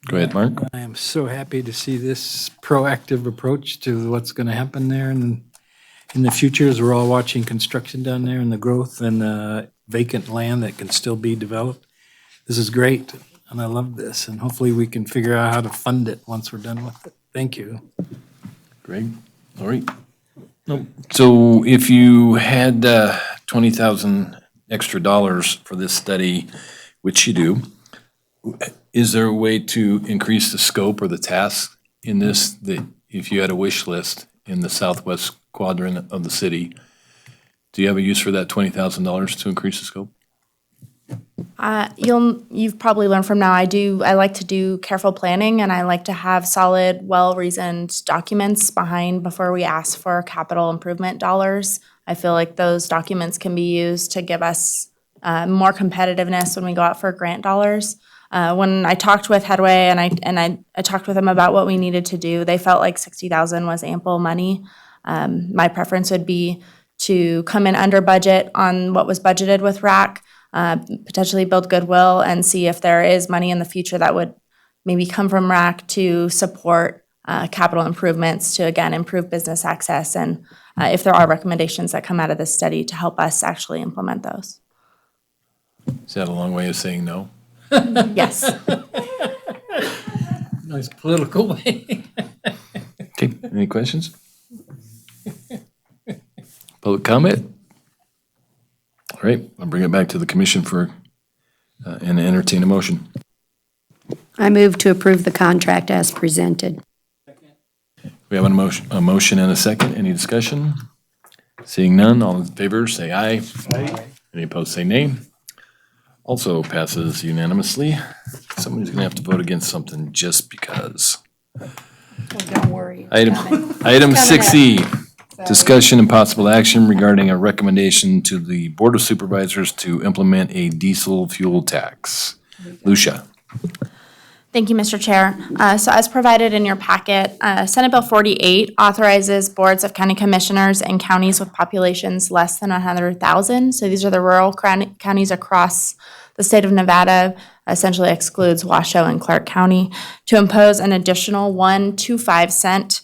Go ahead, Mark. I am so happy to see this proactive approach to what's going to happen there in the future as we're all watching construction down there and the growth and the vacant land that can still be developed. This is great, and I love this, and hopefully we can figure out how to fund it once we're done with it. Thank you. Greg? All right. So if you had $20,000 extra dollars for this study, which you do, is there a way to increase the scope or the task in this, that if you had a wish list in the southwest quadrant of the city, do you have a use for that $20,000 to increase the scope? You've probably learned from now, I like to do careful planning, and I like to have solid, well-reasoned documents behind before we ask for capital improvement dollars. I feel like those documents can be used to give us more competitiveness when we go out for grant dollars. When I talked with Headway and I talked with them about what we needed to do, they felt like $60,000 was ample money. My preference would be to come in under budget on what was budgeted with RAC, potentially build goodwill and see if there is money in the future that would maybe come from RAC to support capital improvements to, again, improve business access, and if there are recommendations that come out of this study to help us actually implement those. Is that a long way of saying no? Yes. Nice political way. Okay, any questions? Public comment? All right, I'll bring it back to the commission for, and entertain a motion. I move to approve the contract as presented. We have a motion and a second. Any discussion? Seeing none, all in favor, say aye. Aye. Any opposed, say nay. Also passes unanimously. Somebody's gonna have to vote against something just because. Oh, don't worry. Item 6E, discussion and possible action regarding a recommendation to the Board of Supervisors to implement a diesel fuel tax. Lucia. Thank you, Mr. Chair. So as provided in your packet, Senate Bill 48 authorizes boards of county commissioners in counties with populations less than 100,000. So these are the rural counties across the state of Nevada, essentially excludes Washoe and Clark County, to impose an additional 1.25 cent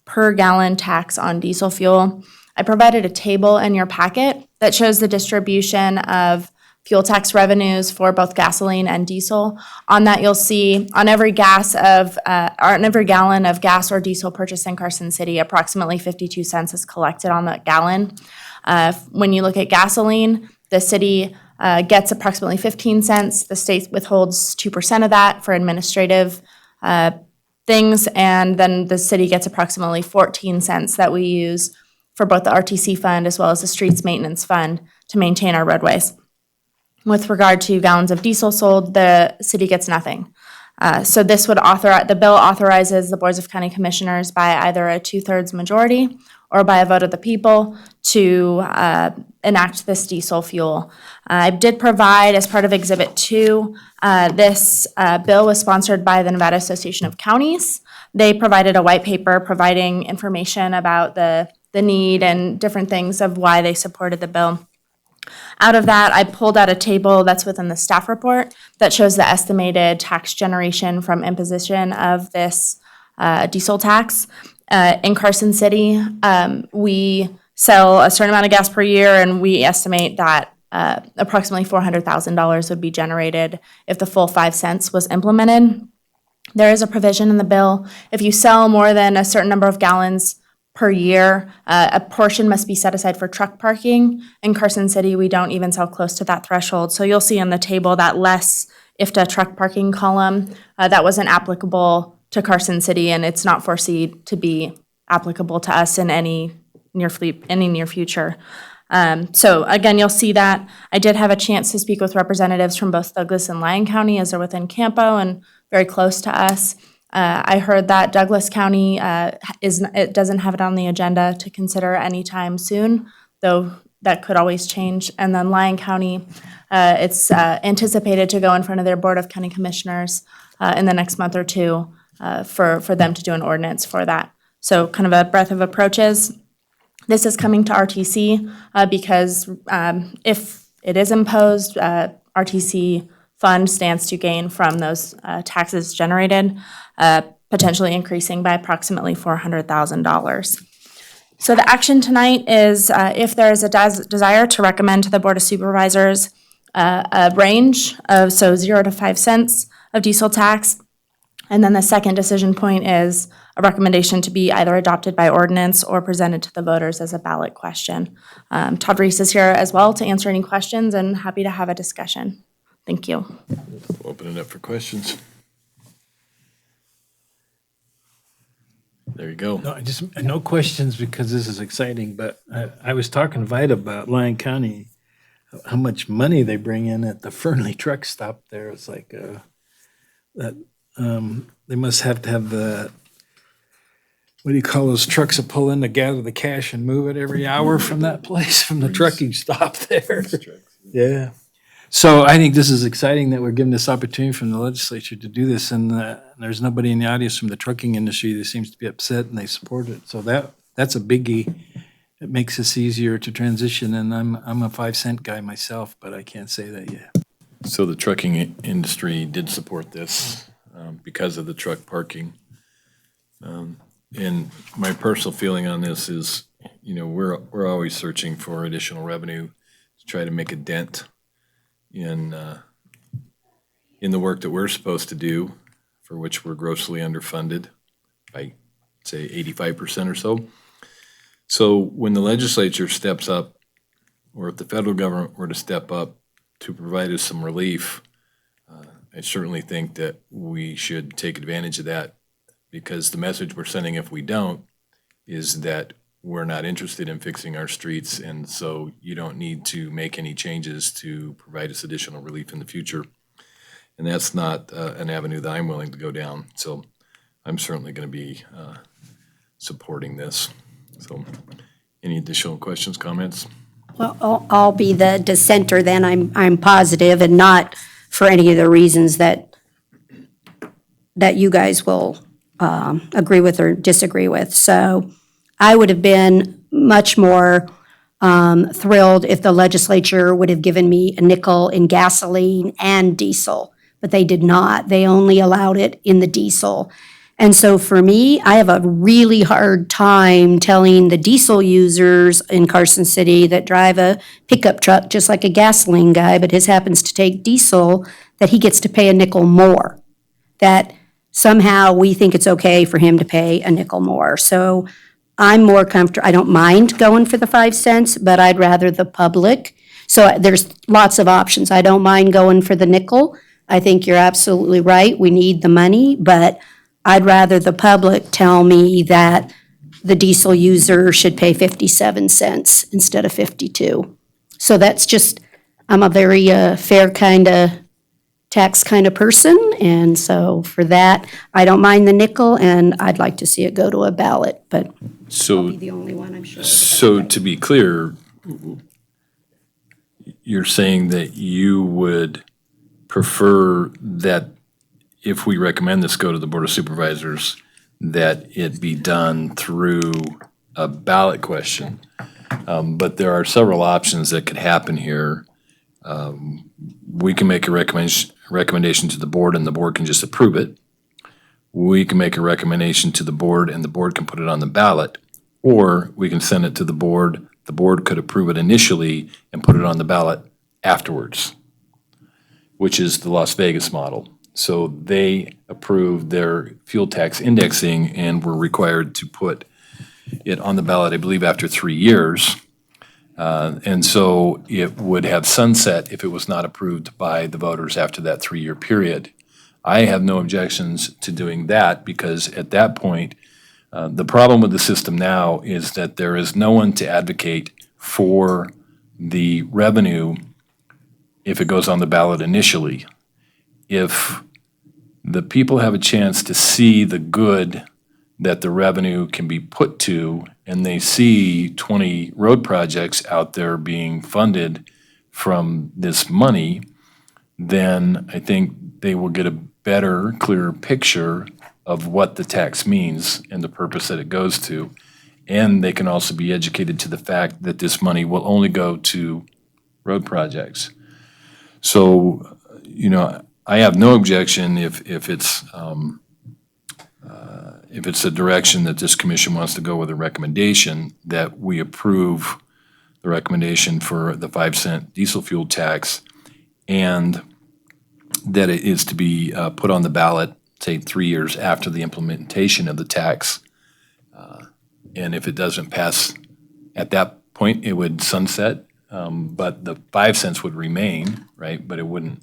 per gallon tax on diesel fuel. I provided a table in your packet that shows the distribution of fuel tax revenues for both gasoline and diesel. On that, you'll see on every gallon of gas or diesel purchased in Carson City, approximately 52 cents is collected on that gallon. When you look at gasoline, the city gets approximately 15 cents. The state withholds 2% of that for administrative things, and then the city gets approximately 14 cents that we use for both the RTC fund as well as the streets maintenance fund to maintain our roadways. With regard to gallons of diesel sold, the city gets nothing. So this would the bill authorizes the boards of county commissioners by either a 2/3 majority or by a vote of the people to enact this diesel fuel. I did provide, as part of Exhibit 2, this bill was sponsored by the Nevada Association of Counties. They provided a white paper providing information about the need and different things of why they supported the bill. Out of that, I pulled out a table that's within the staff report that shows the estimated tax generation from imposition of this diesel tax. In Carson City, we sell a certain amount of gas per year, and we estimate that approximately $400,000 would be generated if the full 5 cents was implemented. There is a provision in the bill. If you sell more than a certain number of gallons per year, a portion must be set aside for truck parking. In Carson City, we don't even sell close to that threshold. So you'll see on the table that less IFTA truck parking column, that wasn't applicable to Carson City, and it's not foreseen to be applicable to us in any near future. So again, you'll see that. I did have a chance to speak with representatives from both Douglas and Lyon County as they're within CAMPO and very close to us. I heard that Douglas County it doesn't have it on the agenda to consider anytime soon, though that could always change. And then Lyon County, it's anticipated to go in front of their Board of County Commissioners in the next month or two for them to do an ordinance for that. So kind of a breadth of approaches. This is coming to RTC because if it is imposed, RTC fund stands to gain from those taxes generated, potentially increasing by approximately $400,000. So the action tonight is if there is a desire to recommend to the Board of Supervisors a range of 0 to 5 cents of diesel tax. And then the second decision point is a recommendation to be either adopted by ordinance or presented to the voters as a ballot question. Todd Reese is here as well to answer any questions, and happy to have a discussion. Thank you. Open it up for questions. There you go. No questions because this is exciting, but I was talking to Vida about Lyon County, how much money they bring in at the Fernley truck stop there. It's like that they must have to have the, what do you call those trucks that pull in to gather the cash and move it every hour from that place, from the trucking stop there? Yeah. So I think this is exciting that we're given this opportunity from the legislature to do this, and there's nobody in the audience from the trucking industry that seems to be upset, and they support it. So that's a biggie. It makes this easier to transition, and I'm a 5 cent guy myself, but I can't say that yet. So the trucking industry did support this because of the truck parking. And my personal feeling on this is, we're always searching for additional revenue to try to make a dent in the work that we're supposed to do, for which we're grossly underfunded by, say, 85% or so. So when the legislature steps up, or if the federal government were to step up to provide us some relief, I certainly think that we should take advantage of that, because the message we're sending if we don't is that we're not interested in fixing our streets, and so you don't need to make any changes to provide us additional relief in the future. And that's not an avenue that I'm willing to go down. So I'm certainly going to be supporting this. So any additional questions, comments? Well, I'll be the dissenter then. I'm positive, and not for any of the reasons that you guys will agree with or disagree with. So I would have been much more thrilled if the legislature would have given me a nickel in gasoline and diesel, but they did not. They only allowed it in the diesel. And so for me, I have a really hard time telling the diesel users in Carson City that drive a pickup truck just like a gasoline guy, but his happens to take diesel, that he gets to pay a nickel more. That somehow we think it's okay for him to pay a nickel more. So I'm more comfortable. I don't mind going for the 5 cents, but I'd rather the public. So there's lots of options. I don't mind going for the nickel. I think you're absolutely right. We need the money, but I'd rather the public tell me that the diesel user should pay 57 cents instead of 52. So that's just, I'm a very fair kind of tax kind of person, and so for that, I don't mind the nickel, and I'd like to see it go to a ballot, but I'll So, be the only one, I'm sure. so to be clear, you're saying that you would prefer that if we recommend this go to the Board of Supervisors, that it be done through a ballot question. But there are several options that could happen here. We can make a recommendation to the board and the board can just approve it. We can make a recommendation to the board and the board can put it on the ballot. Or we can send it to the board could approve it initially and put it on the ballot afterwards, which is the Las Vegas model. So they approved their fuel tax indexing and were required to put it on the ballot, I believe, after 3 years. And so it would have sunset if it was not approved by the voters after that 3-year period. I have no objections to doing that because at that point, the problem with the system now is that there is no one to advocate for the revenue if it goes on the ballot initially. If the people have a chance to see the good that the revenue can be put to, and they see 20 road projects out there being funded from this money, then I think they will get a better, clearer picture of what the tax means and the purpose that it goes to. And they can also be educated to the fact that this money will only go to road projects. So, I have no objection if it's a direction that this commission wants to go with a recommendation, that we approve the recommendation for the 5-cent diesel fuel tax, and that it is to be put on the ballot, say, 3 years after the implementation of the tax. And if it doesn't pass at that point, it would sunset, but the 5 cents would remain, right? But it wouldn't,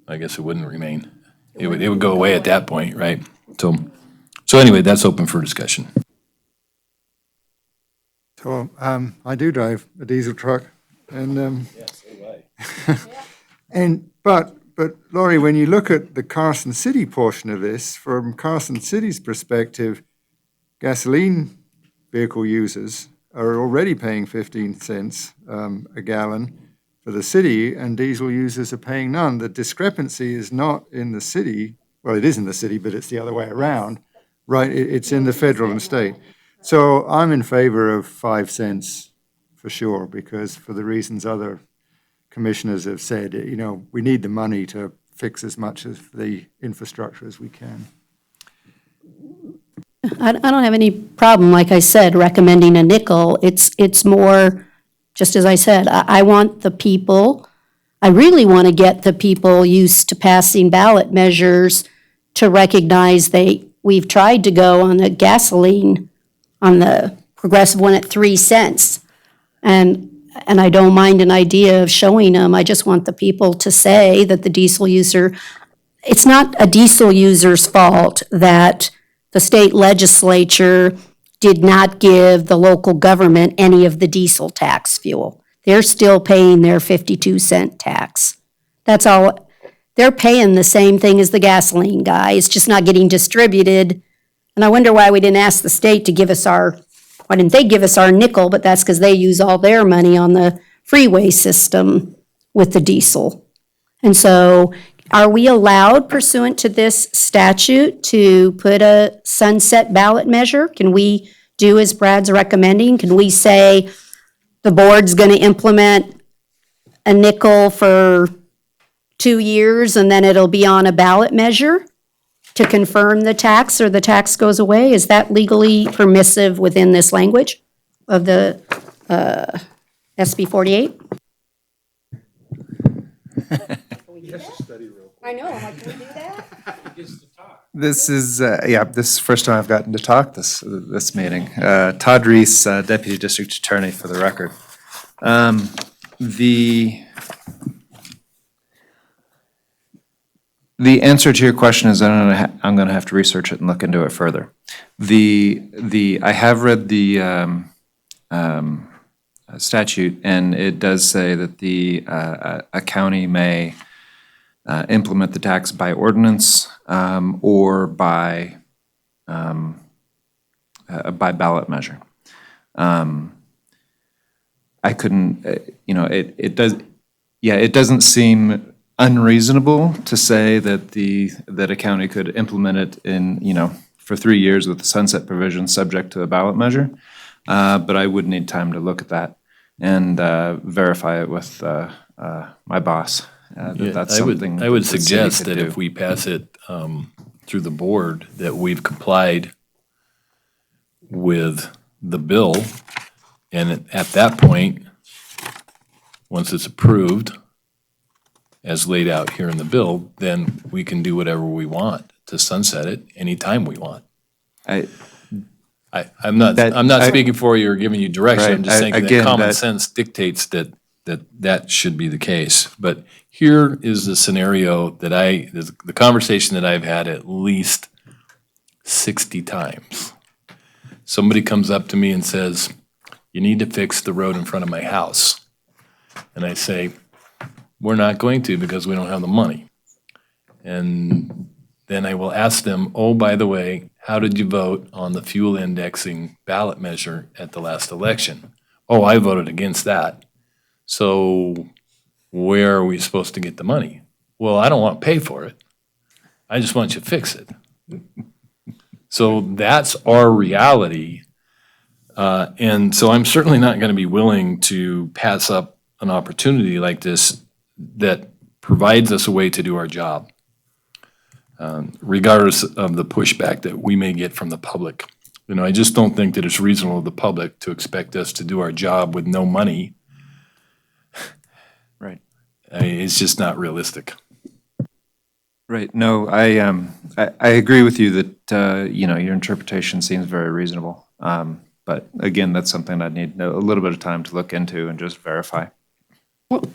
I guess it wouldn't remain. It would go away at that point, right? So anyway, that's open for discussion. So, I do drive a diesel truck, and, but Laurie, when you look at the Carson City portion of this, from Carson City's perspective, gasoline vehicle users are already paying 15 cents a gallon for the city, and diesel users are paying none. The discrepancy is not in the city. Well, it is in the city, but it's the other way around, right? It's in the federal and state. So I'm in favor of 5 cents for sure, because for the reasons other commissioners have said, we need the money to fix as much of the infrastructure as we can. I don't have any problem, like I said, recommending a nickel. It's more, just as I said, I want the people, I really want to get the people used to passing ballot measures to recognize we've tried to go on the gasoline, on the progressive one at 3 cents. And I don't mind an idea of showing them. I just want the people to say that the diesel user, it's not a diesel user's fault that the state legislature did not give the local government any of the diesel tax fuel. They're still paying their 52-cent tax. That's all. They're paying the same thing as the gasoline guy. It's just not getting distributed. And I wonder why we didn't ask the state to give us why didn't they give us our nickel? But that's because they use all their money on the freeway system with the diesel. And so are we allowed pursuant to this statute to put a sunset ballot measure? Can we do as Brad's recommending? Can we say the board's going to implement a nickel for 2 years and then it'll be on a ballot measure to confirm the tax, or the tax goes away? Is that legally permissive within this language of the SB 48? I know, can we do that? This is, this is the first time I've gotten to talk this meeting. Todd Reese, Deputy District Attorney for the record. The answer to your question is I'm going to have to research it and look into it further. I have read the statute, and it does say that a county may implement the tax by ordinance or by ballot measure. I couldn't, it doesn't seem unreasonable to say that a county could implement it for 3 years with the sunset provision subject to a ballot measure. But I would need time to look at that and verify it with my boss. That's something I would the city suggest could that do. if we pass it through the board, that we've complied with the bill, and at that point, once it's approved, as laid out here in the bill, then we can do whatever we want to sunset it anytime we want. I'm not speaking for you or giving you direction. I'm just saying that common sense dictates that should be the case. But here is the scenario the conversation that I've had at least 60 times. Somebody comes up to me and says, "You need to fix the road in front of my house." And I say, "We're not going to because we don't have the money." And then I will ask them, "Oh, by the way, how did you vote on the fuel indexing ballot measure at the last election?" "Oh, I voted against that." "So where are we supposed to get the money?" "Well, I don't want to pay for it. I just want you to fix it." So that's our reality. And so I'm certainly not going to be willing to pass up an opportunity like this that provides us a way to do our job, regardless of the pushback that we may get from the public. I just don't think that it's reasonable of the public to expect us to do our job with no money. Right. It's just not realistic. Right. No, I agree with you that, your interpretation seems very reasonable. But again, that's something I'd need a little bit of time to look into and just verify.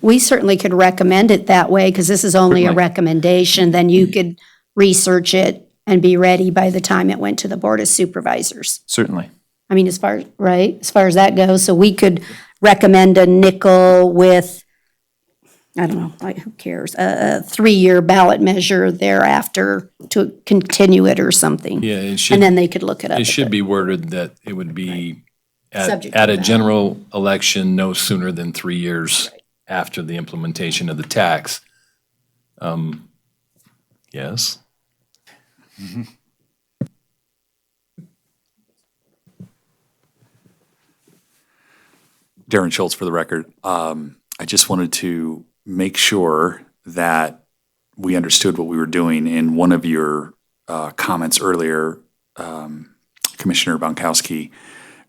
We certainly could recommend it that way, because this is only a Certainly. recommendation. Then you could research it and be ready by the time it went to the Board of Supervisors. Certainly. I mean, as far as that goes, so we could recommend a nickel with, I don't know, who cares, a 3-year ballot measure thereafter to continue it or something. Yeah, it should. And then they could look it up. It should be worded that it would be Subject at to a that. general election no sooner than 3 years after the implementation of the tax. Yes? Darren Schultz for the record. I just wanted to make sure that we understood what we were doing. In one of your comments earlier, Commissioner Bonkowski,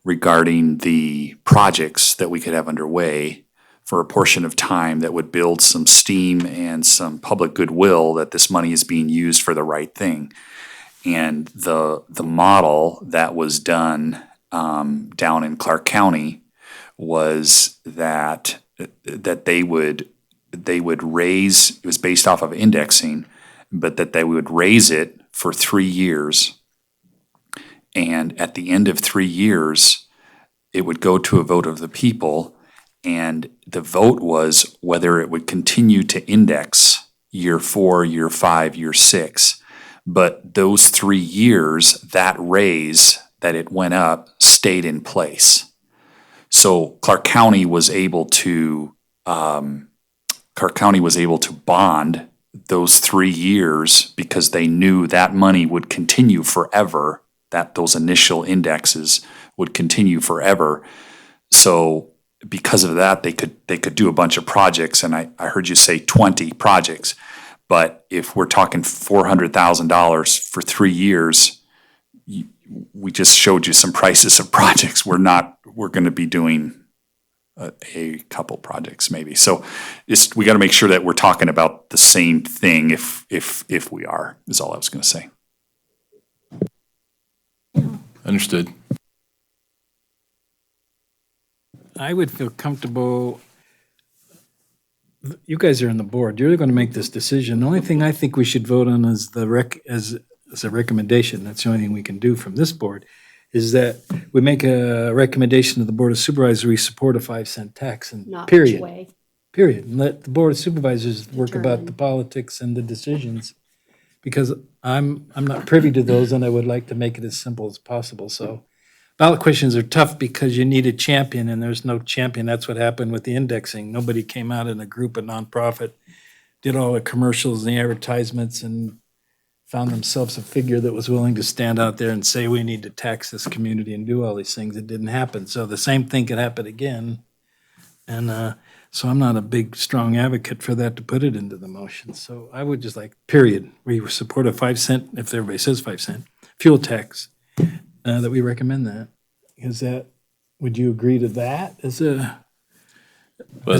regarding the projects that we could have underway for a portion of time that would build some steam and some public goodwill that this money is being used for the right thing. And the model that was done down in Clark County was that they would raise, it was based off of indexing, but that they would raise it for 3 years. And at the end of 3 years, it would go to a vote of the people. And the vote was whether it would continue to index year 4, year 5, year 6. But those 3 years, that raise that it went up stayed in place. So Clark County was able to bond those 3 years because they knew that money would continue forever, that those initial indexes would continue forever. So because of that, they could do a bunch of projects, and I heard you say 20 projects. But if we're talking $400,000 for 3 years, we just showed you some prices of projects. We're going to be doing a couple projects maybe. So we got to make sure that we're talking about the same thing if we are, is all I was going to say. Understood. I would feel comfortable, you guys are on the board, you're going to make this decision. The only thing I think we should vote on is as a recommendation, that's the only thing we can do from this board, is that we make a recommendation to the Board of Supervisors, we support a 5-cent tax, and Not which period. way. Period. And let the Board of Supervisors work about the Determine. politics and the decisions. Because I'm not privy to those, and I would like to make it as simple as possible. So ballot questions are tough because you need a champion, and there's no champion. That's what happened with the indexing. Nobody came out in a group, a nonprofit, did all the commercials and the advertisements, and found themselves a figure that was willing to stand out there and say, we need to tax this community and do all these things. It didn't happen. So the same thing could happen again. And so I'm not a big, strong advocate for that to put it into the motion. So I would just like, period, we support a 5-cent, if everybody says 5 cent, fuel tax, that we recommend that. Is that, would you agree to that as a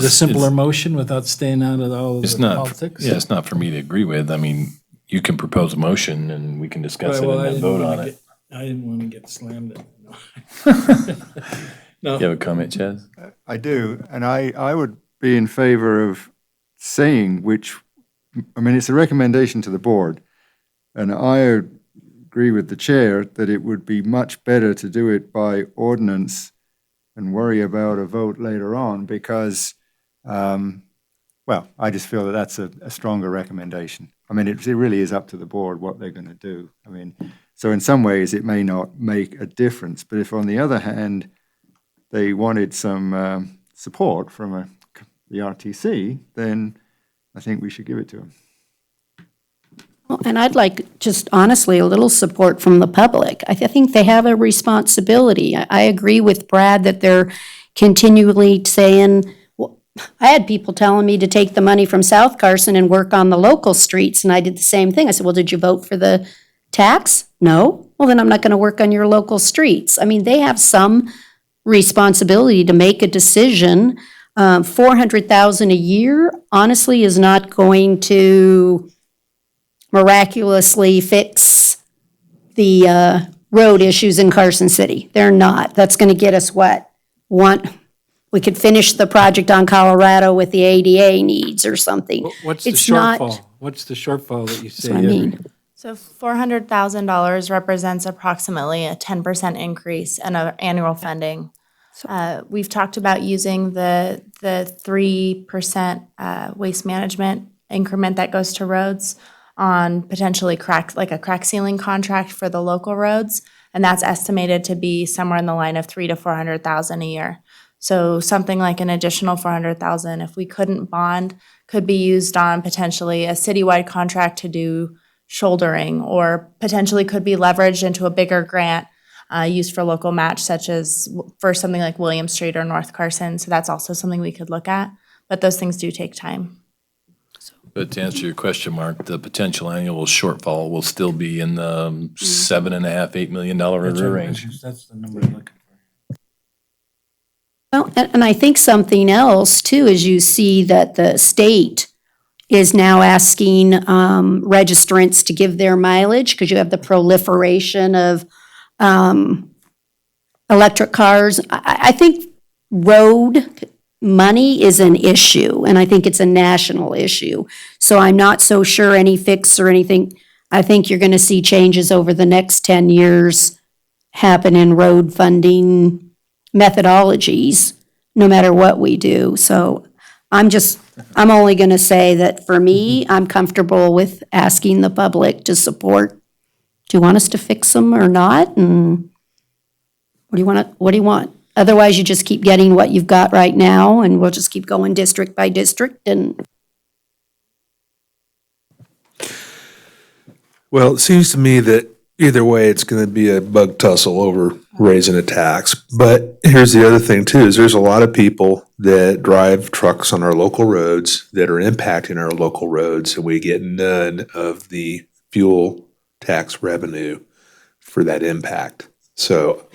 simpler motion without staying out of all of It's the not, politics? yeah, it's not for me to agree with. I mean, you can propose a motion and we can discuss it Well, and I then didn't vote wanna on it. I didn't want to get slammed. You have a comment, Chaz? I do, and I would be in favor of saying which, I mean, it's a recommendation to the board, and I agree with the chair that it would be much better to do it by ordinance and worry about a vote later on because, well, I just feel that that's a stronger recommendation. I mean, it really is up to the board what they're going to do. I mean, so in some ways it may not make a difference, but if on the other hand, they wanted some support from the RTC, then I think we should give it to them. Well, and I'd like, just honestly, a little support from the public. I think they have a responsibility. I agree with Brad that they're continually saying, well, I had people telling me to take the money from South Carson and work on the local streets, and I did the same thing. I said, well, did you vote for the tax? No. Well, then I'm not going to work on your local streets. I mean, they have some responsibility to make a decision. $400,000 a year, honestly, is not going to miraculously fix the road issues in Carson City. They're not. That's going to get us what? We could finish the project on Colorado with the ADA needs or something. What's the It's not- shortfall? What's the shortfall that you say? That's what I mean. So $400,000 represents approximately a 10% increase in our annual funding. We've talked about using the 3% waste management increment that goes to roads on potentially like a crack sealing contract for the local roads, and that's estimated to be somewhere in the line of $300,000 to $400,000 a year. So something like an additional $400,000, if we couldn't bond, could be used on potentially a citywide contract to do shouldering, or potentially could be leveraged into a bigger grant used for local match, such as for something like William Street or North Carson. So that's also something we could look at, but those things do take time. But to answer your question, Mark, the potential annual shortfall will still be in the $7.5, $8 million range. That's the number I'm looking for. Well, and I think something else too is you see that the state is now asking registrants to give their mileage because you have the proliferation of electric cars. I think road money is an issue, and I think it's a national issue. So I'm not so sure any fix or anything. I think you're going to see changes over the next 10 years happen in road funding methodologies, no matter what we do. So I'm only going to say that for me, I'm comfortable with asking the public to support. Do you want us to fix them or not? And what do you want? Otherwise, you just keep getting what you've got right now, and we'll just keep going district by district and. Well, it seems to me that either way, it's going to be a bug tussle over raising a tax. But here's the other thing too, is there's a lot of people that drive trucks on our local roads that are impacting our local roads, and we get none of the fuel tax revenue for that impact. So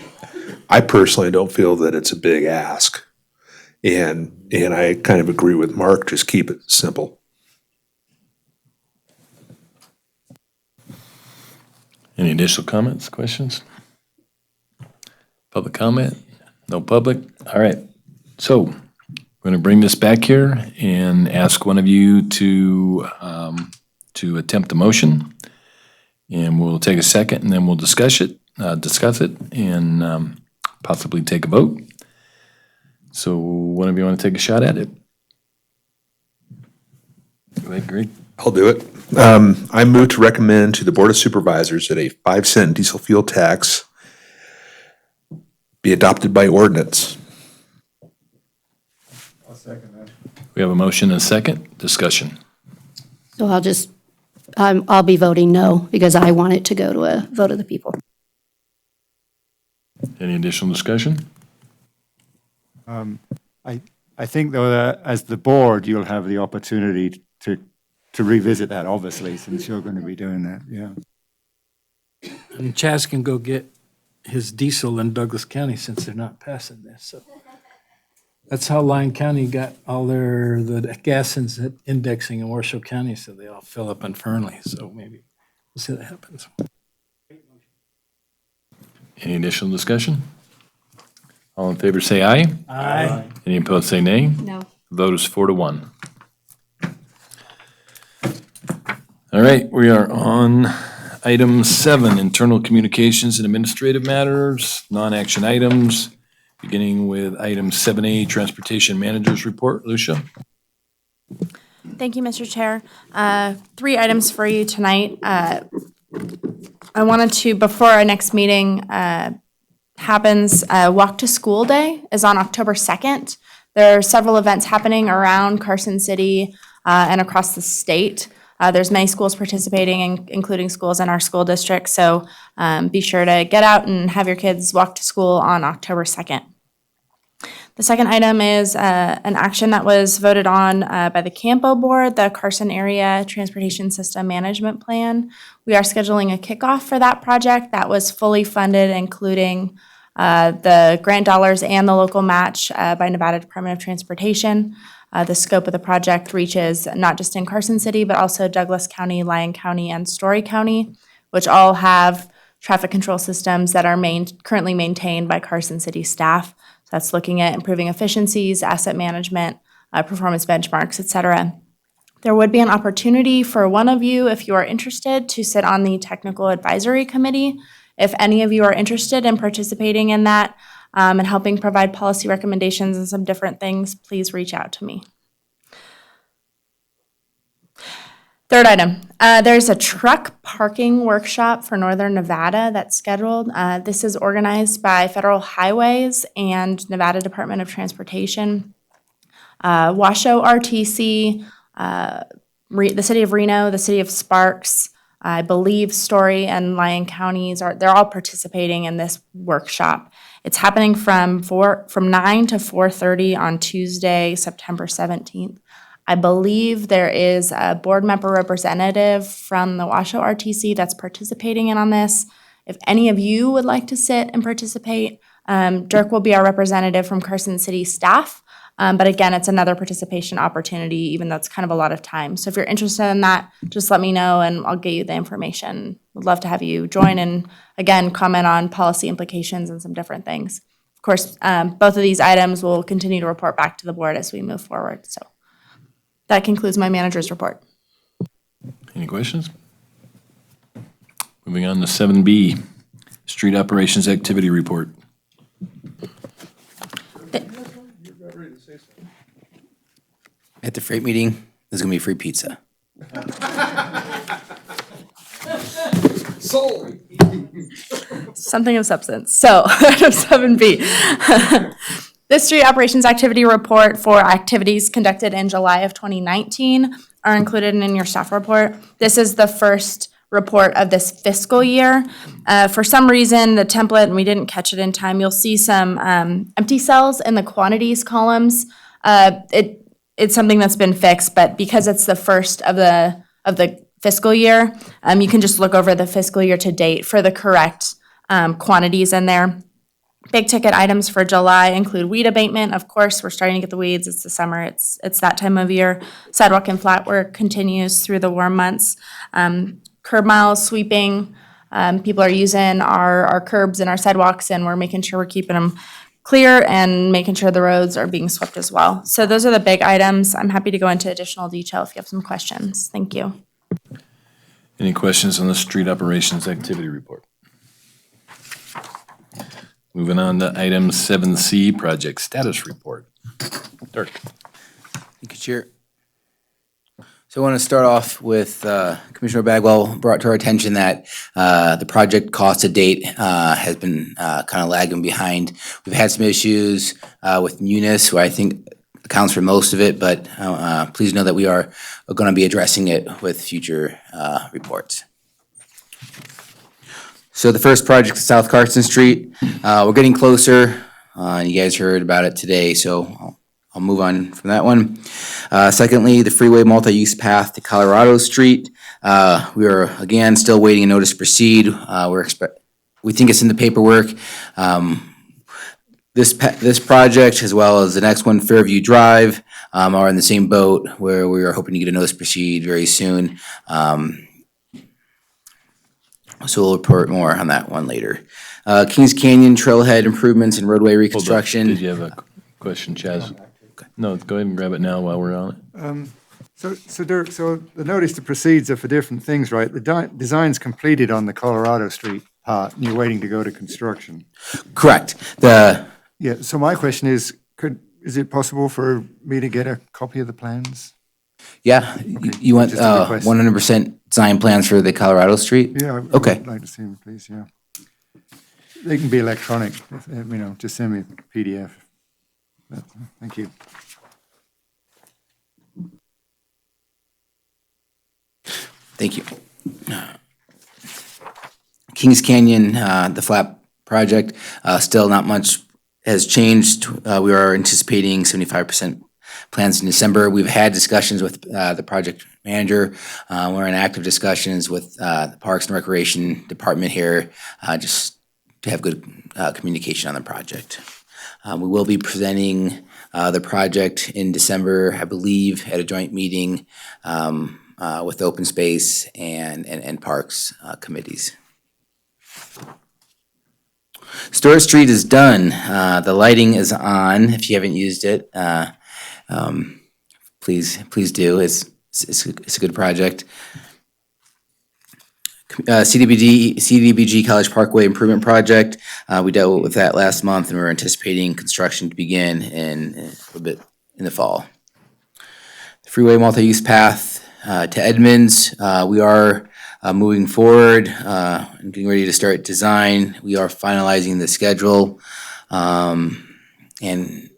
I personally don't feel that it's a big ask. And I kind of agree with Mark, just keep it simple. Any additional comments, questions? Public comment? No public? All right. So I'm going to bring this back here and ask one of you to attempt the motion. And we'll take a second and then we'll discuss it, and possibly take a vote. So one of you want to take a shot at it? Go ahead, Greg. I'll do it. I move to recommend to the Board of Supervisors that a 5-cent diesel fuel tax be adopted by ordinance. I'll second that. We have a motion and a second. Discussion. So I'll be voting no because I want it to go to a vote of the people. Any additional discussion? I think though that as the board, you'll have the opportunity to revisit that, obviously, since you're going to be doing that, yeah. And Chaz can go get his diesel in Douglas County since they're not passing this, so. That's how Lyon County got all the gas indexing in Washoe County, so they all fill up in Fernley, so maybe we'll see what happens. Any additional discussion? All in favor say aye. Aye. Any opposed say nay. No. Vote is 4-1. All right, we are on item 7, internal communications and administrative matters, non-action items, beginning with item 7A, transportation manager's report. Lucia? Thank you, Mr. Chair. 3 items for you tonight. I wanted to, before our next meeting happens, Walk to School Day is on October 2nd. There are several events happening around Carson City and across the state. There's many schools participating, including schools in our school district, so be sure to get out and have your kids walk to school on October 2nd. The second item is an action that was voted on by the CAMPO board, the Carson Area Transportation System Management Plan. We are scheduling a kickoff for that project that was fully funded, including the grant dollars and the local match by Nevada Department of Transportation. The scope of the project reaches not just in Carson City, but also Douglas County, Lyon County, and Story County, which all have traffic control systems that are currently maintained by Carson City staff. So that's looking at improving efficiencies, asset management, performance benchmarks, et cetera. There would be an opportunity for one of you, if you are interested, to sit on the technical advisory committee. If any of you are interested in participating in that and helping provide policy recommendations and some different things, please reach out to me. Third item, there's a truck parking workshop for Northern Nevada that's scheduled. This is organized by Federal Highways and Nevada Department of Transportation. Washoe RTC, the city of Reno, the city of Sparks, I believe Story and Lyon counties they're all participating in this workshop. It's happening from 9 to 4:30 on Tuesday, September 17th. I believe there is a board member representative from the Washoe RTC that's participating in on this. If any of you would like to sit and participate, Dirk will be our representative from Carson City staff. But again, it's another participation opportunity, even though it's kind of a lot of time. So if you're interested in that, just let me know and I'll get you the information. Would love to have you join and, again, comment on policy implications and some different things. Of course, both of these items will continue to report back to the board as we move forward. So that concludes my manager's report. Any questions? Moving on to 7B, street operations activity report. At the freight meeting, there's gonna be free pizza. Sold. Something of substance. So, item 7B. This street operations activity report for activities conducted in July of 2019 are included in your staff report. This is the first report of this fiscal year. For some reason, the template, and we didn't catch it in time, you'll see some empty cells in the quantities columns. It's something that's been fixed, but because it's the first of the fiscal year, you can just look over the fiscal year to date for the correct quantities in there. Big ticket items for July include weed abatement. Of course, we're starting to get the weeds. It's the summer. It's that time of year. Sidewalk and flat work continues through the warm months. Curb miles, sweeping. People are using our curbs and our sidewalks, and we're making sure we're keeping them clear and making sure the roads are being swept as well. So those are the big items. I'm happy to go into additional detail if you have some questions. Thank you. Any questions on the street operations activity report? Moving on to item 7C, project status report. Dirk. Thank you, Chair. So I want to start off with Commissioner Bagwell brought to our attention that the project cost to date has been kind of lagging behind. We've had some issues with Munis, who I think accounts for most of it, but please know that we are going to be addressing it with future reports. So the first project is South Carson Street. We're getting closer. You guys heard about it today, so I'll move on from that one. Secondly, the freeway multi-use path to Colorado Street. We are, again, still waiting a notice to proceed. We think it's in the paperwork. This project, as well as the next one, Fairview Drive, are in the same boat where we are hoping to get a notice to proceed very soon. So we'll report more on that one later. Kings Canyon Trailhead improvements and roadway reconstruction. Did you have a question, Chaz? No, go ahead and grab it now while we're on it. So Dirk, so the notice to proceeds are for different things, right? The design's completed on the Colorado Street part, and you're waiting to go to construction. Correct. Yeah, so my question is, is it possible for me to get a copy of the plans? Yeah, you want Just a request. 100% design plans for the Colorado Street? Yeah, Okay. I'd like to see them, please, yeah. They can be electronic, just send me a PDF. Thank you. Thank you. Kings Canyon, the flap project, still not much has changed. We are anticipating 75% plans in December. We've had discussions with the project manager. We're in active discussions with the Parks and Recreation Department here, just to have good communication on the project. We will be presenting the project in December, I believe, at a joint meeting with Open Space and Parks committees. Store Street is done. The lighting is on. If you haven't used it, please do. It's a good project. CDBG College Parkway Improvement Project. We dealt with that last month, and we're anticipating construction to begin in a little bit in the fall. The freeway multi-use path to Edmonds. We are moving forward and getting ready to start design. We are finalizing the schedule. And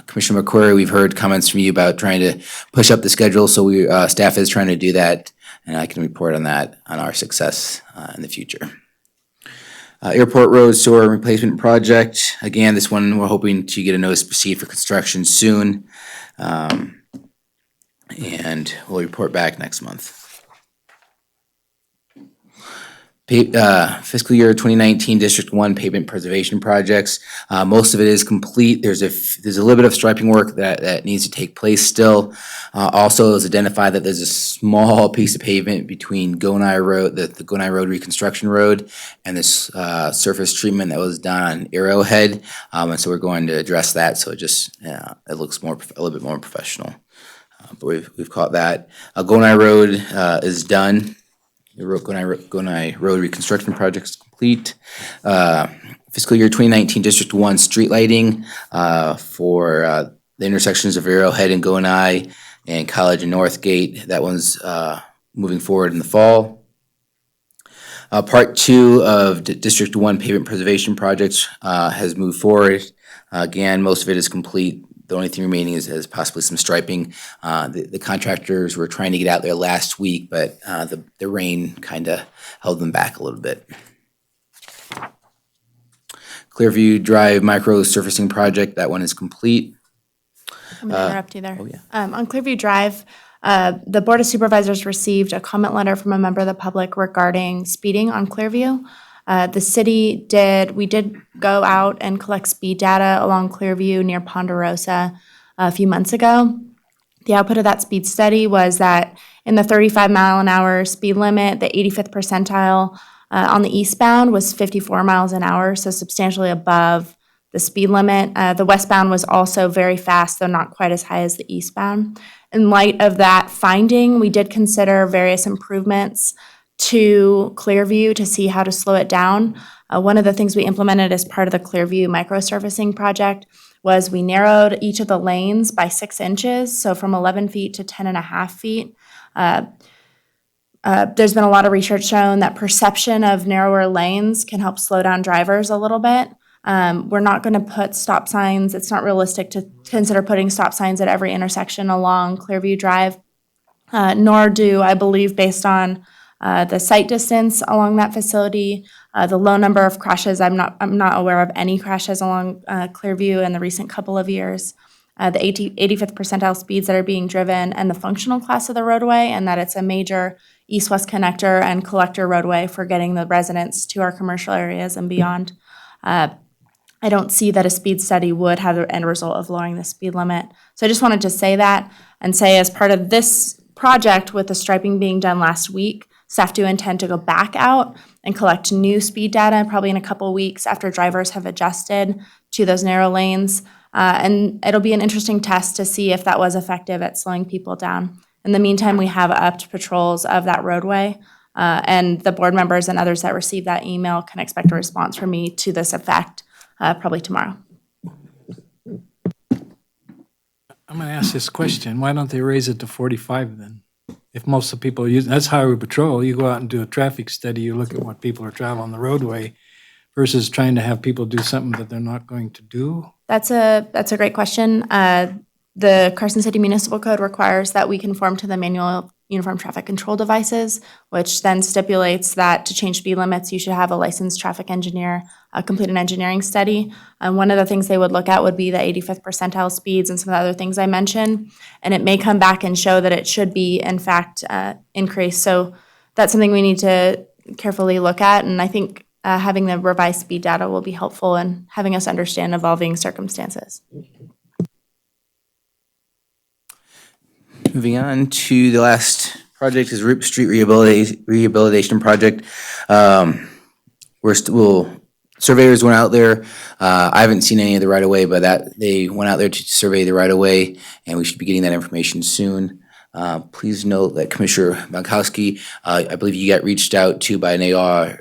Commissioner McQuarrie, we've heard comments from you about trying to push up the schedule, so staff is trying to do that, and I can report on that, on our success in the future. Airport Road Sewer Replacement Project. Again, this one, we're hoping to get a notice to proceed for construction soon. And we'll report back next month. Fiscal year 2019 District 1 pavement preservation projects. Most of it is complete. There's a little bit of striping work that needs to take place still. Also, it was identified that there's a small piece of pavement between Gonai Road, the Gonai Road Reconstruction Road, and this surface treatment that was done on Arrowhead. And so we're going to address that, so it looks a little bit more professional. But we've caught that. Gonai Road is done. The Gonai Road Reconstruction Project is complete. Fiscal year 2019 District 1 street lighting for the intersections of Arrowhead and Gonai and College and Northgate. That one's moving forward in the fall. Part 2 of District 1 pavement preservation projects has moved forward. Again, most of it is complete. The only thing remaining is possibly some striping. The contractors were trying to get out there last week, but the rain kind of held them back a little bit. Clearview Drive micro surfacing project, that one is complete. I'm going to interrupt you there. Oh, yeah. On Clearview Drive, the Board of Supervisors received a comment letter from a member of the public regarding speeding on Clearview. We did go out and collect speed data along Clearview near Ponderosa a few months ago. The output of that speed study was that in the 35-mile-an-hour speed limit, the 85th percentile on the eastbound was 54 miles an hour, so substantially above the speed limit. The westbound was also very fast, though not quite as high as the eastbound. In light of that finding, we did consider various improvements to Clearview to see how to slow it down. One of the things we implemented as part of the Clearview microsurfacing project was we narrowed each of the lanes by 6 inches, so from 11 feet to 10.5 feet. There's been a lot of research shown that perception of narrower lanes can help slow down drivers a little bit. We're not going to put stop signs. It's not realistic to consider putting stop signs at every intersection along Clearview Drive, nor do I believe, based on the site distance along that facility, the low number of crashes. I'm not aware of any crashes along Clearview in the recent couple of years. The 85th percentile speeds that are being driven, and the functional class of the roadway, and that it's a major east-west connector and collector roadway for getting the residents to our commercial areas and beyond. I don't see that a speed study would have the end result of lowering the speed limit. So I just wanted to say that, and say as part of this project with the striping being done last week, staff do intend to go back out and collect new speed data probably in a couple weeks after drivers have adjusted to those narrow lanes. And it'll be an interesting test to see if that was effective at slowing people down. In the meantime, we have upped patrols of that roadway, and the board members and others that receive that email can expect a response from me to this effect probably tomorrow. I'm going to ask this question. Why don't they raise it to 45 then? If most of the people use, that's highway patrol, you go out and do a traffic study, you look at what people are traveling on the roadway versus trying to have people do something that they're not going to do. That's a great question. The Carson City Municipal Code requires that we conform to the manual uniform traffic control devices, which then stipulates that to change speed limits, you should have a licensed traffic engineer complete an engineering study. One of the things they would look at would be the 85th percentile speeds and some of the other things I mentioned, and it may come back and show that it should be, in fact, increased. So that's something we need to carefully look at, and I think having the revised speed data will be helpful in having us understand evolving circumstances. Moving on to the last project is Roop Street Rehabilitation Project. Surveyors went out there. I haven't seen any of the right-of-way, but they went out there to survey the right-of-way, and we should be getting that information soon. Please note that Commissioner Bonkowski, I believe you got reached out to by an AR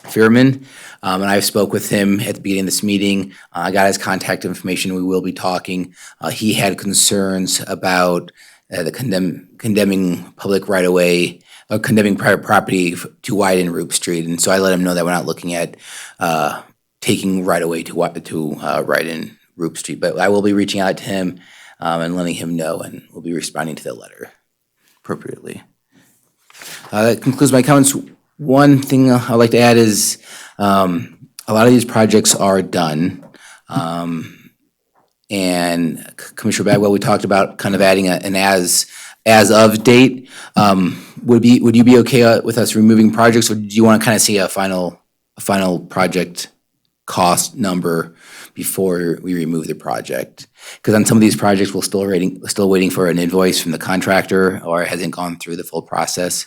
Fearman, and I spoke with him at the beginning of this meeting. I got his contact information. We will be talking. He had concerns about the condemning public right-of-way, or condemning private property to widen Roop Street, and so I let him know that we're not looking at taking right-of-way to widen Roop Street. But I will be reaching out to him and letting him know, and we'll be responding to the letter appropriately. That concludes my comments. One thing I'd like to add is a lot of these projects are done. And Commissioner Bagwell, we talked about kind of adding an as of date. Would you be okay with us removing projects, or do you want to kind of see a final project cost number before we remove the project? Because on some of these projects, we're still waiting for an invoice from the contractor, or it hasn't gone through the full process.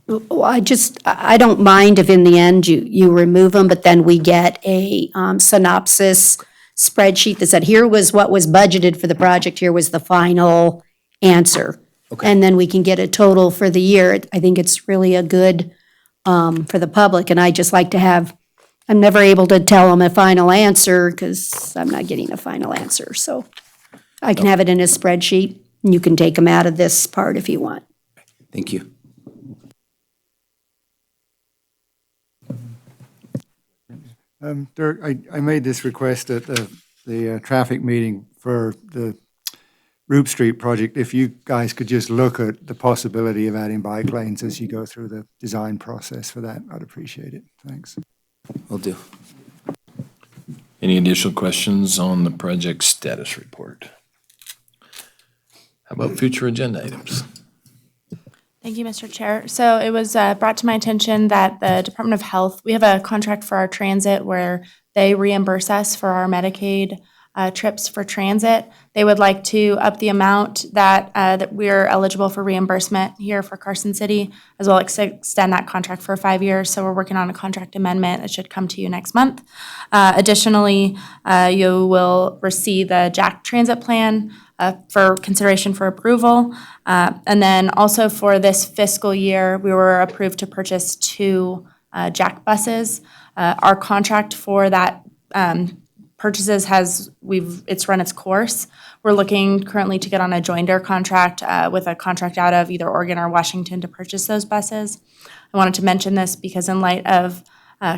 Well, I don't mind if in the end you remove them, but then we get a synopsis spreadsheet that said, here was what was budgeted for the project, here was the final answer. Okay. And then we can get a total for the year. I think it's really a good for the public, and I just like to have, I'm never able to tell them a final answer because I'm not getting a final answer. So I can have it in a spreadsheet, and you can take them out of this part if you want. Thank you. Dirk, I made this request at the traffic meeting for the Roop Street project. If you guys could just look at the possibility of adding bike lanes as you go through the design process for that, I'd appreciate it. Thanks. Will do. Any additional questions on the project status report? How about future agenda items? Thank you, Mr. Chair. So it was brought to my attention that the Department of Health, we have a contract for our transit where they reimburse us for our Medicaid trips for transit. They would like to up the amount that we're eligible for reimbursement here for Carson City, as well as extend that contract for 5 years. So we're working on a contract amendment. It should come to you next month. Additionally, you will receive the Jack Transit Plan for consideration for approval. And then also for this fiscal year, we were approved to purchase 2 Jack buses. Our contract for that purchases it's run its course. We're looking currently to get on a joinder contract with a contract out of either Oregon or Washington to purchase those buses. I wanted to mention this because in light of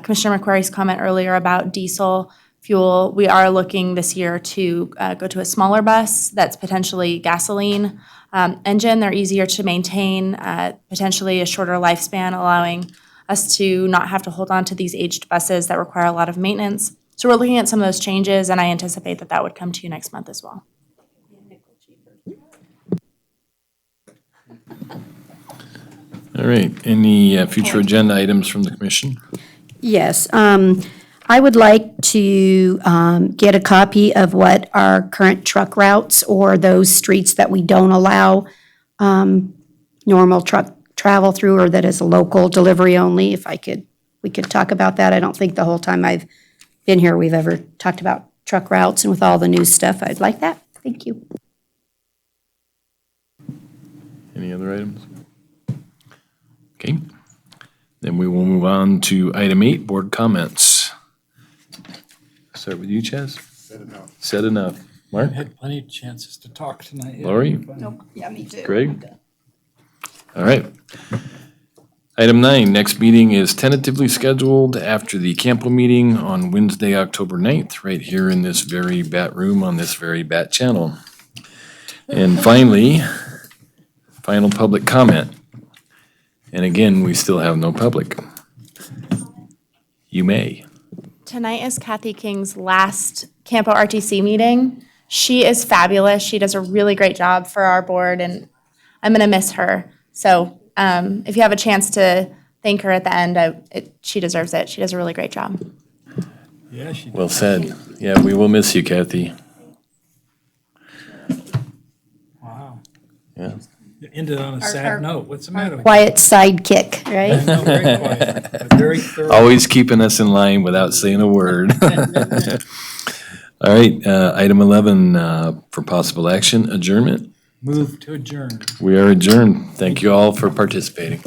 Commissioner McQuarrie's comment earlier about diesel fuel, we are looking this year to go to a smaller bus that's potentially gasoline engine. They're easier to maintain, potentially a shorter lifespan, allowing us to not have to hold on to these aged buses that require a lot of maintenance. So we're looking at some of those changes, and I anticipate that would come to you next month as well. All right, any future agenda items from the commission? Yes, I would like to get a copy of what our current truck routes or those streets that we don't allow normal truck travel through, or that is a local delivery only. If we could talk about that. I don't think the whole time I've been here we've ever talked about truck routes, and with all the new stuff, I'd like that. Thank you. Any other items? Okay, then we will move on to item 8, board comments. Start with you, Chaz. Said enough. Mark? Had plenty of chances to talk tonight. Lori? Nope. Yeah, me too. Greg? All right. Item 9, next meeting is tentatively scheduled after the CAMPO meeting on Wednesday, October 9th, right here in this very bat room on this very bat channel. And finally, final public comment. And again, we still have no public. You may. Tonight is Kathy King's last CAMPO RTC meeting. She is fabulous. She does a really great job for our board, and I'm going to miss her. So if you have a chance to thank her at the end, she deserves it. She does a really great job. Yeah, she did. Well said. Yeah, we will miss you, Kathy. Wow. Yeah. You ended on a sad note. What's the matter with you? Quiet sidekick, right? No, very quiet, but very thorough. Always keeping us in line without saying a word. All right, item 11 for possible action, adjournment. Move to adjourn. We are adjourned. Thank you all for participating.